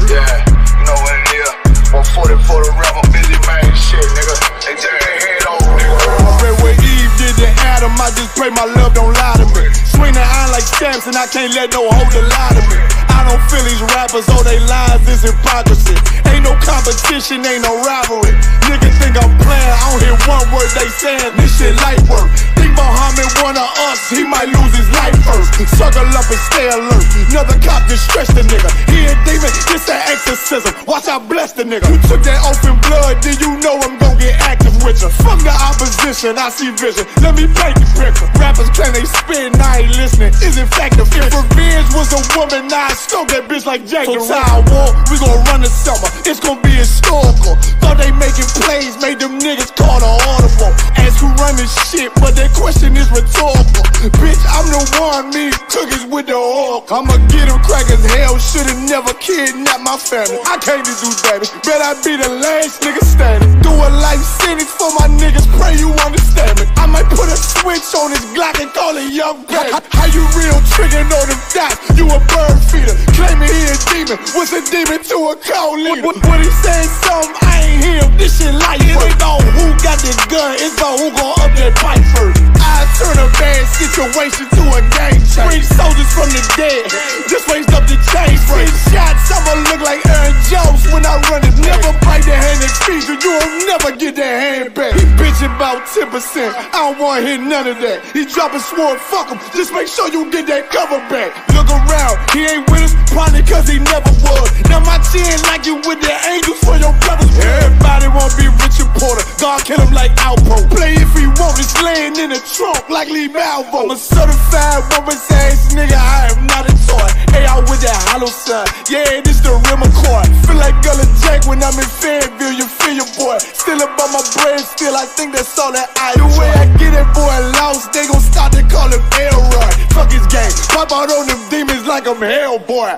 Yeah, you know what it is. 140 for the rebel, busy man shit, nigga. They turn their head over, nigga. I pray where Eve did to Adam, I just pray my love don't lie to me. Swing the iron like stamps and I can't let no holder lie to me. I don't feel these rappers, oh they lies, this hypocrisy. Ain't no competition, ain't no rivalry. Niggas think I'm playing, I don't hear one word they saying, this shit light work. Think Muhammad one of us, he might lose his life first. Circle up and stay alert, another cop just stretch the nigga. He a demon, it's an exorcism, watch I bless the nigga. You took that oath in blood, then you know I'm gon' get active with you. From the opposition, I see vision, let me paint the picture. Rappers claim they spit and I ain't listening, is in fact the if revenge was a woman woman, now I stroke that bitch like Jack the Ripper. War, we gon' run the summer, it's gon' be historical. Thought they making plays, made them niggas call the audible. Ask who run this shit, but that question is rhetorical. Bitch, I'm the one, me cookies with the oil. I'ma get them crackers, hell, should've never kidnapped my family. I can't do that, bet I be the last nigga standing. Do a life sentence for my niggas, pray you understand me. I might put a switch on this Glock and call it Young Baby. How you real triggering on them dots? You a bird feeder, claiming he a demon. What's a demon to a cold leader? When he saying something, I ain't hear him. This shit life. It ain't about who got the gun, it's about who gon' up that pipe first. I turn a bad situation to a game changer. Bring soldiers from the dead, just raised up the chain. Free shots, I'ma look like Aaron Jones when I run it. Never bite the hand and speak, or you won't never get that hand back. He bitchin' about 10%, I don't wanna hear none of that. He dropping sword, fuck him, just make sure you get that cover back. Look around, he ain't with us, probably cause he never was. Now my chin like you with the angels for your brothers. Everybody wanna be Richard Porter, God kill him like Alpo. Play if he want, it's laying in the trunk like Lee Malvo. I'm a certified woman's ass nigga, I am not a toy. Hey, I with that hollow sign, yeah, this the rim accord. Feel like Gullah Jack when I'm in Fayetteville, you feel your boy. Still about my bread, still I think that's all that I do. The way I get that boy lost, they gon' start to call him Elroy. Fuck his game, pop out on them demons like I'm Hellboy.